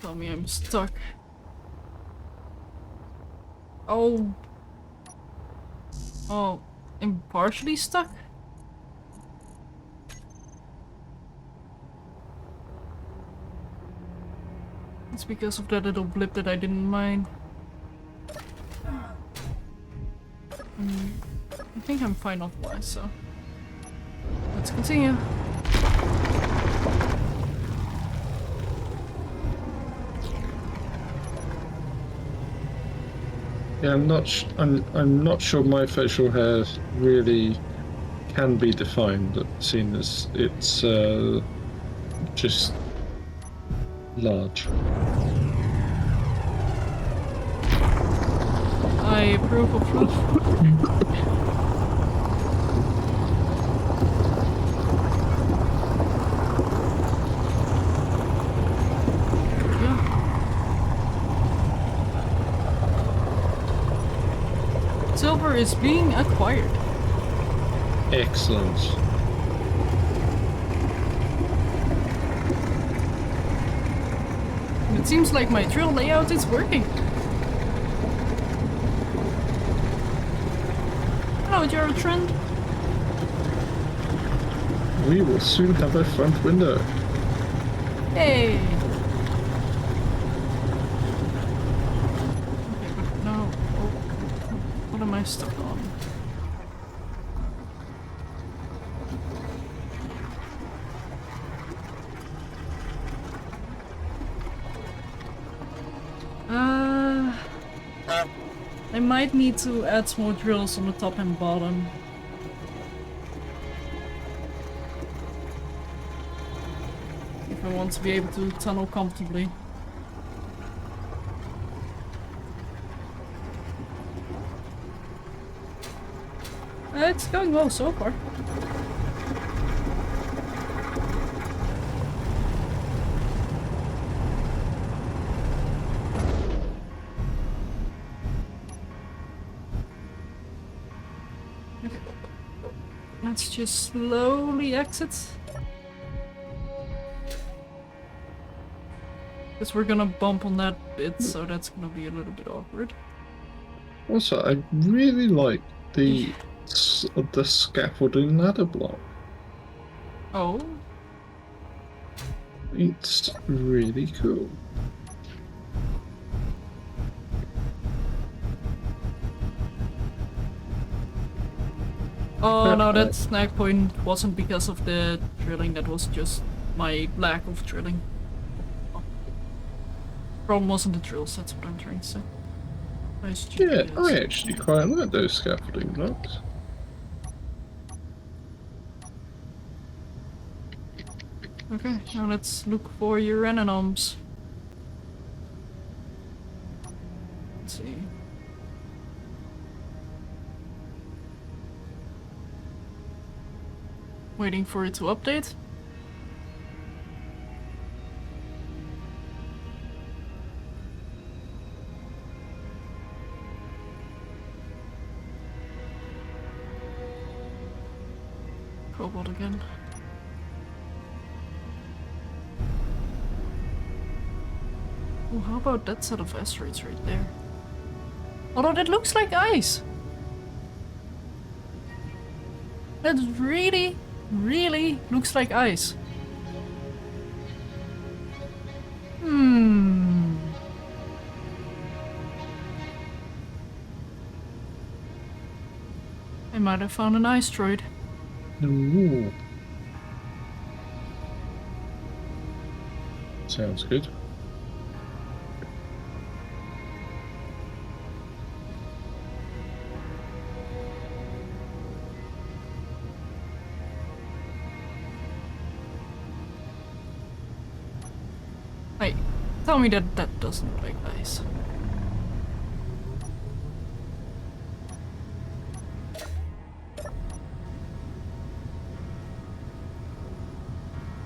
Tell me I'm stuck. Oh. Oh, I'm partially stuck? It's because of that little blip that I didn't mind. I think I'm fine otherwise, so let's continue. Yeah, I'm not sure my facial hair really can be defined, seeing as it's just large. I approve of fluff. Silver is being acquired. Excellent. It seems like my drill layout is working. Hello, Jared Trend. We will soon have a front window. Hey! Okay, but no. Oh, what am I stuck on? I might need to add some more drills on the top and bottom. If I want to be able to tunnel comfortably. It's going well so far. Okay. Let's just slowly exit. Because we're gonna bump on that bit, so that's gonna be a little bit awkward. Also, I really like the scaffolding ladder block. Oh, It's really cool. oh no, Uh, that snag point wasn't because of the drilling, that was just my lack of drilling. Oh. Problem wasn't the drills, that's what I'm trying to say. Nice yeah, GPS. I actually quite like those scaffolding blocks. Okay, now let's look for uranomes. Let's see. Waiting for it to update. Cobalt again. Oh, how about that set of asteroids right there? Although that looks like ice. That really, really looks like ice. Hmm. I might have found an asteroid. Ooh. Sounds good. Wait, tell me that that doesn't look like ice.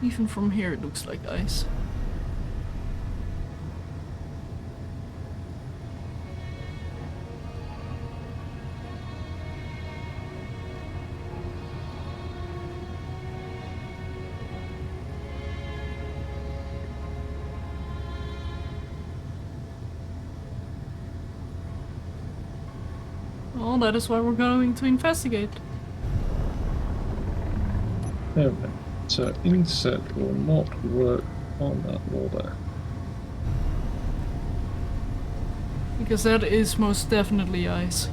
Even from here it looks like ice. Well, that is why we're going to investigate. Okay. So inset will not work on that border. Because that is most definitely ice.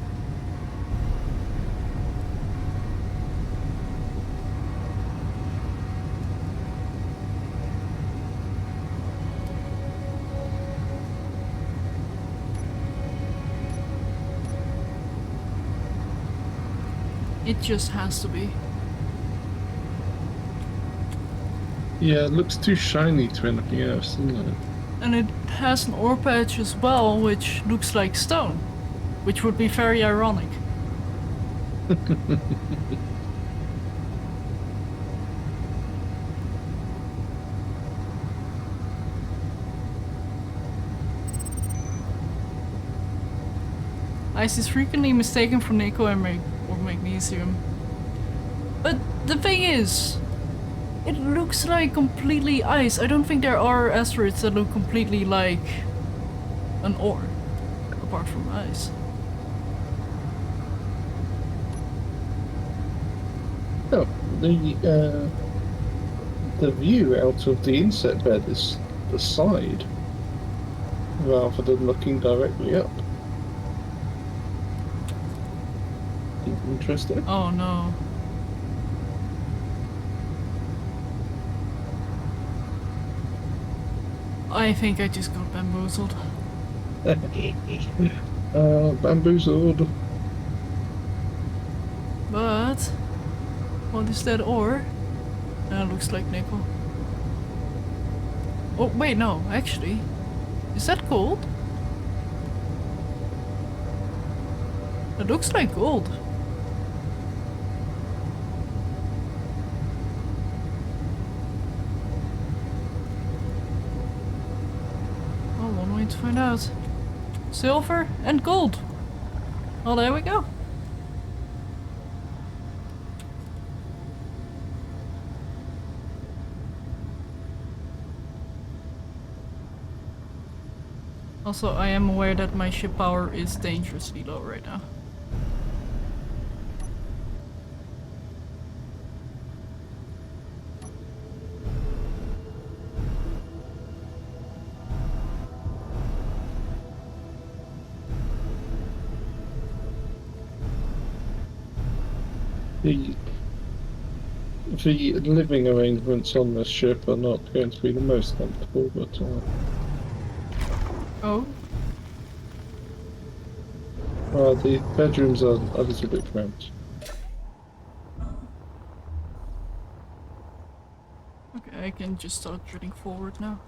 It just has to be. Yeah, it looks too shiny to anything else, doesn't it? And it has an ore patch as well, which looks like stone. Which would be very ironic. Ice is frequently mistaken for nickel and or magnesium. But the thing is, it looks like completely ice. I don't think there are asteroids that look completely like an ore, apart from ice. Oh, the view out of the inset bed is the side, rather than looking directly up. Interesting. Oh no. I think I just got bamboozled. Bamboozled. But what is that ore? That looks like nickel. Oh wait, no, actually. Is that gold? It looks like gold. Oh, one way to find out. Silver and gold. Well, there we go. Also, I am aware that my ship power is dangerously low right now. The living arrangements on this ship are not going to be the most comfortable, but Oh, the bedrooms are a little bit cramped. okay, I can just start drilling forward now.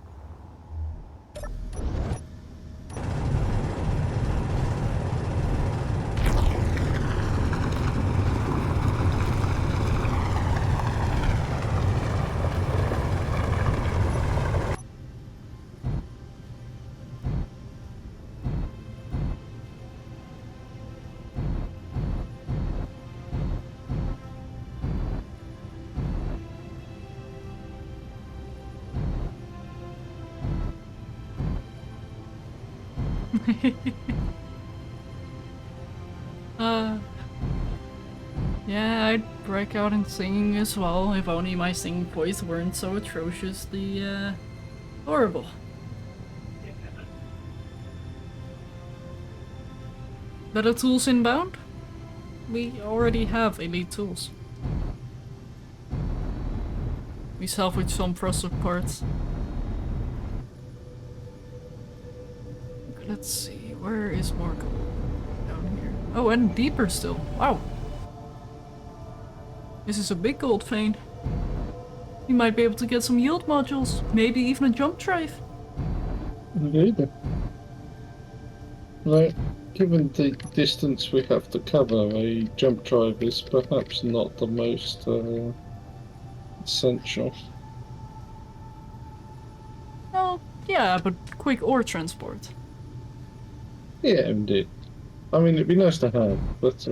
Yeah, I'd break out in singing as well, if only my singing voice weren't so atrociously, horrible. Better tools inbound? We already have elite tools. We salvage some frosted parts. Let's see, where is more gold? Down here. Oh, and deeper still. Wow. This is a big gold vein. We might be able to get some yield modules, maybe even a jump drive. Indeed. Right, given the distance we have to cover, a jump drive is perhaps not the most essential. Oh, yeah, but quick ore transport. Yeah, indeed. I mean, it'd be nice to have, but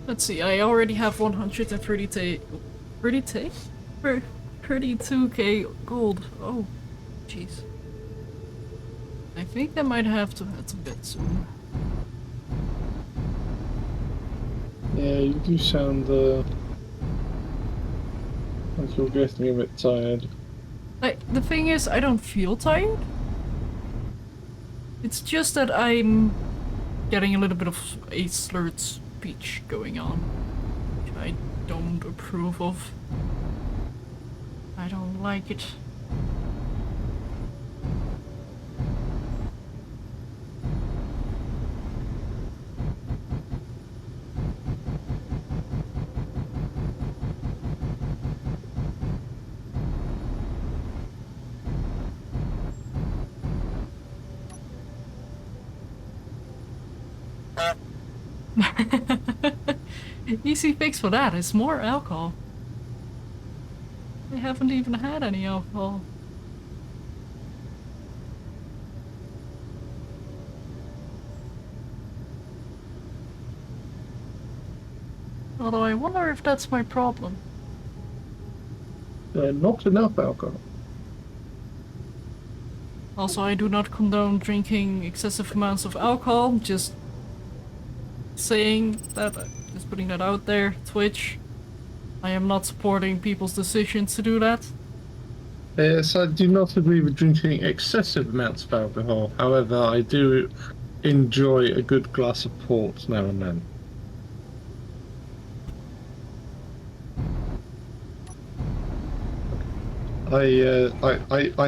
Let's see, I already have 32k gold. Oh, jeez. I think I might have to head to bed soon. yeah, you do sound like you're getting a bit tired. Like, the thing is, I don't feel tired. It's just that I'm getting a little bit of a slurred speech going on, which I don't approve of. I don't like it. Easy fix for that is more alcohol. I haven't even had any alcohol. Although I wonder if that's my problem. Not enough alcohol. Also, I do not condone drinking excessive amounts of alcohol, just saying that, just putting that out there. Twitch, I am not supporting people's decisions to do that. Yes, I do not agree with drinking excessive amounts of alcohol. However, I do enjoy a good glass of port now and then. I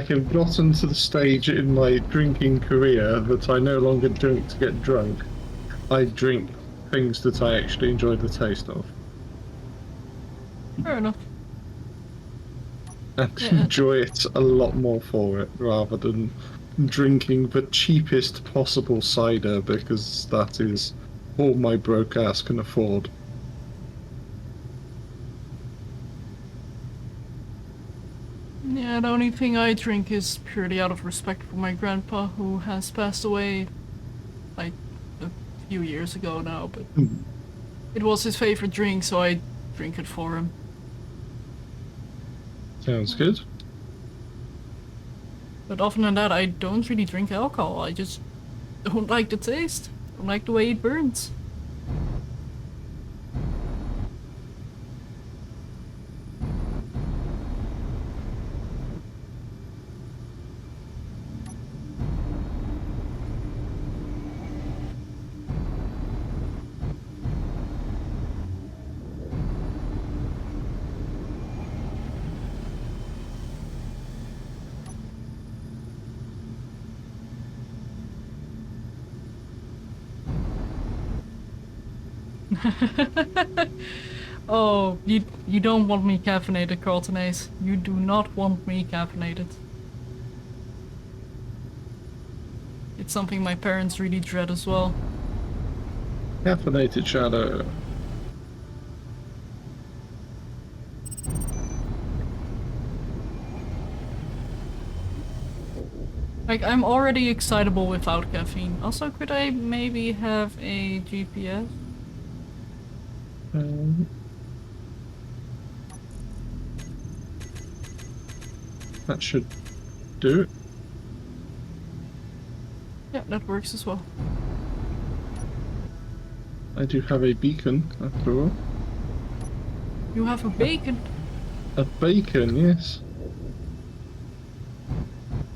have gotten to the stage in my drinking career that I no longer drink to get drunk. I drink things that I actually enjoy the taste of. Fair enough. And Yeah. enjoy it a lot more for it, rather than drinking the cheapest possible cider because that is all my broke ass can afford. Yeah, the only thing I drink is purely out of respect for my grandpa, who has passed away like a few years ago now, but it was his favorite drink, so I drink it for him. Sounds good. But other than that, I don't really drink alcohol. I just don't like the taste. Don't like the way it burns. Oh, you don't want me caffeinated, Carlton Ace. You do not want me caffeinated. It's something my parents really dread as well. Caffeinated shadow. Like, I'm already excitable without caffeine. Also, could I maybe have a GPS? That should do it. Yeah, that works as well. I do have a beacon, after all. You have a bacon. A bacon, yes.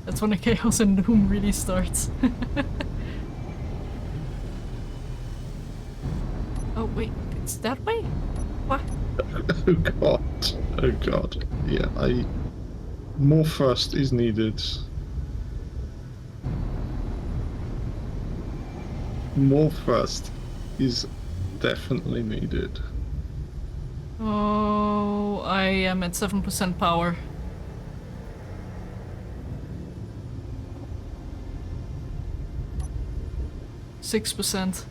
That's when the chaos and doom really starts. Oh wait, it's that way? What? Oh god. Oh god. Yeah, more thrust is needed. More thrust is definitely needed. Oh, I am at 7% power. %.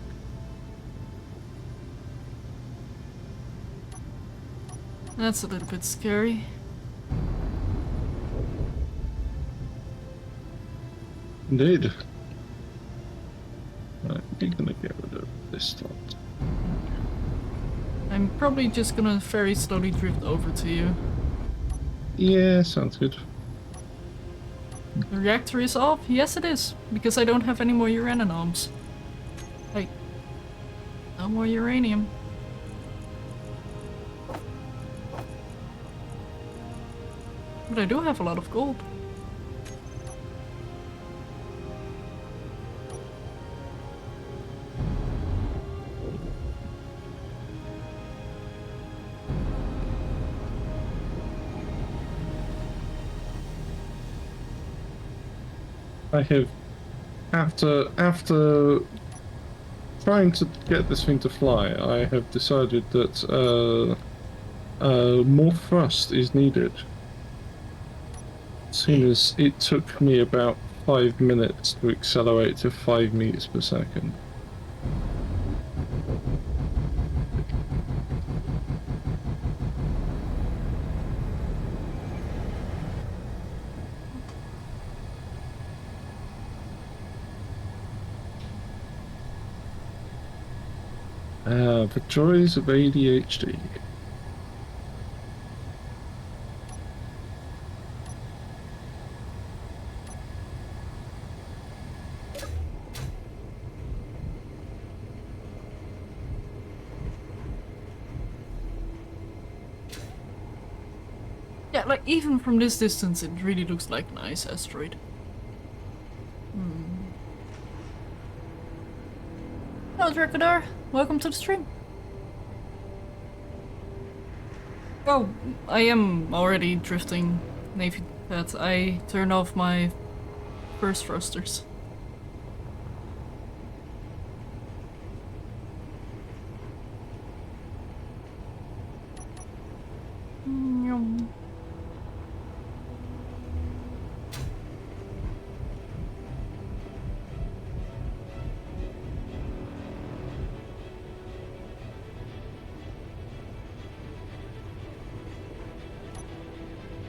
That's a little bit scary. Indeed. Right, we're gonna get rid of this thought. I'm probably just gonna very slowly drift over to you. Yeah, sounds good. The reactor is off? Yes it is, because I don't have any more uranomes. Like, no more uranium. But I do have a lot of gold. I have, after trying to get this thing to fly, I have decided that more thrust is needed. Seeing as it took me about 5 minutes to accelerate to 5 meters per second. The joys of ADHD. Yeah, like even from this distance it really looks like an ice asteroid. Hello Dracodar, welcome to the stream. Oh, I am already drifting, Navy Pet. I turned off my first thrusters. Yum.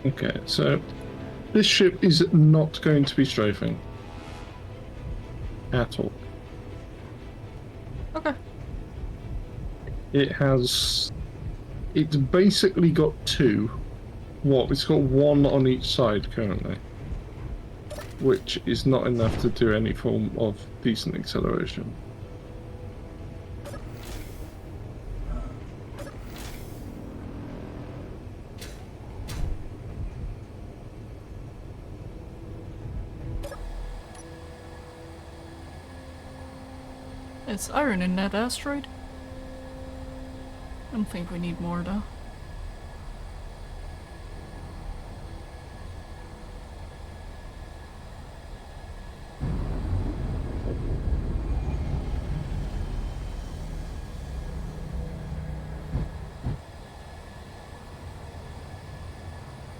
Okay, so this ship is not going to be strafing at all. Okay. It's basically got two. It's got one on each side currently, which is not enough to do any form of decent acceleration. It's iron in that asteroid. I don't think we need more though.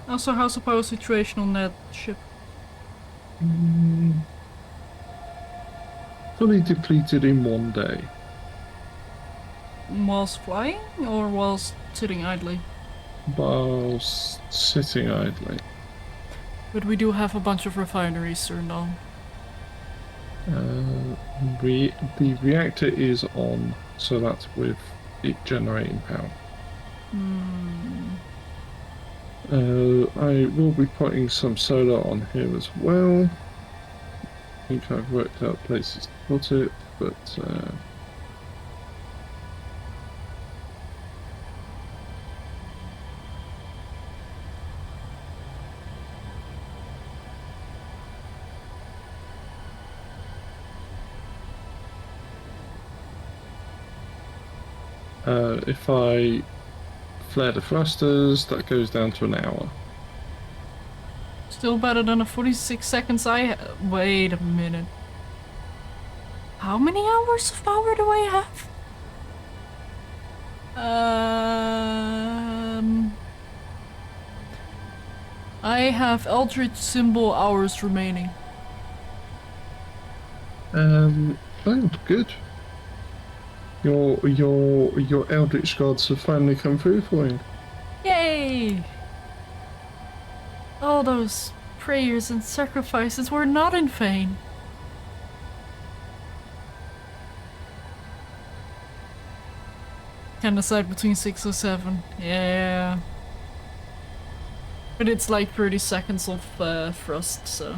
Also, how's the power situation on that ship? Fully depleted in one day. Whilst flying or whilst sitting idly? While sitting idly. But we do have a bunch of refineries turned on. The reactor is on, so that's with it generating power. I will be putting some solar on here as well. I think I've worked out places to put it, but if I flare the thrusters, that goes down to an hour. Still better than the 46 seconds Wait a minute. How many hours of power do I have? I have Eldritch symbol hours remaining. Oh, good. Your Eldritch gods have finally come through for you. Yay! All those prayers and sacrifices were not in vain. Can decide between 6 or 7. Yeah. But it's like 30 seconds of thrust, so.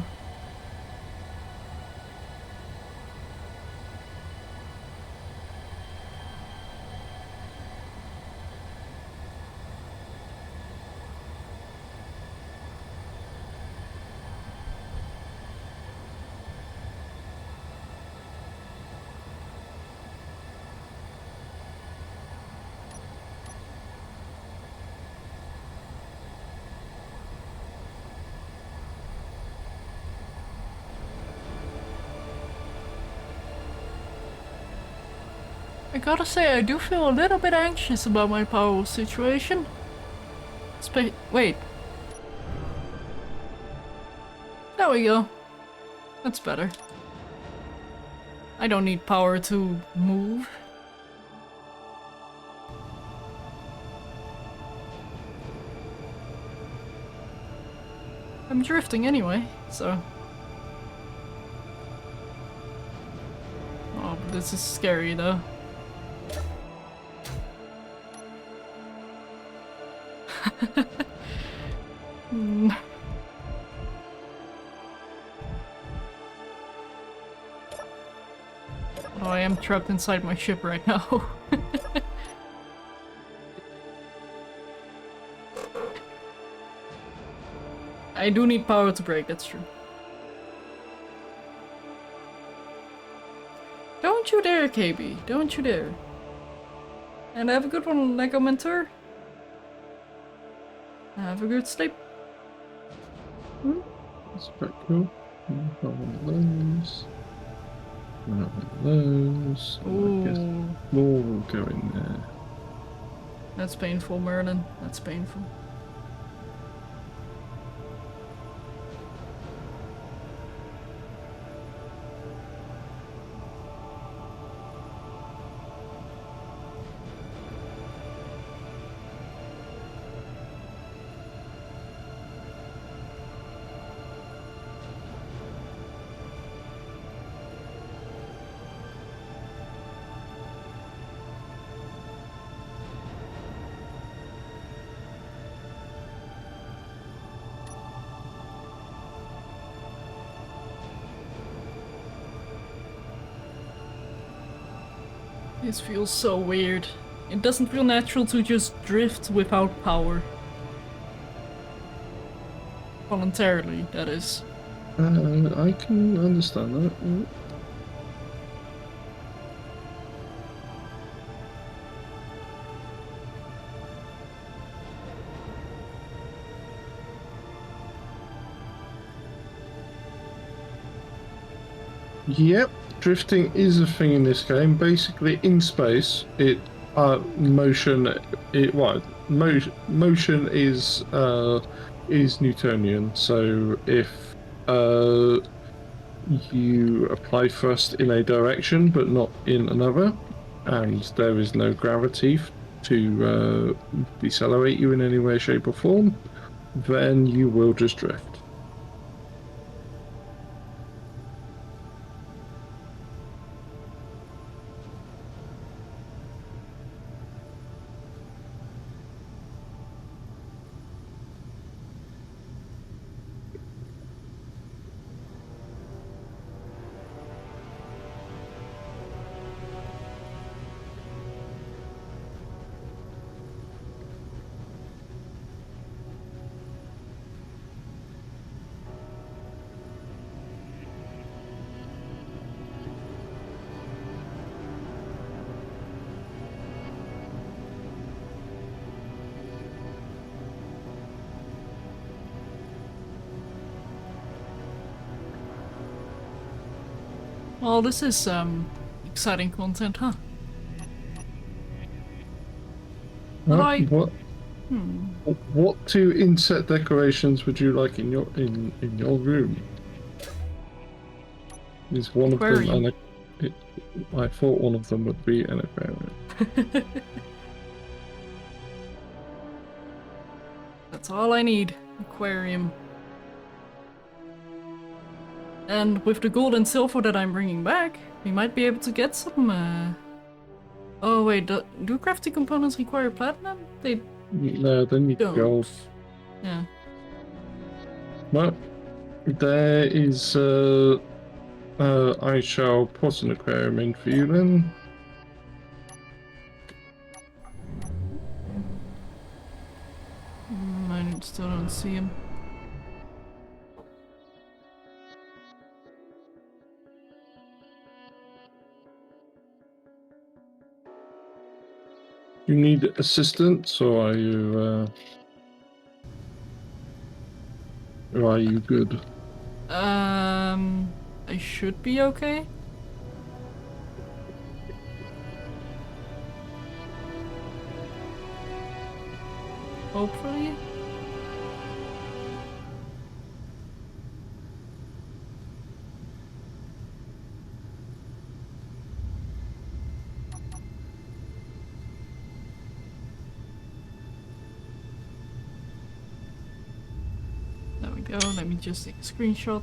I gotta say, I do feel a little bit anxious about my power situation. Wait. There we go. That's better. I don't need power to move. I'm drifting anyway, so... Oh, but this is scary though. Oh, I am trapped inside my ship right now. I do need power to brake, that's true. Don't you dare, KB. Don't you dare. And have a good one, Lego Mentor. Have a good sleep. That's quite cool. Got one of those. One of those. I guess Ooh, more will go in there. that's painful, Merlin. That's painful. This feels so weird. It doesn't feel natural to just drift without power. Voluntarily, that is. I can understand that. Yep, drifting is a thing in this game. Basically, in space, motion is Newtonian. So if you apply thrust in a direction but not in another, and there is no gravity to decelerate you in any way, shape, or form, then you will just drift. Well, this is exciting content, huh? What two inset decorations would you like in your room? Is one Aquarium. of them I thought one of them would be an aquarium. That's all I need. Aquarium. And with the gold and silver that I'm bringing back, we might be able to get some, Oh wait, do crafting components require platinum? They No, they need don't. gold. Yeah. Well, there is. I shall put an aquarium in for you then. I still don't see him. You need assistance, or are you? Or are you good? I should be okay. Hopefully. There we go, let me just take a screenshot.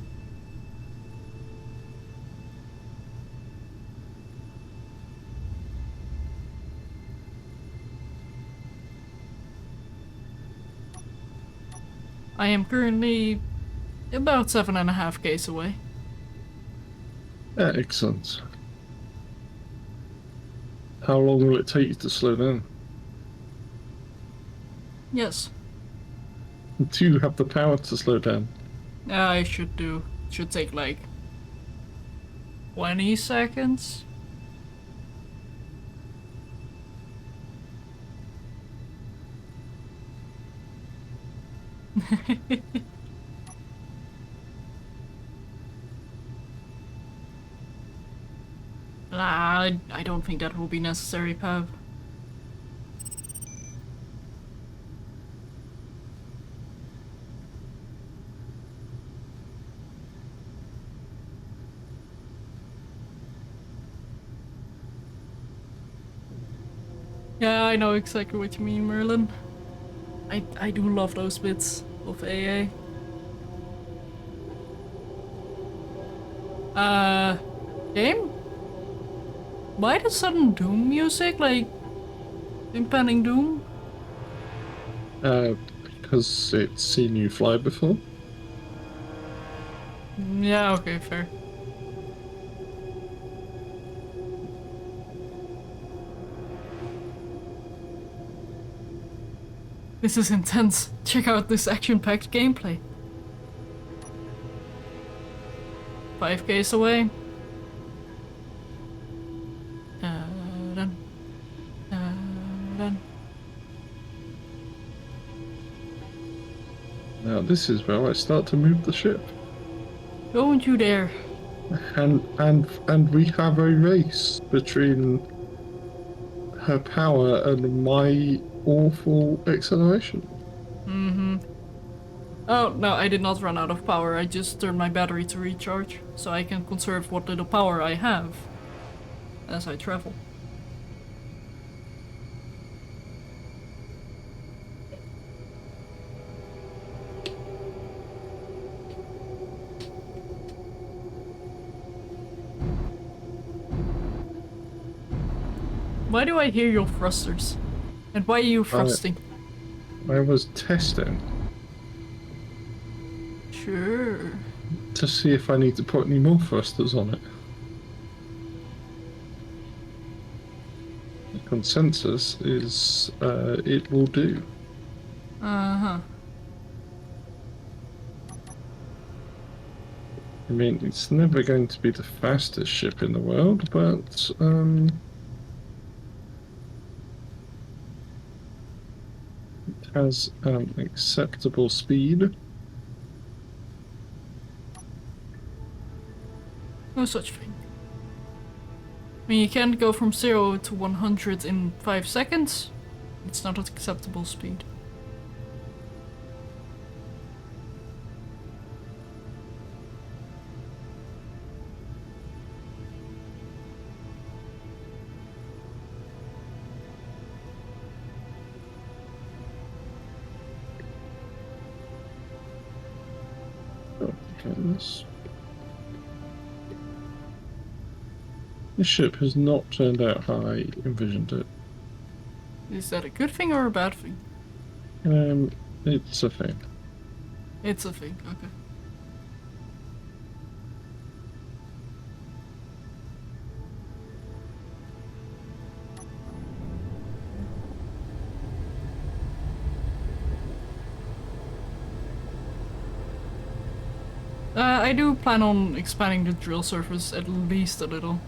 I am currently about 7.5 Ks away. Excellent. How long will it take you to slow down? Yes. Do you have the power to slow down? I should do. Should take like 20 seconds. Nah, I don't think that will be necessary, Pav. Yeah, I know exactly what you mean, Merlin. I do love those bits of AA. Game? Why the sudden Doom music? Like, impending Doom? Because it's seen you fly before. Yeah, okay, fair. This is intense. Check out this action-packed gameplay. 5Ks away. Dun. Dun. Now this is where I start to move the ship. Don't you dare. And we have a race between her power and my awful acceleration. Mm-hmm. Oh, no, I did not run out of power. I just turned my battery to recharge, so I can conserve what little power I have as I travel. Why do I hear your thrusters? And why are you thrusting? I was testing Sure. to see if I need to put any more thrusters on it. The consensus is it will do. Uh-huh. I mean, it's never going to be the fastest ship in the world, but it has acceptable speed. No such thing. I mean, you can't go from 0 to 100 in 5 seconds. It's not acceptable speed. This ship has not turned out how I envisioned it. Is that a good thing or a bad thing? It's a thing. It's a thing, okay. I do plan on expanding the drill surface at least a little.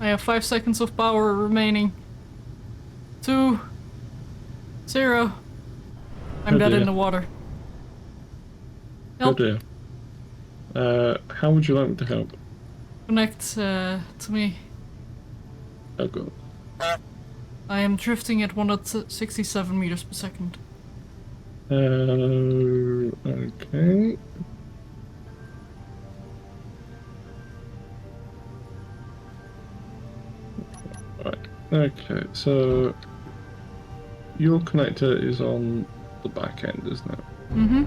I have 5 seconds of power remaining. 2, 0. I'm dead in the water. Oh Help. dear. How would you like me to help? Connect to me. Oh god. I am drifting at 167 meters per second. Okay. Right. Okay, so your connector is on the back end, isn't it? Mm-hmm.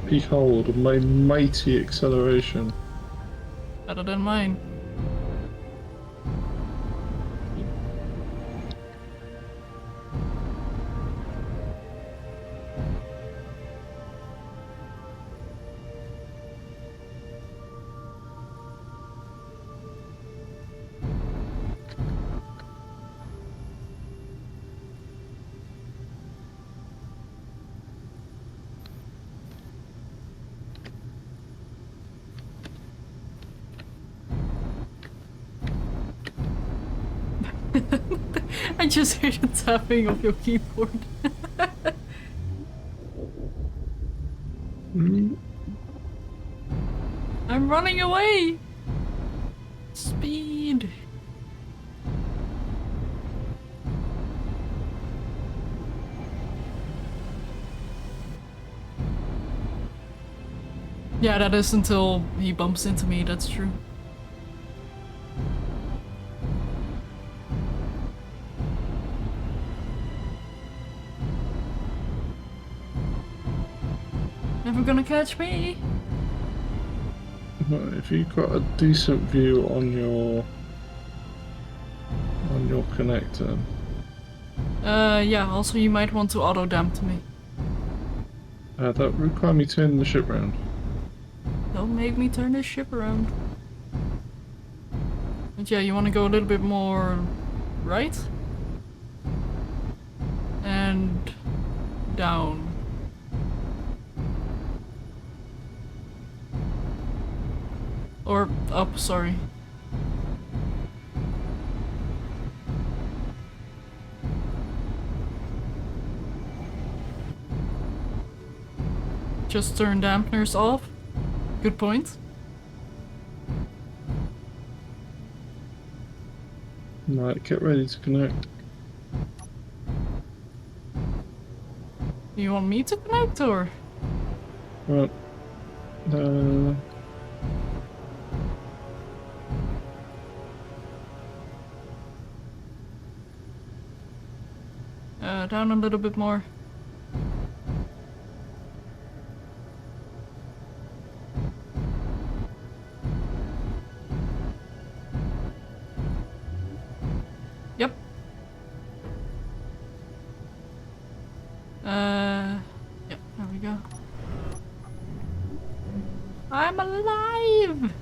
Behold my mighty acceleration. Better than mine. I just hear the tapping of your keyboard. I'm running away! Speed! Yeah, that is until he bumps into me, that's true. Never gonna catch me! Well, if you've got a decent view on your connector. Yeah, also you might want to auto-damp to me. That would require me turning the ship round. Don't make me turn this ship around. But yeah, you want to go a little bit more right? And down. Or up, sorry. Just turn dampeners off. Good point. Right, get ready to connect. You want me to connect or? Right. Down a little bit more. Yep. Yep, there we go. I'm alive!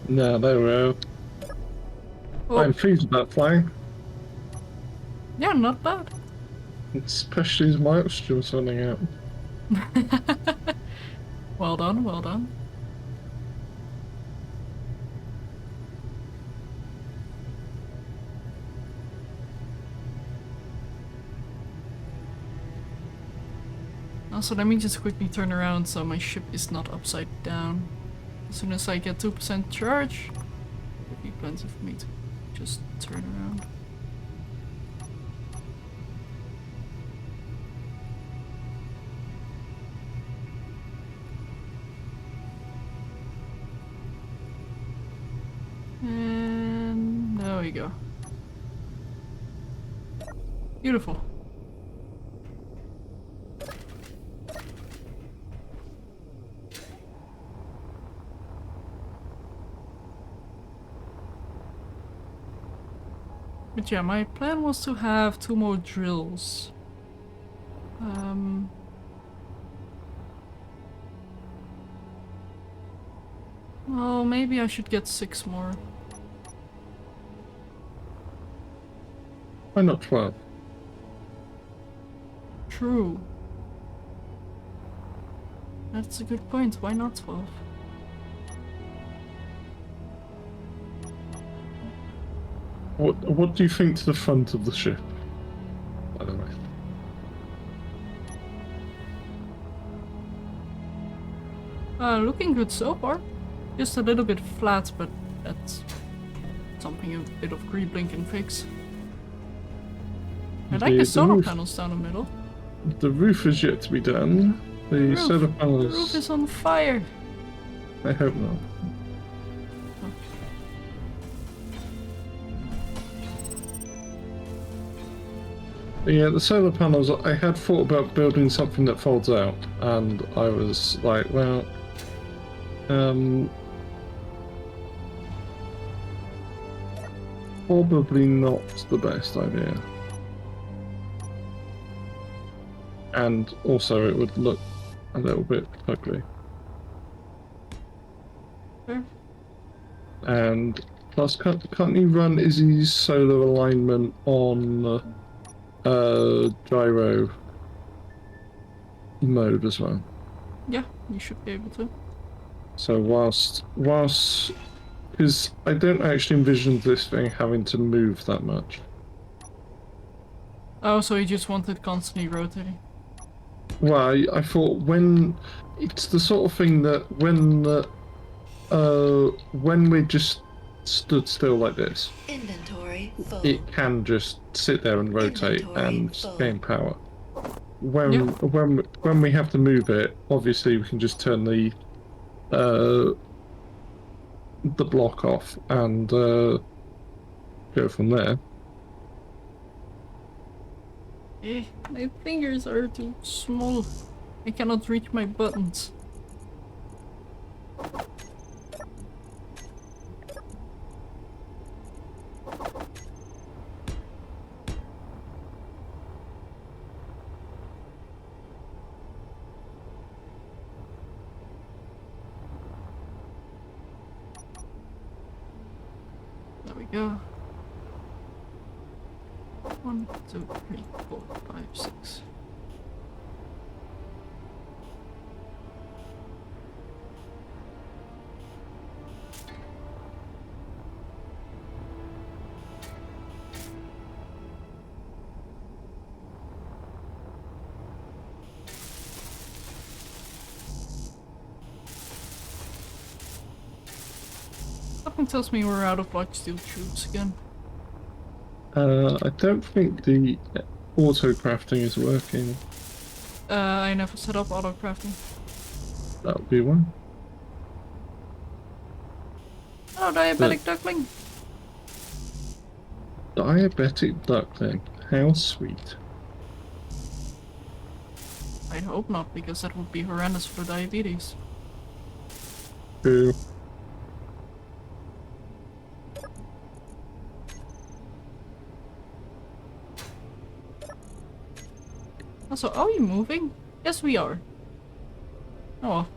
No, there we go. Oh. I'm pleased with that flying. Yeah, not bad. Especially as my oxygen's running out. Well done, well done. Also, let me just quickly turn around so my ship is not upside down. As soon as I get 2% charge, it'll be plenty for me to just turn around. And there we go. Beautiful. But yeah, my plan was to have 2 more drills. Well, maybe I should get 6 more. Why not 12? True. That's a good point. Why not 12? What do you think to the front of the ship, by the way? Looking good so far. Just a little bit flat, but that's something a bit of Greeblink can fix. I like the solar panels down the middle. The roof is yet to be done. The solar The panels... roof is on fire. I hope not. Yeah, the solar panels, I had thought about building something that folds out, and I was like, well, probably not the best idea. And also it would look a little bit ugly. Sure. And plus, can't you run Izzy's solar alignment on gyro mode as well? Yeah, you should be able to. So whilst, because I don't actually envision this thing having to move that much. Oh, so you just wanted constantly rotating. Well, I thought when it's the sort of thing that when we just stood still like this, Inventory full. it can just sit there and rotate Inventory and full. gain power. When we have to move it, obviously we can just turn the block off and go from there. My fingers are too small. I cannot reach my buttons. There we go. 1, 2, 3, 4, 5, 6. Something tells me we're out of black steel tubes again. I don't think the auto crafting is working. I never set up auto crafting. That would be one. Oh, diabetic duckling! Diabetic duckling. How sweet. I hope not, because that would be horrendous for diabetes. True. Also, are we moving? Yes, we are. Oh well.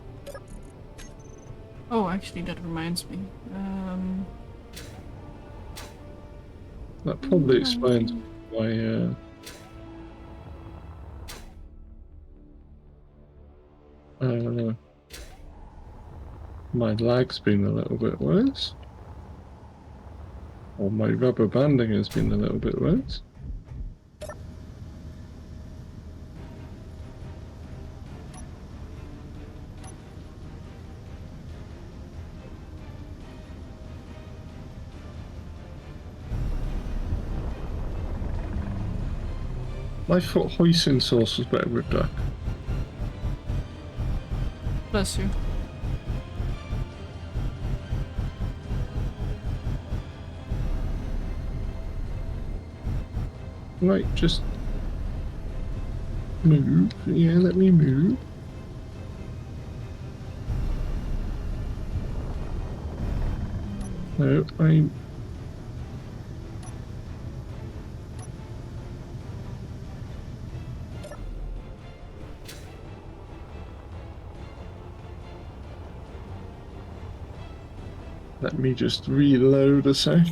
Oh, actually, that reminds me. That probably explains why my lag's been a little bit worse. Or my rubber banding has been a little bit worse. I thought hoisin sauce was better with duck. Bless you. Right, just move. Yeah, let me move. No, let me just reload a sec.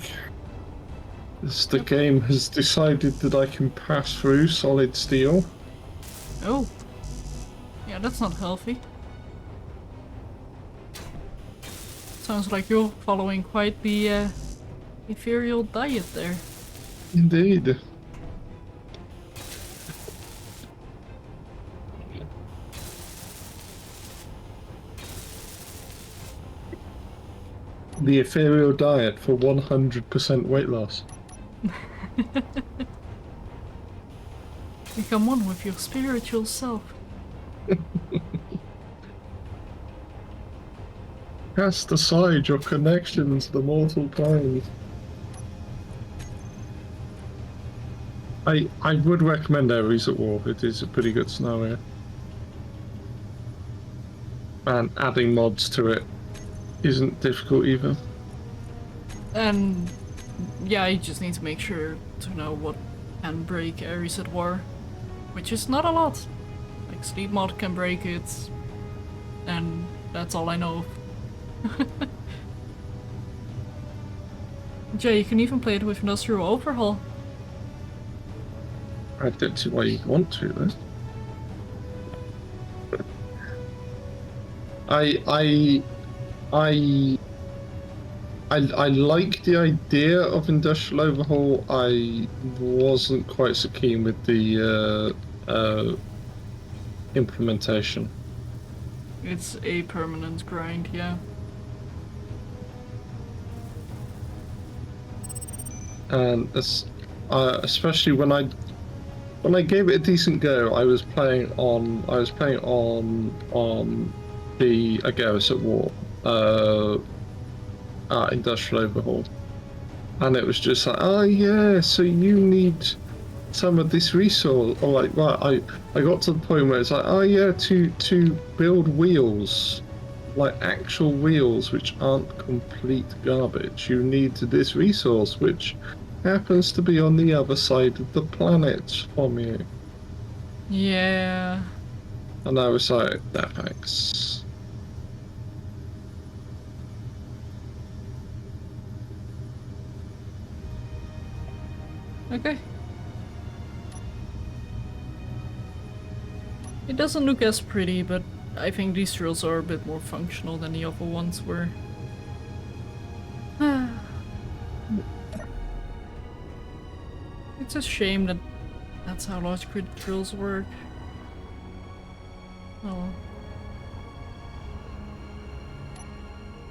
The game has decided that I can pass through solid steel. Oh. Yeah, that's not healthy. Sounds like you're following quite the ethereal diet there. Indeed. The ethereal diet for 100% weight loss. Become one with your spiritual self. Cast aside your connections to the mortal plane. I would recommend Ares at War. It is a pretty good scenario. And adding mods to it isn't difficult either. And yeah, you just need to make sure to know what can break Ares at War, which is not a lot. Like Sleep mod can break it, and that's all I know. Jay, you can even play it with Industrial Overhaul. I don't see why you'd want to, though. I like the idea of Industrial Overhaul. I wasn't quite so keen with the implementation. It's a permanent grind, yeah. And especially when I gave it a decent go, I was playing on the Agaris at War, Industrial Overhaul, and it was just like, oh yeah, so you need some of this resource, or like, well, I got to the point where it's like, oh yeah, to build wheels, like actual wheels which aren't complete garbage, you need this resource which happens to be on the other side of the planet from you. Yeah. And I was like, no thanks. Okay. It doesn't look as pretty, but I think these drills are a bit more functional than the other ones were. It's a shame that that's how large grid drills work. Oh.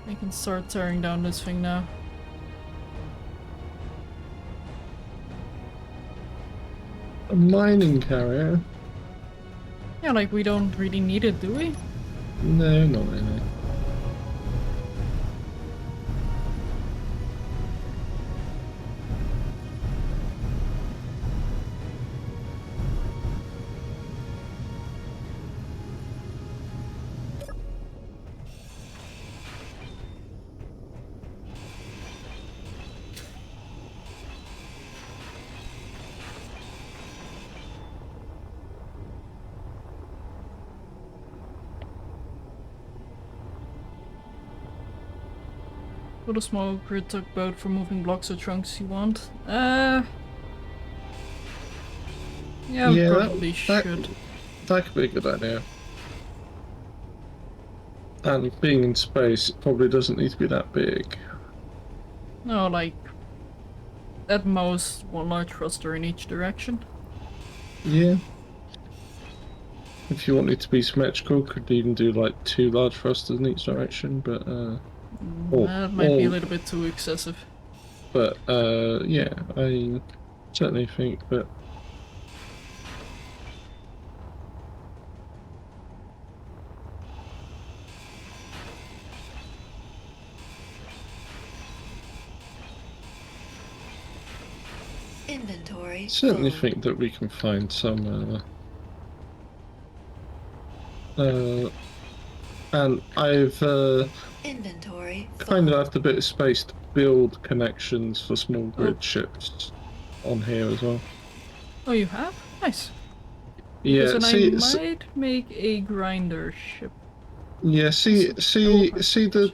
I can start tearing down this thing now. A mining carrier? Yeah, like we don't really need it, do we? No, not really. Put a small grid tugboat for moving blocks or trunks you want. Yeah, we probably should. That could be a good idea. And being in space, it probably doesn't need to be that big. No, like at most one large thruster in each direction. Yeah. If you want it to be symmetrical, could even do like 2 large thrusters in each direction, but That might be a little bit too excessive. But yeah, I certainly think that Inventory. certainly full. think that we can find some and I've Inventory. kind full. of left a bit of space to build connections for small grid ships on here as well. Oh, you have? Nice. Yeah, Because see, then I might make a grinder ship. yeah, see the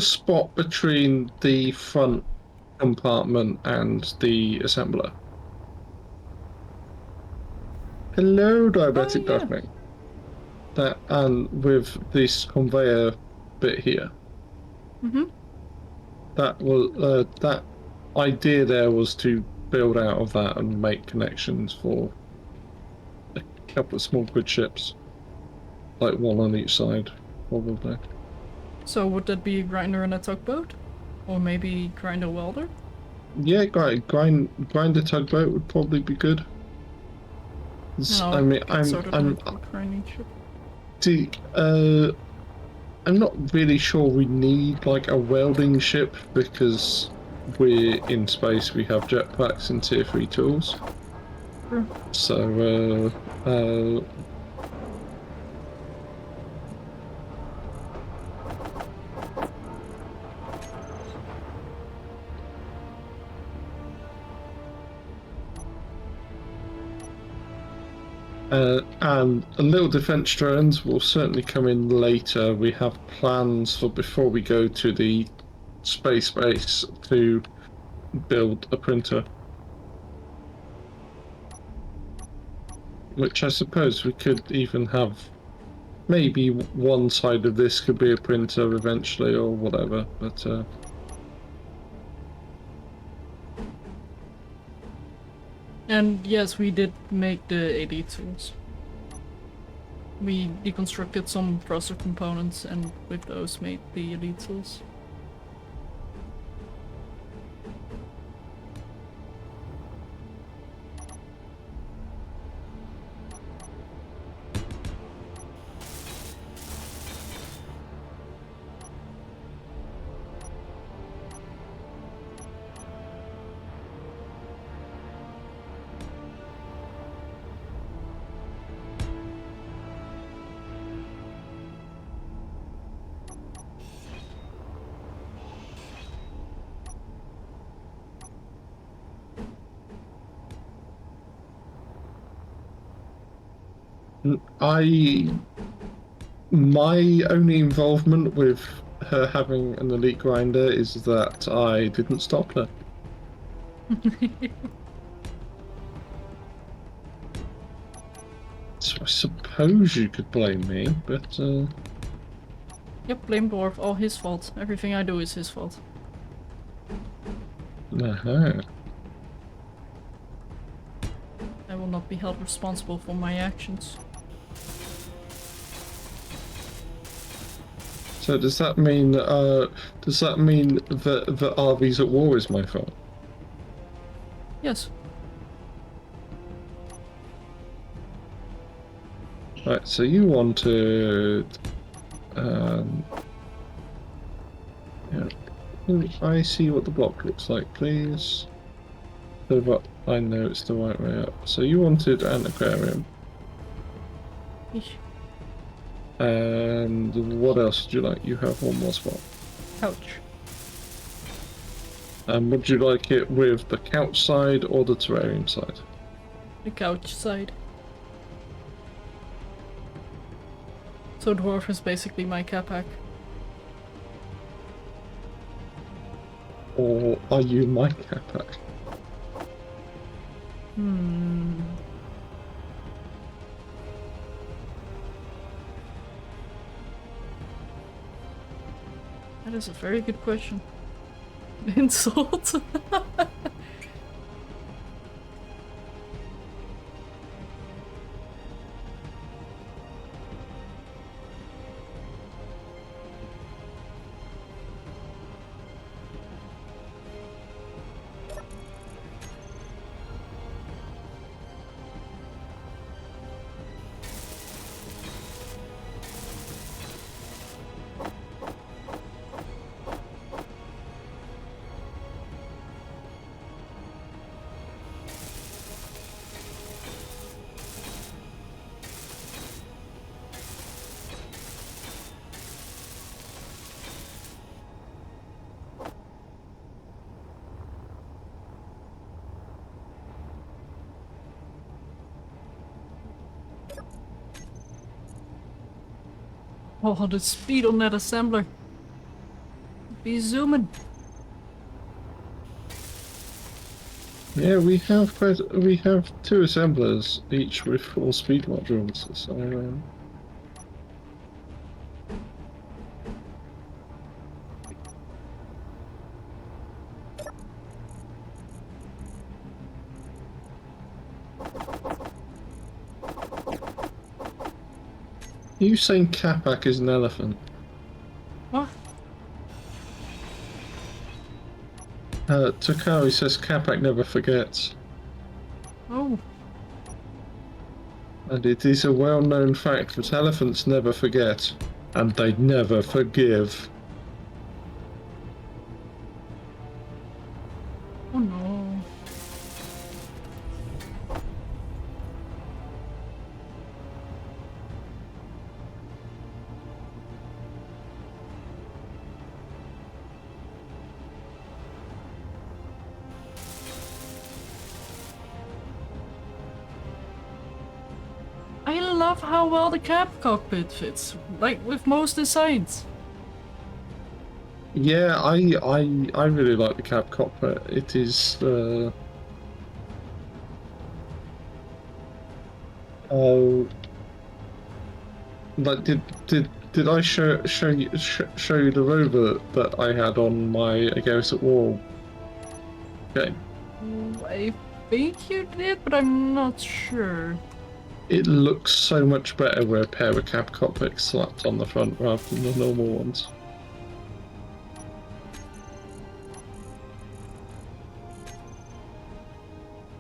spot between the front compartment and the assembler. Hello, diabetic yeah. Duckling. That, and with this conveyor bit here. Mm-hmm. That was that idea there was to build out of that and make connections for a couple of small grid ships, like one on each side, probably. So would that be a grinder and a tugboat? Or maybe grinder welder? Yeah, grind a tugboat would probably be good. I mean, I'm grinding ship. see, I'm not really sure we need like a welding ship because we're in space. We have jetpacks and tier 3 tools. True. So, and a little defense drones will certainly come in later. We have plans for before we go to the space base to build a printer. Which I suppose we could even have, maybe one side of this could be a printer eventually or whatever, but And yes, we did make the AD tools. We deconstructed some processor components and with those made the AD tools. my only involvement with her having an elite grinder is that I didn't stop her. So I suppose you could blame me, but Yep, blame Dwarf, all his fault. Everything I do is his fault. uh-huh. I will not be held responsible for my actions. So does that mean that the RV's at war is my fault? Yes. Right, so you wanted yeah. I see what the block looks like, please. So that I know it's the right way up. So you wanted an aquarium. Eesh. And what else would you like? You have one more spot. Couch. And would you like it with the couch side or the terrarium side? The couch side. So Dwarf is basically my Capac. Or are you my Capac? That is a very good question. Insult. Oh, the speed on that assembler. Be zooming. Yeah, we have two assemblers, each with 4 speed modules. So you saying Capac is an elephant? What? Takari says Capac never forgets. Oh. And it is a well-known fact that elephants never forget, and they never forgive. Oh no. love how well the cab cockpit fits, like with most designs. Yeah, I really like the cab cockpit. It is oh, like did I show you the rover that I had on my Against at War game? I think you did, but I'm not sure. It looks so much better with a pair of cab cockpits slapped on the front rather than the normal ones.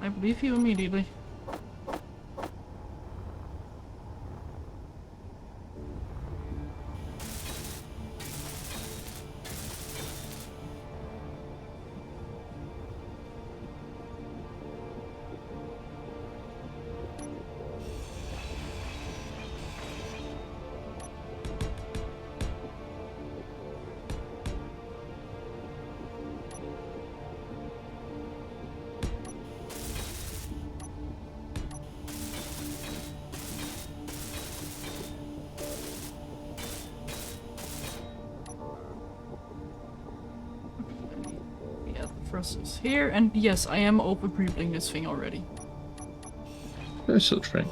I believe you immediately. Thrusters here, and yes, I am open prebuilding this thing already. There's such thing.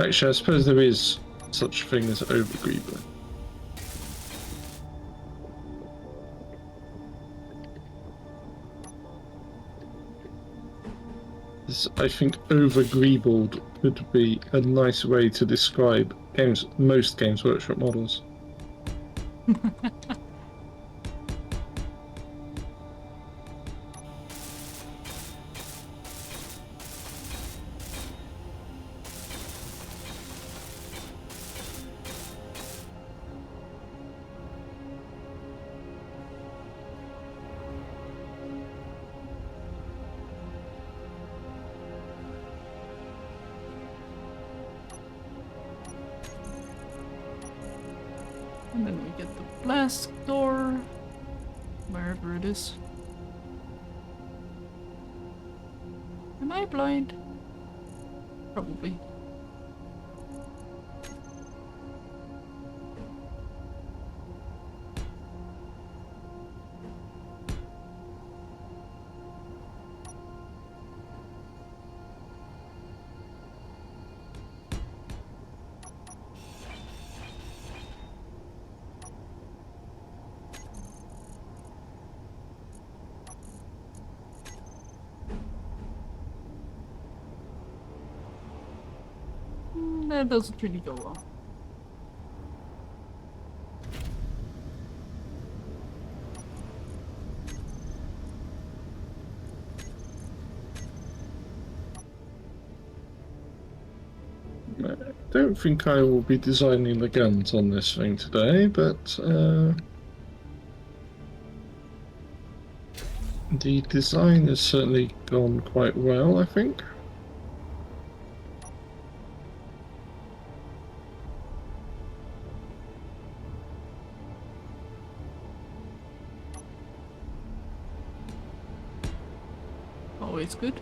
Actually, I suppose there is such a thing as overgreebling. I think overgreebled would be a nice way to describe most Games Workshop models. And then we get the blast door, wherever it is. Am I blind? Probably. That doesn't really go well. I don't think I will be designing the guns on this thing today, but the design has certainly gone quite well, I think. Always good.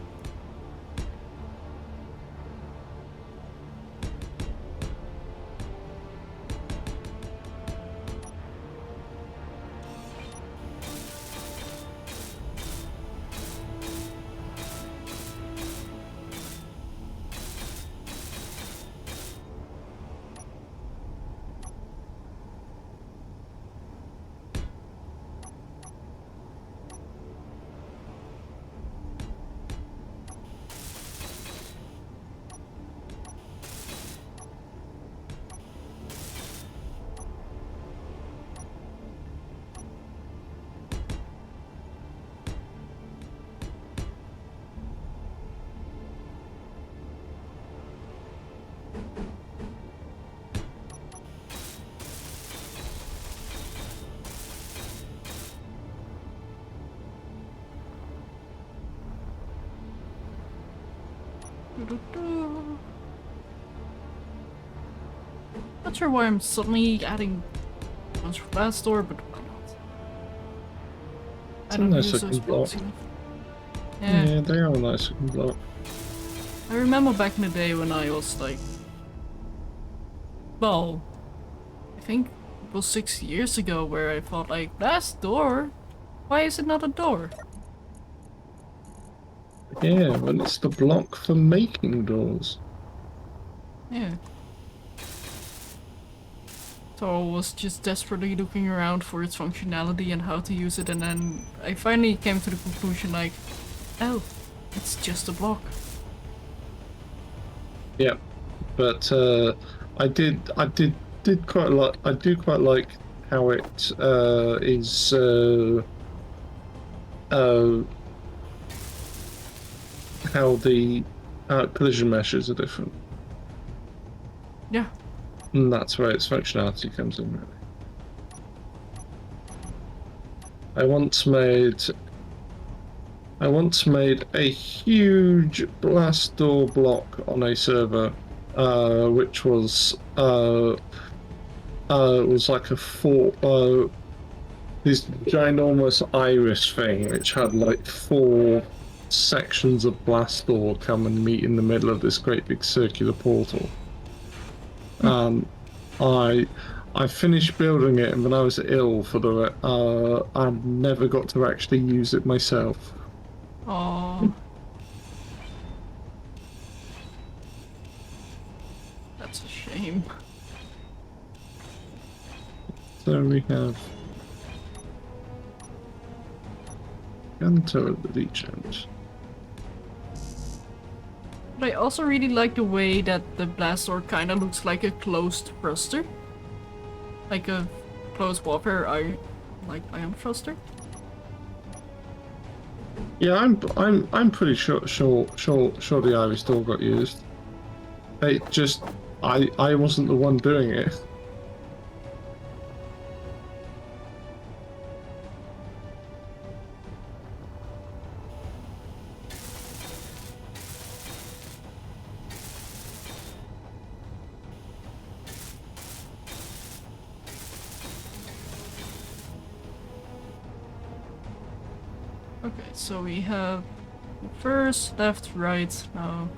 Not sure why I'm suddenly adding a bunch of blast door, but why not? I don't use those blocks enough. Yeah, they are a nice looking block. I remember back in the day when I was like, well, I think it was 6 years ago where I thought like, that's door. Why is it not a door? Yeah, well, it's the block for making doors. Yeah. So I was just desperately looking around for its functionality and how to use it, and then I finally came to the conclusion like, oh, it's just a block. Yeah, but I did quite like. I do quite like how it is. How the collision meshes are different, Yeah. and that's where its functionality comes in. Really, I once made a huge blast door block on a server, which was like a this ginormous iris thing, which had like 4 sections of blast door come and meet in the middle of this great big circular portal. I finished building it, and when I was ill for I never got to actually use it myself. Oh. That's a shame. So we have gun turret at each end. But I also really like the way that the blast door kind of looks like a closed thruster. Like a closed warfare ion thruster. Yeah, I'm pretty sure the iris door got used. It just I wasn't the one doing it. Okay, so we have first, left, right, now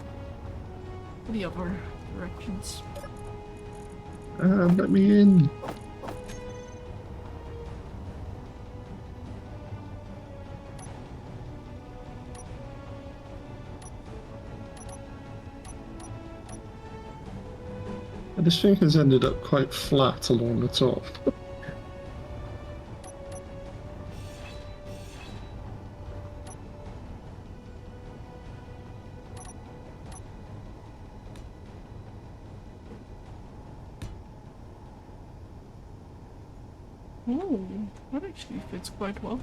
the other directions. Let me in. And this thing has ended up quite flat along the top. Ooh, that actually fits quite well.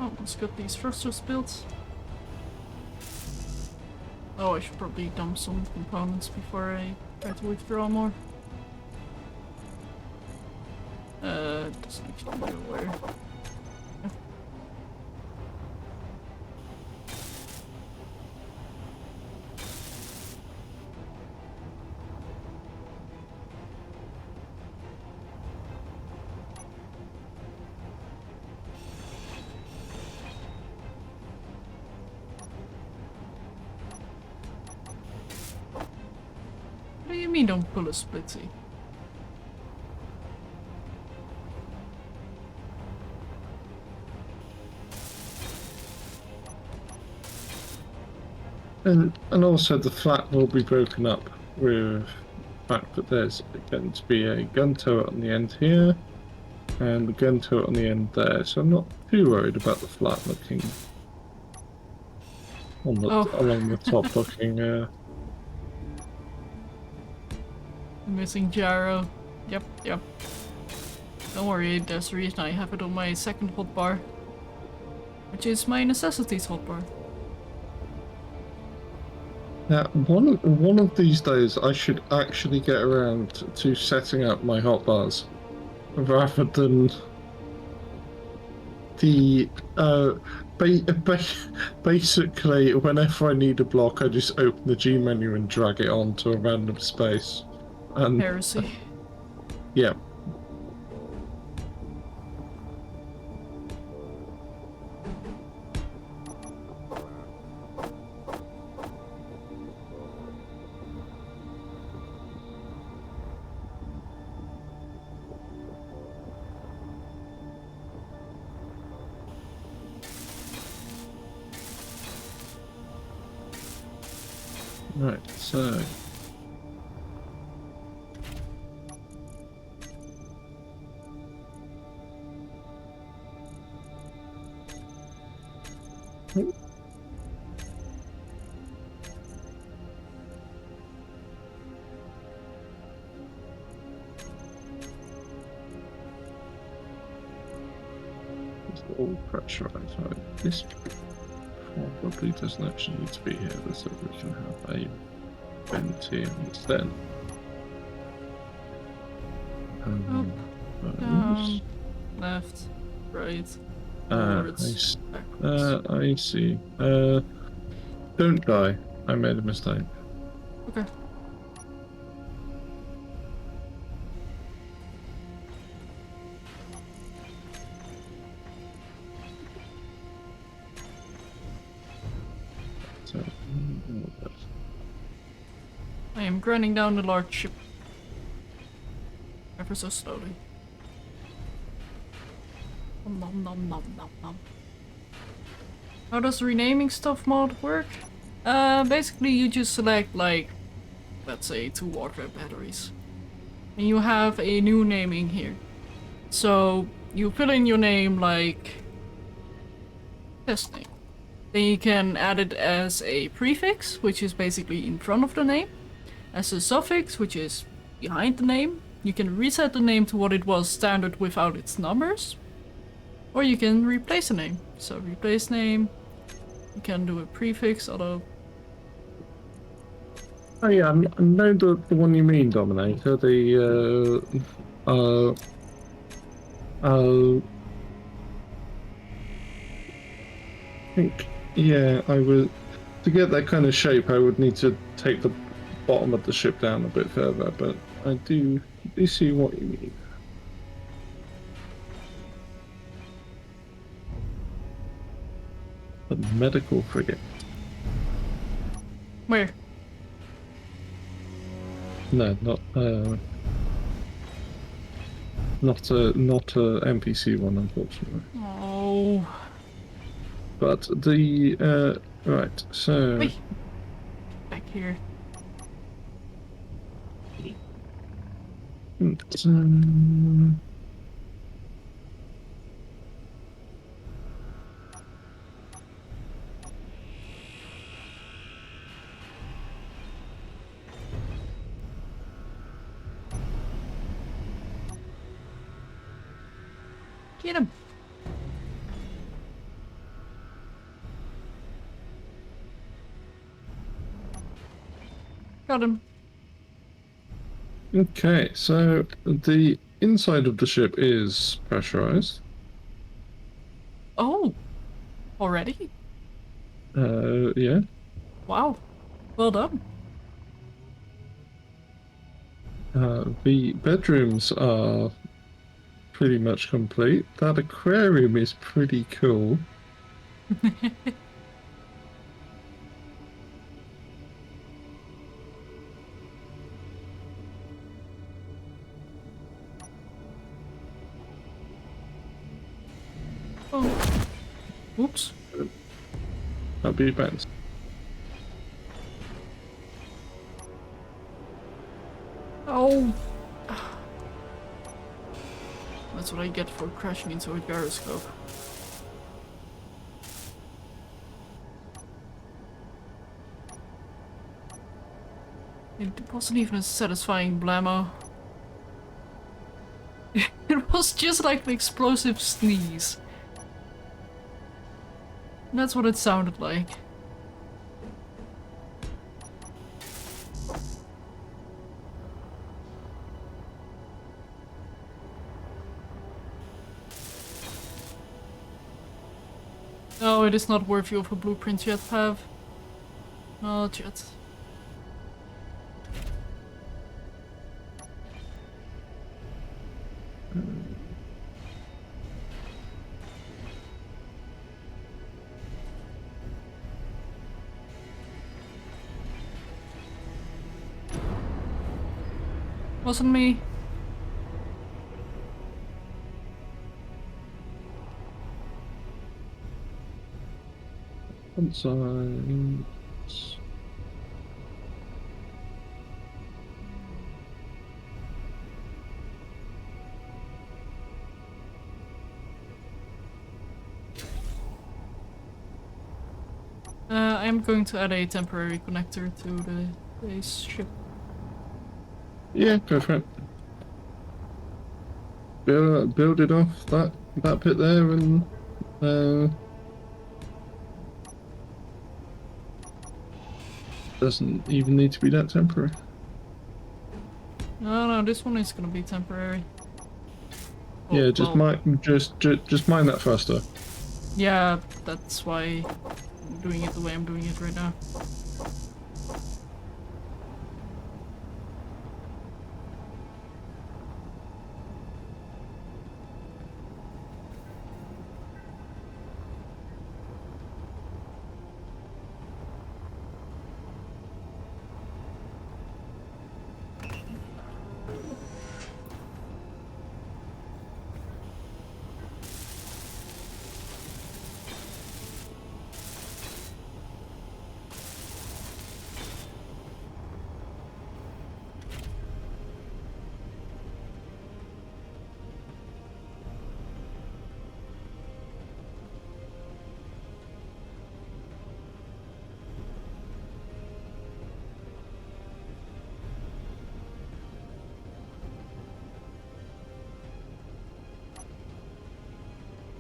Almost got these thrusters built. Oh, I should probably dump some components before I try to withdraw more. Doesn't actually know where. What do you mean don't pull a splitsy? And also the flat will be broken up with the fact that there's going to be a gun turret on the end here and the gun turret on the end there, so I'm not too worried about the flat looking. on the Oh. along the top looking. Missing gyro. Yep, yep. Don't worry, there's a reason I have it on my second hotbar. Which is my necessities hotbar. Now, one of these days, I should actually get around to setting up my hotbars, rather than the basically whenever I need a block, I just open the G menu and drag it onto a random space, and Heresy. yeah. Right, so it's all pressurized. Right, this probably doesn't actually need to be here, so we can have a vent here instead. Down, left, right, forwards, backwards. I see. Don't die. I made a mistake. Okay. So, I am grinding down the large ship. Ever so slowly. Nom nom nom nom nom. How does renaming stuff mod work? Basically you just select like, let's say 2 water batteries. And you have a new naming here. So you fill in your name like test name. Then you can add it as a prefix, which is basically in front of the name. As a suffix, which is behind the name. You can reset the name to what it was standard without its numbers. Or you can replace the name. So replace name. You can do a prefix, although... oh yeah, I know the one you mean, Dominator. I think, yeah, I would... to get that kind of shape, I would need to take the bottom of the ship down a bit further, but I do see what you mean. The medical frigate. Where? No, not a NPC one, unfortunately. Oh. But the right, so Wait. Back here. Get him. Got him. okay, so the inside of the ship is pressurized. Oh. Already? Yeah. Wow. Well done. The bedrooms are pretty much complete. That aquarium is pretty cool. Oh. Oops. That'd be bad. Oh. That's what I get for crashing into a gyroscope. It wasn't even a satisfying blammo. It was just like an explosive sneeze. That's what it sounded like. No, it is not worthy of a blueprint yet, Pav. Not yet. Wasn't me. Signs. I'm going to add a temporary connector to the base ship. Yeah, go for it. Build it off that bit there, and doesn't even need to be that temporary. No, this one is gonna be temporary. Oh, Yeah, just well, just mine that faster. yeah, that's why I'm doing it the way I'm doing it right now.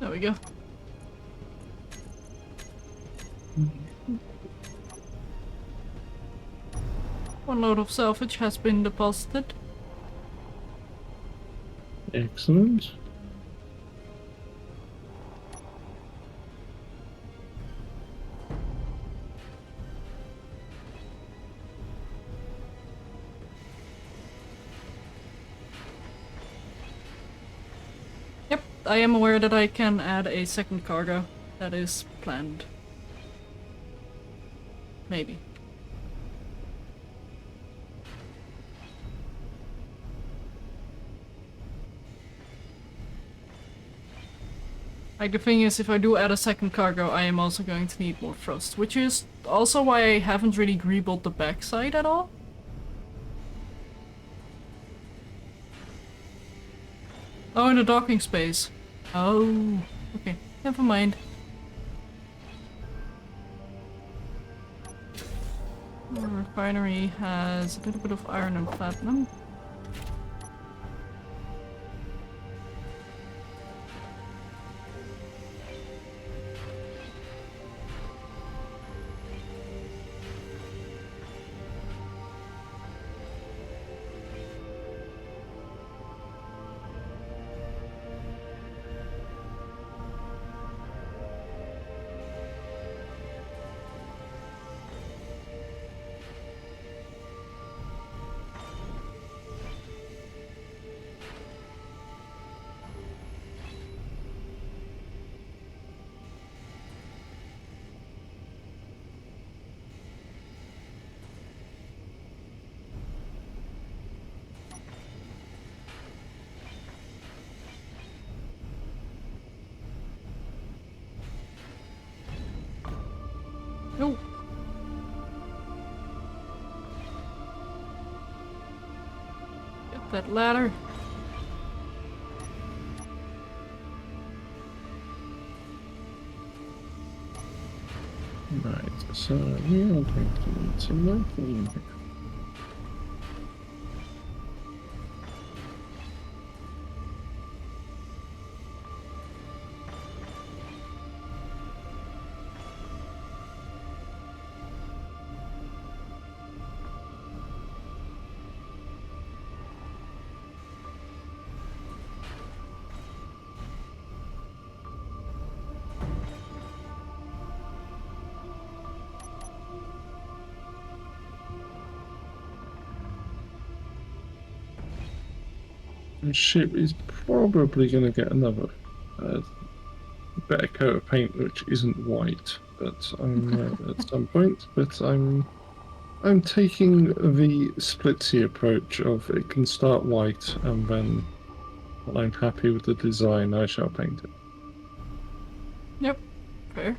There we go. One load of salvage has been deposited. Excellent. Yep, I am aware that I can add a second cargo. That is planned. Maybe. Like, the thing is, if I do add a second cargo, I am also going to need more thrust, which is also why I haven't really rebuilt the backside at all. Oh, in the docking space. Oh, okay, never mind. The refinery has a little bit of iron and platinum. No. Get that ladder. Right, so we are going to need some working. The ship is probably going to get another better coat of paint, which isn't white, but I'm at some point. But I'm taking the splitsy approach of it can start white, and then when I'm happy with the design, I shall paint it. Yep, fair.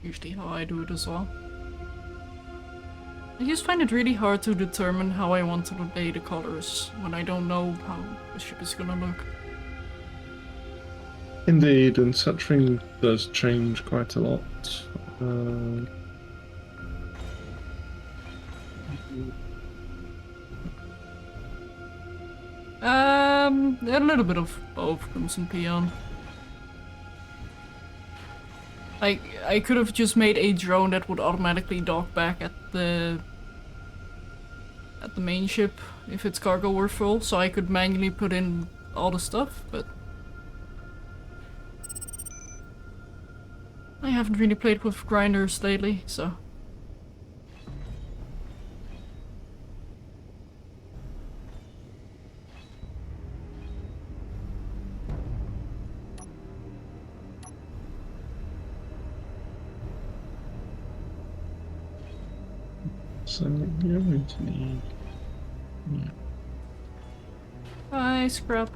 Usually how I do it as well. I just find it really hard to determine how I want to lay the colors when I don't know how the ship is gonna look. Indeed, and such thing does change quite a lot. A little bit of both Crimson Peon. I could have just made a drone that would automatically dock back at the main ship if its cargo were full, so I could manually put in all the stuff, but I haven't really played with grinders lately, so. So you're going to need. Yeah. Bye, scrub.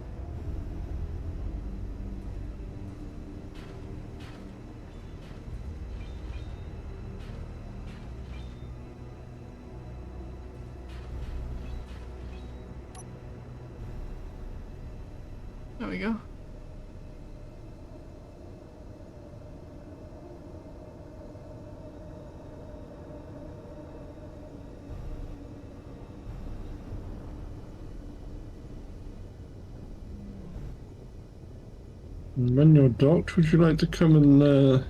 There we go. And when you're docked, would you like to come and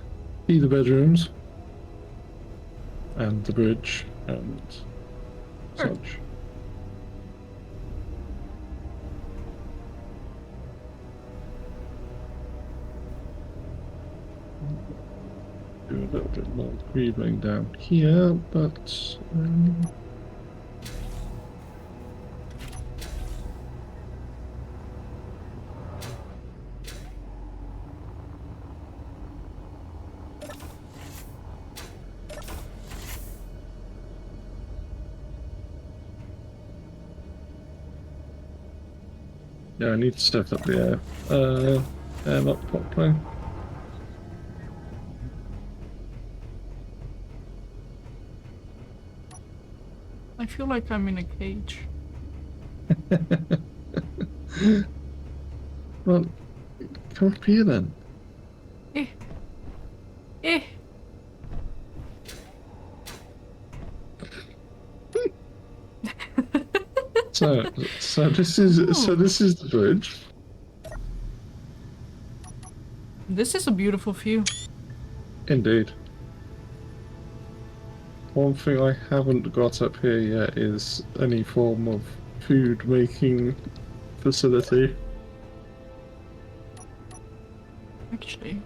see the bedrooms? And the bridge and Sure. such? Do a little bit more greebling down here, but yeah, I need to set up the airlock pot plane. I feel like I'm in a cage. Well, come up here then. Eh. Eh. So this is the bridge. This is a beautiful view. Indeed. One thing I haven't got up here yet is any form of food making facility. Actually.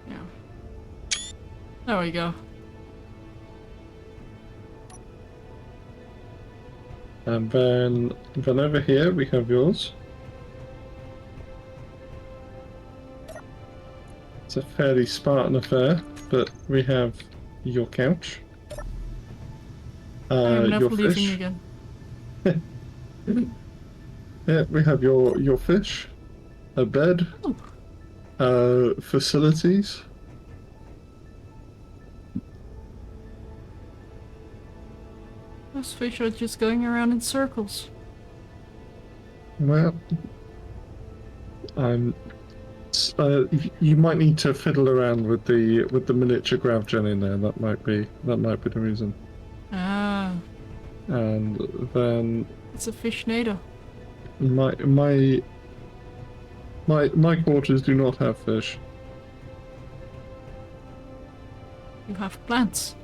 Yeah. There we go. And then over here we have yours. It's a fairly Spartan affair, but we have your couch. I am never your leaving fish. again. Yeah, we have your fish, a bed, facilities. Those fish are just going around in circles. Well, you might need to fiddle around with the miniature grav gen in there. That might be the reason. Ah, And then it's a fishnado. my quarters do not have fish. You have plants.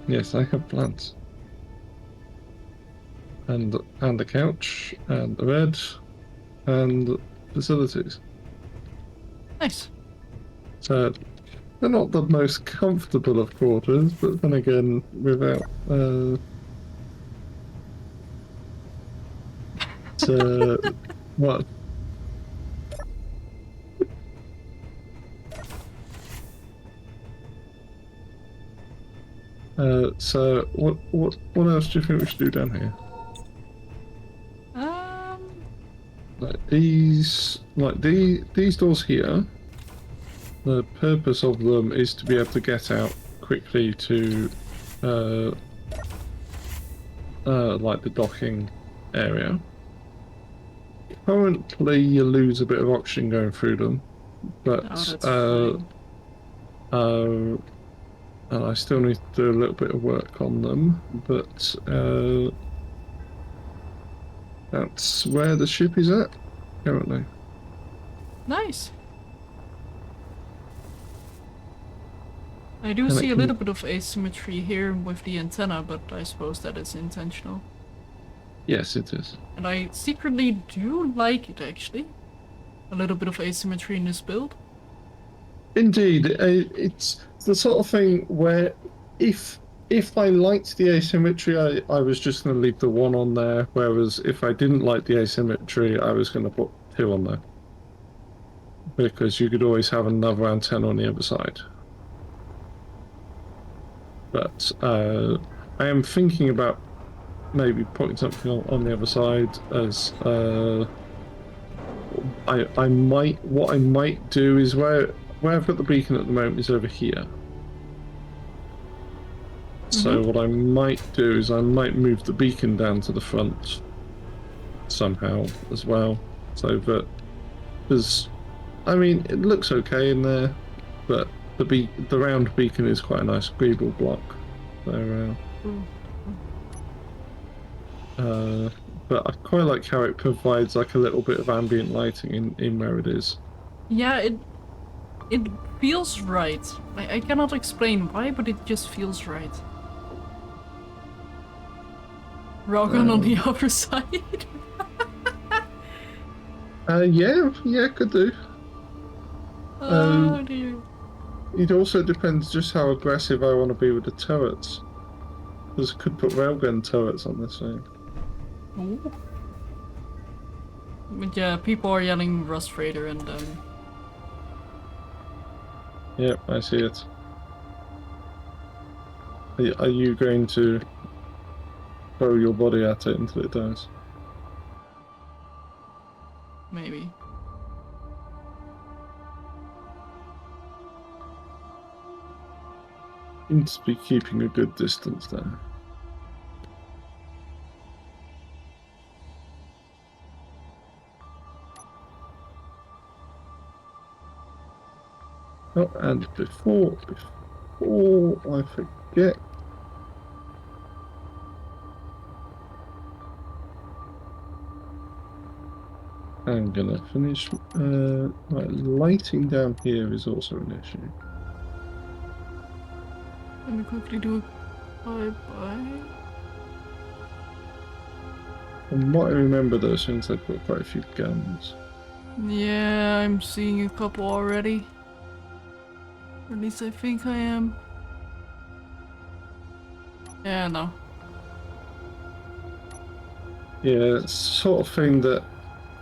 Yes, I have plants. And a couch, and a bed, and facilities. Nice. So they're not the most comfortable of quarters, but then again, What? So what else do you think we should do down here? These doors here. The purpose of them is to be able to get out quickly to, like the docking area. Currently, you lose a bit of oxygen going through them, but and I still need to do a little bit of work on them. But that's where the ship is at currently. Nice. I do see a little bit of asymmetry here with the antenna, but I suppose that is intentional. Yes, it is. And I secretly do like it, actually. A little bit of asymmetry in this build. Indeed, it's the sort of thing where if I liked the asymmetry, I was just going to leave the one on there, whereas if I didn't like the asymmetry, I was going to put two on there. Because you could always have another antenna on the other side. But I am thinking about maybe putting something on the other side as I might. What I might do is where I've got the beacon at the moment is over here. So what I might do is I might move the beacon down to the front somehow as well, so that there's. I mean, it looks okay in there, but the round beacon is quite a nice greeble block. So, but I quite like how it provides like a little bit of ambient lighting in where it is. Yeah, it feels right. I cannot explain why, but it just feels right. Rogan on the other side. Yeah, could do. Oh dear. It also depends just how aggressive I want to be with the turrets. Because I could put railgun turrets on this thing. Ooh. But yeah, people are yelling Rust Raider and Yep, I see it. Are you going to throw your body at it until it dies? maybe. Seems to be keeping a good distance there. Oh, and before I forget, I'm gonna finish. Right, lighting down here is also an issue. Let me quickly do a bye-bye. From what I remember, those things they've got quite a few guns. Yeah, I'm seeing a couple already. Or at least I think I am. Yeah, no. Yeah, it's the sort of thing that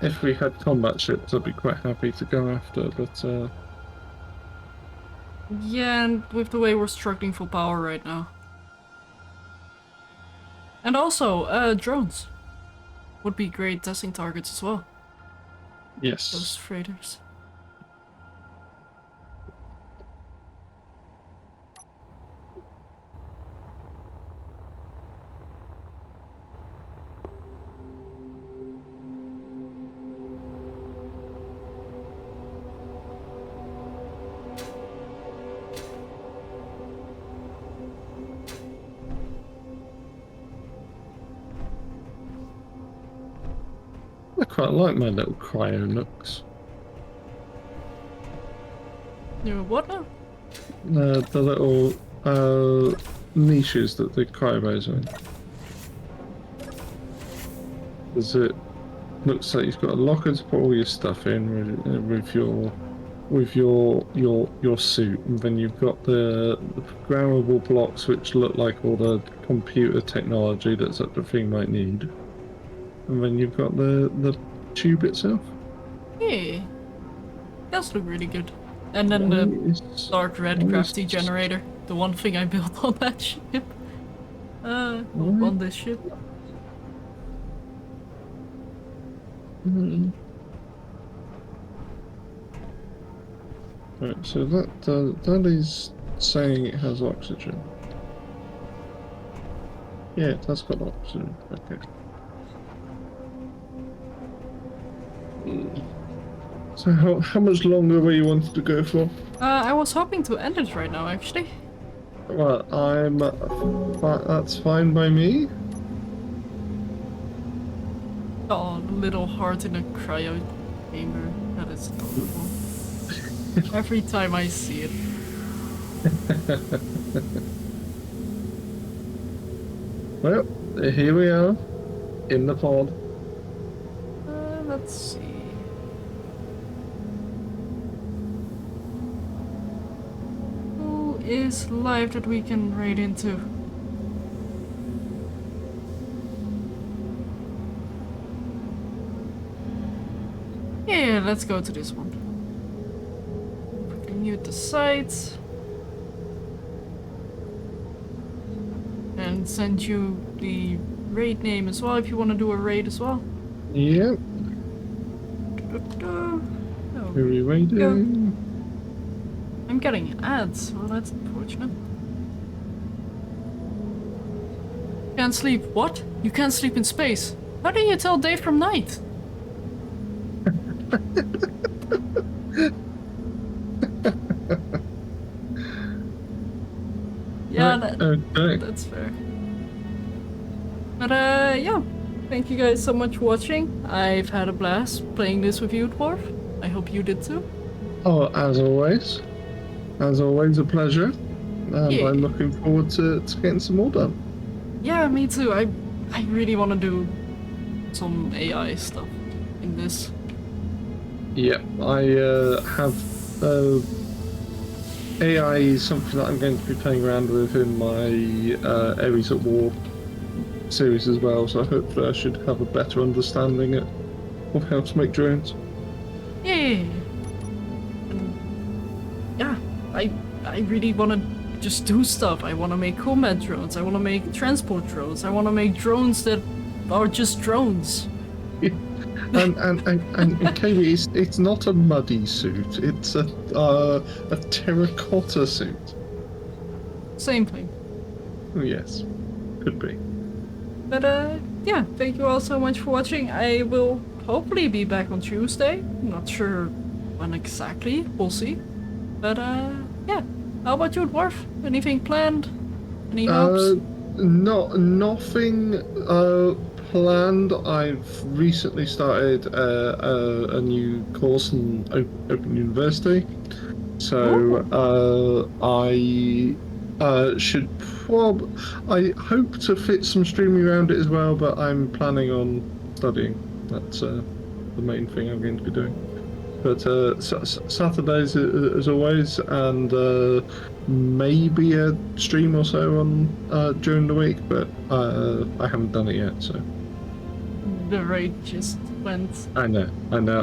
if we had combat ships, I'd be quite happy to go after, but Yeah, and with the way we're struggling for power right now. And also, drones would be great testing targets as well. yes. Those freighters. I quite like my little cryo nooks. You what now? The little niches that the cryos are in. Because it looks like you've got a locker to put all your stuff in with your suit, and then you've got the programmable blocks which look like all the computer technology that such a thing might need. And then you've got the tube itself. Yeah. Does look really good. And then the dark red crafty generator. The one thing I built on that ship. On this ship. Right, so that is saying it has oxygen. Yeah, it has got oxygen. Okay. So how much longer were you wanted to go for? I was hoping to end it right now, actually. Well, that's fine by me. Oh, the little heart in a cryo chamber. That is adorable. Every time I see it. Well, here we are, in the pod. Let's see. Who is live that we can raid into? Yeah, let's go to this one. Quickly mute the site. And send you the raid name as well if you want to do a raid as well. Yep. Oh, Here we waiting. I'm getting ads. Well, that's unfortunate. Can't sleep. What? You can't sleep in space. How do you tell day from night? Yeah, that's fair. But yeah, thank you guys so much for watching. I've had a blast playing this with you, Dwarf. I hope you did too. Oh, as always a pleasure. And Yeah. I'm looking forward to getting some more done. Yeah, me too. I really want to do some AI stuff in this. Yeah, I have AI is something that I'm going to be playing around with in my Ares at War series as well, so hopefully I should have a better understanding of how to make drones. Yeah. And yeah, I really want to just do stuff. I want to make combat drones. I want to make transport drones. I want to make drones that are just drones. And Katie, it's not a muddy suit. It's a terracotta suit. Same thing. Oh, yes, could be. But yeah, thank you all so much for watching. I will hopefully be back on Tuesday. Not sure when exactly. We'll see. But yeah. How about you, Dwarf? Anything planned? Any hopes? Nothing planned. I've recently started a new course in Open University, so I I hope to fit some streaming around it as well, but I'm planning on studying. That's the main thing I'm going to be doing. But Saturdays as always, and maybe a stream or so on during the week, but I haven't done it yet, so. The raid just went. I know.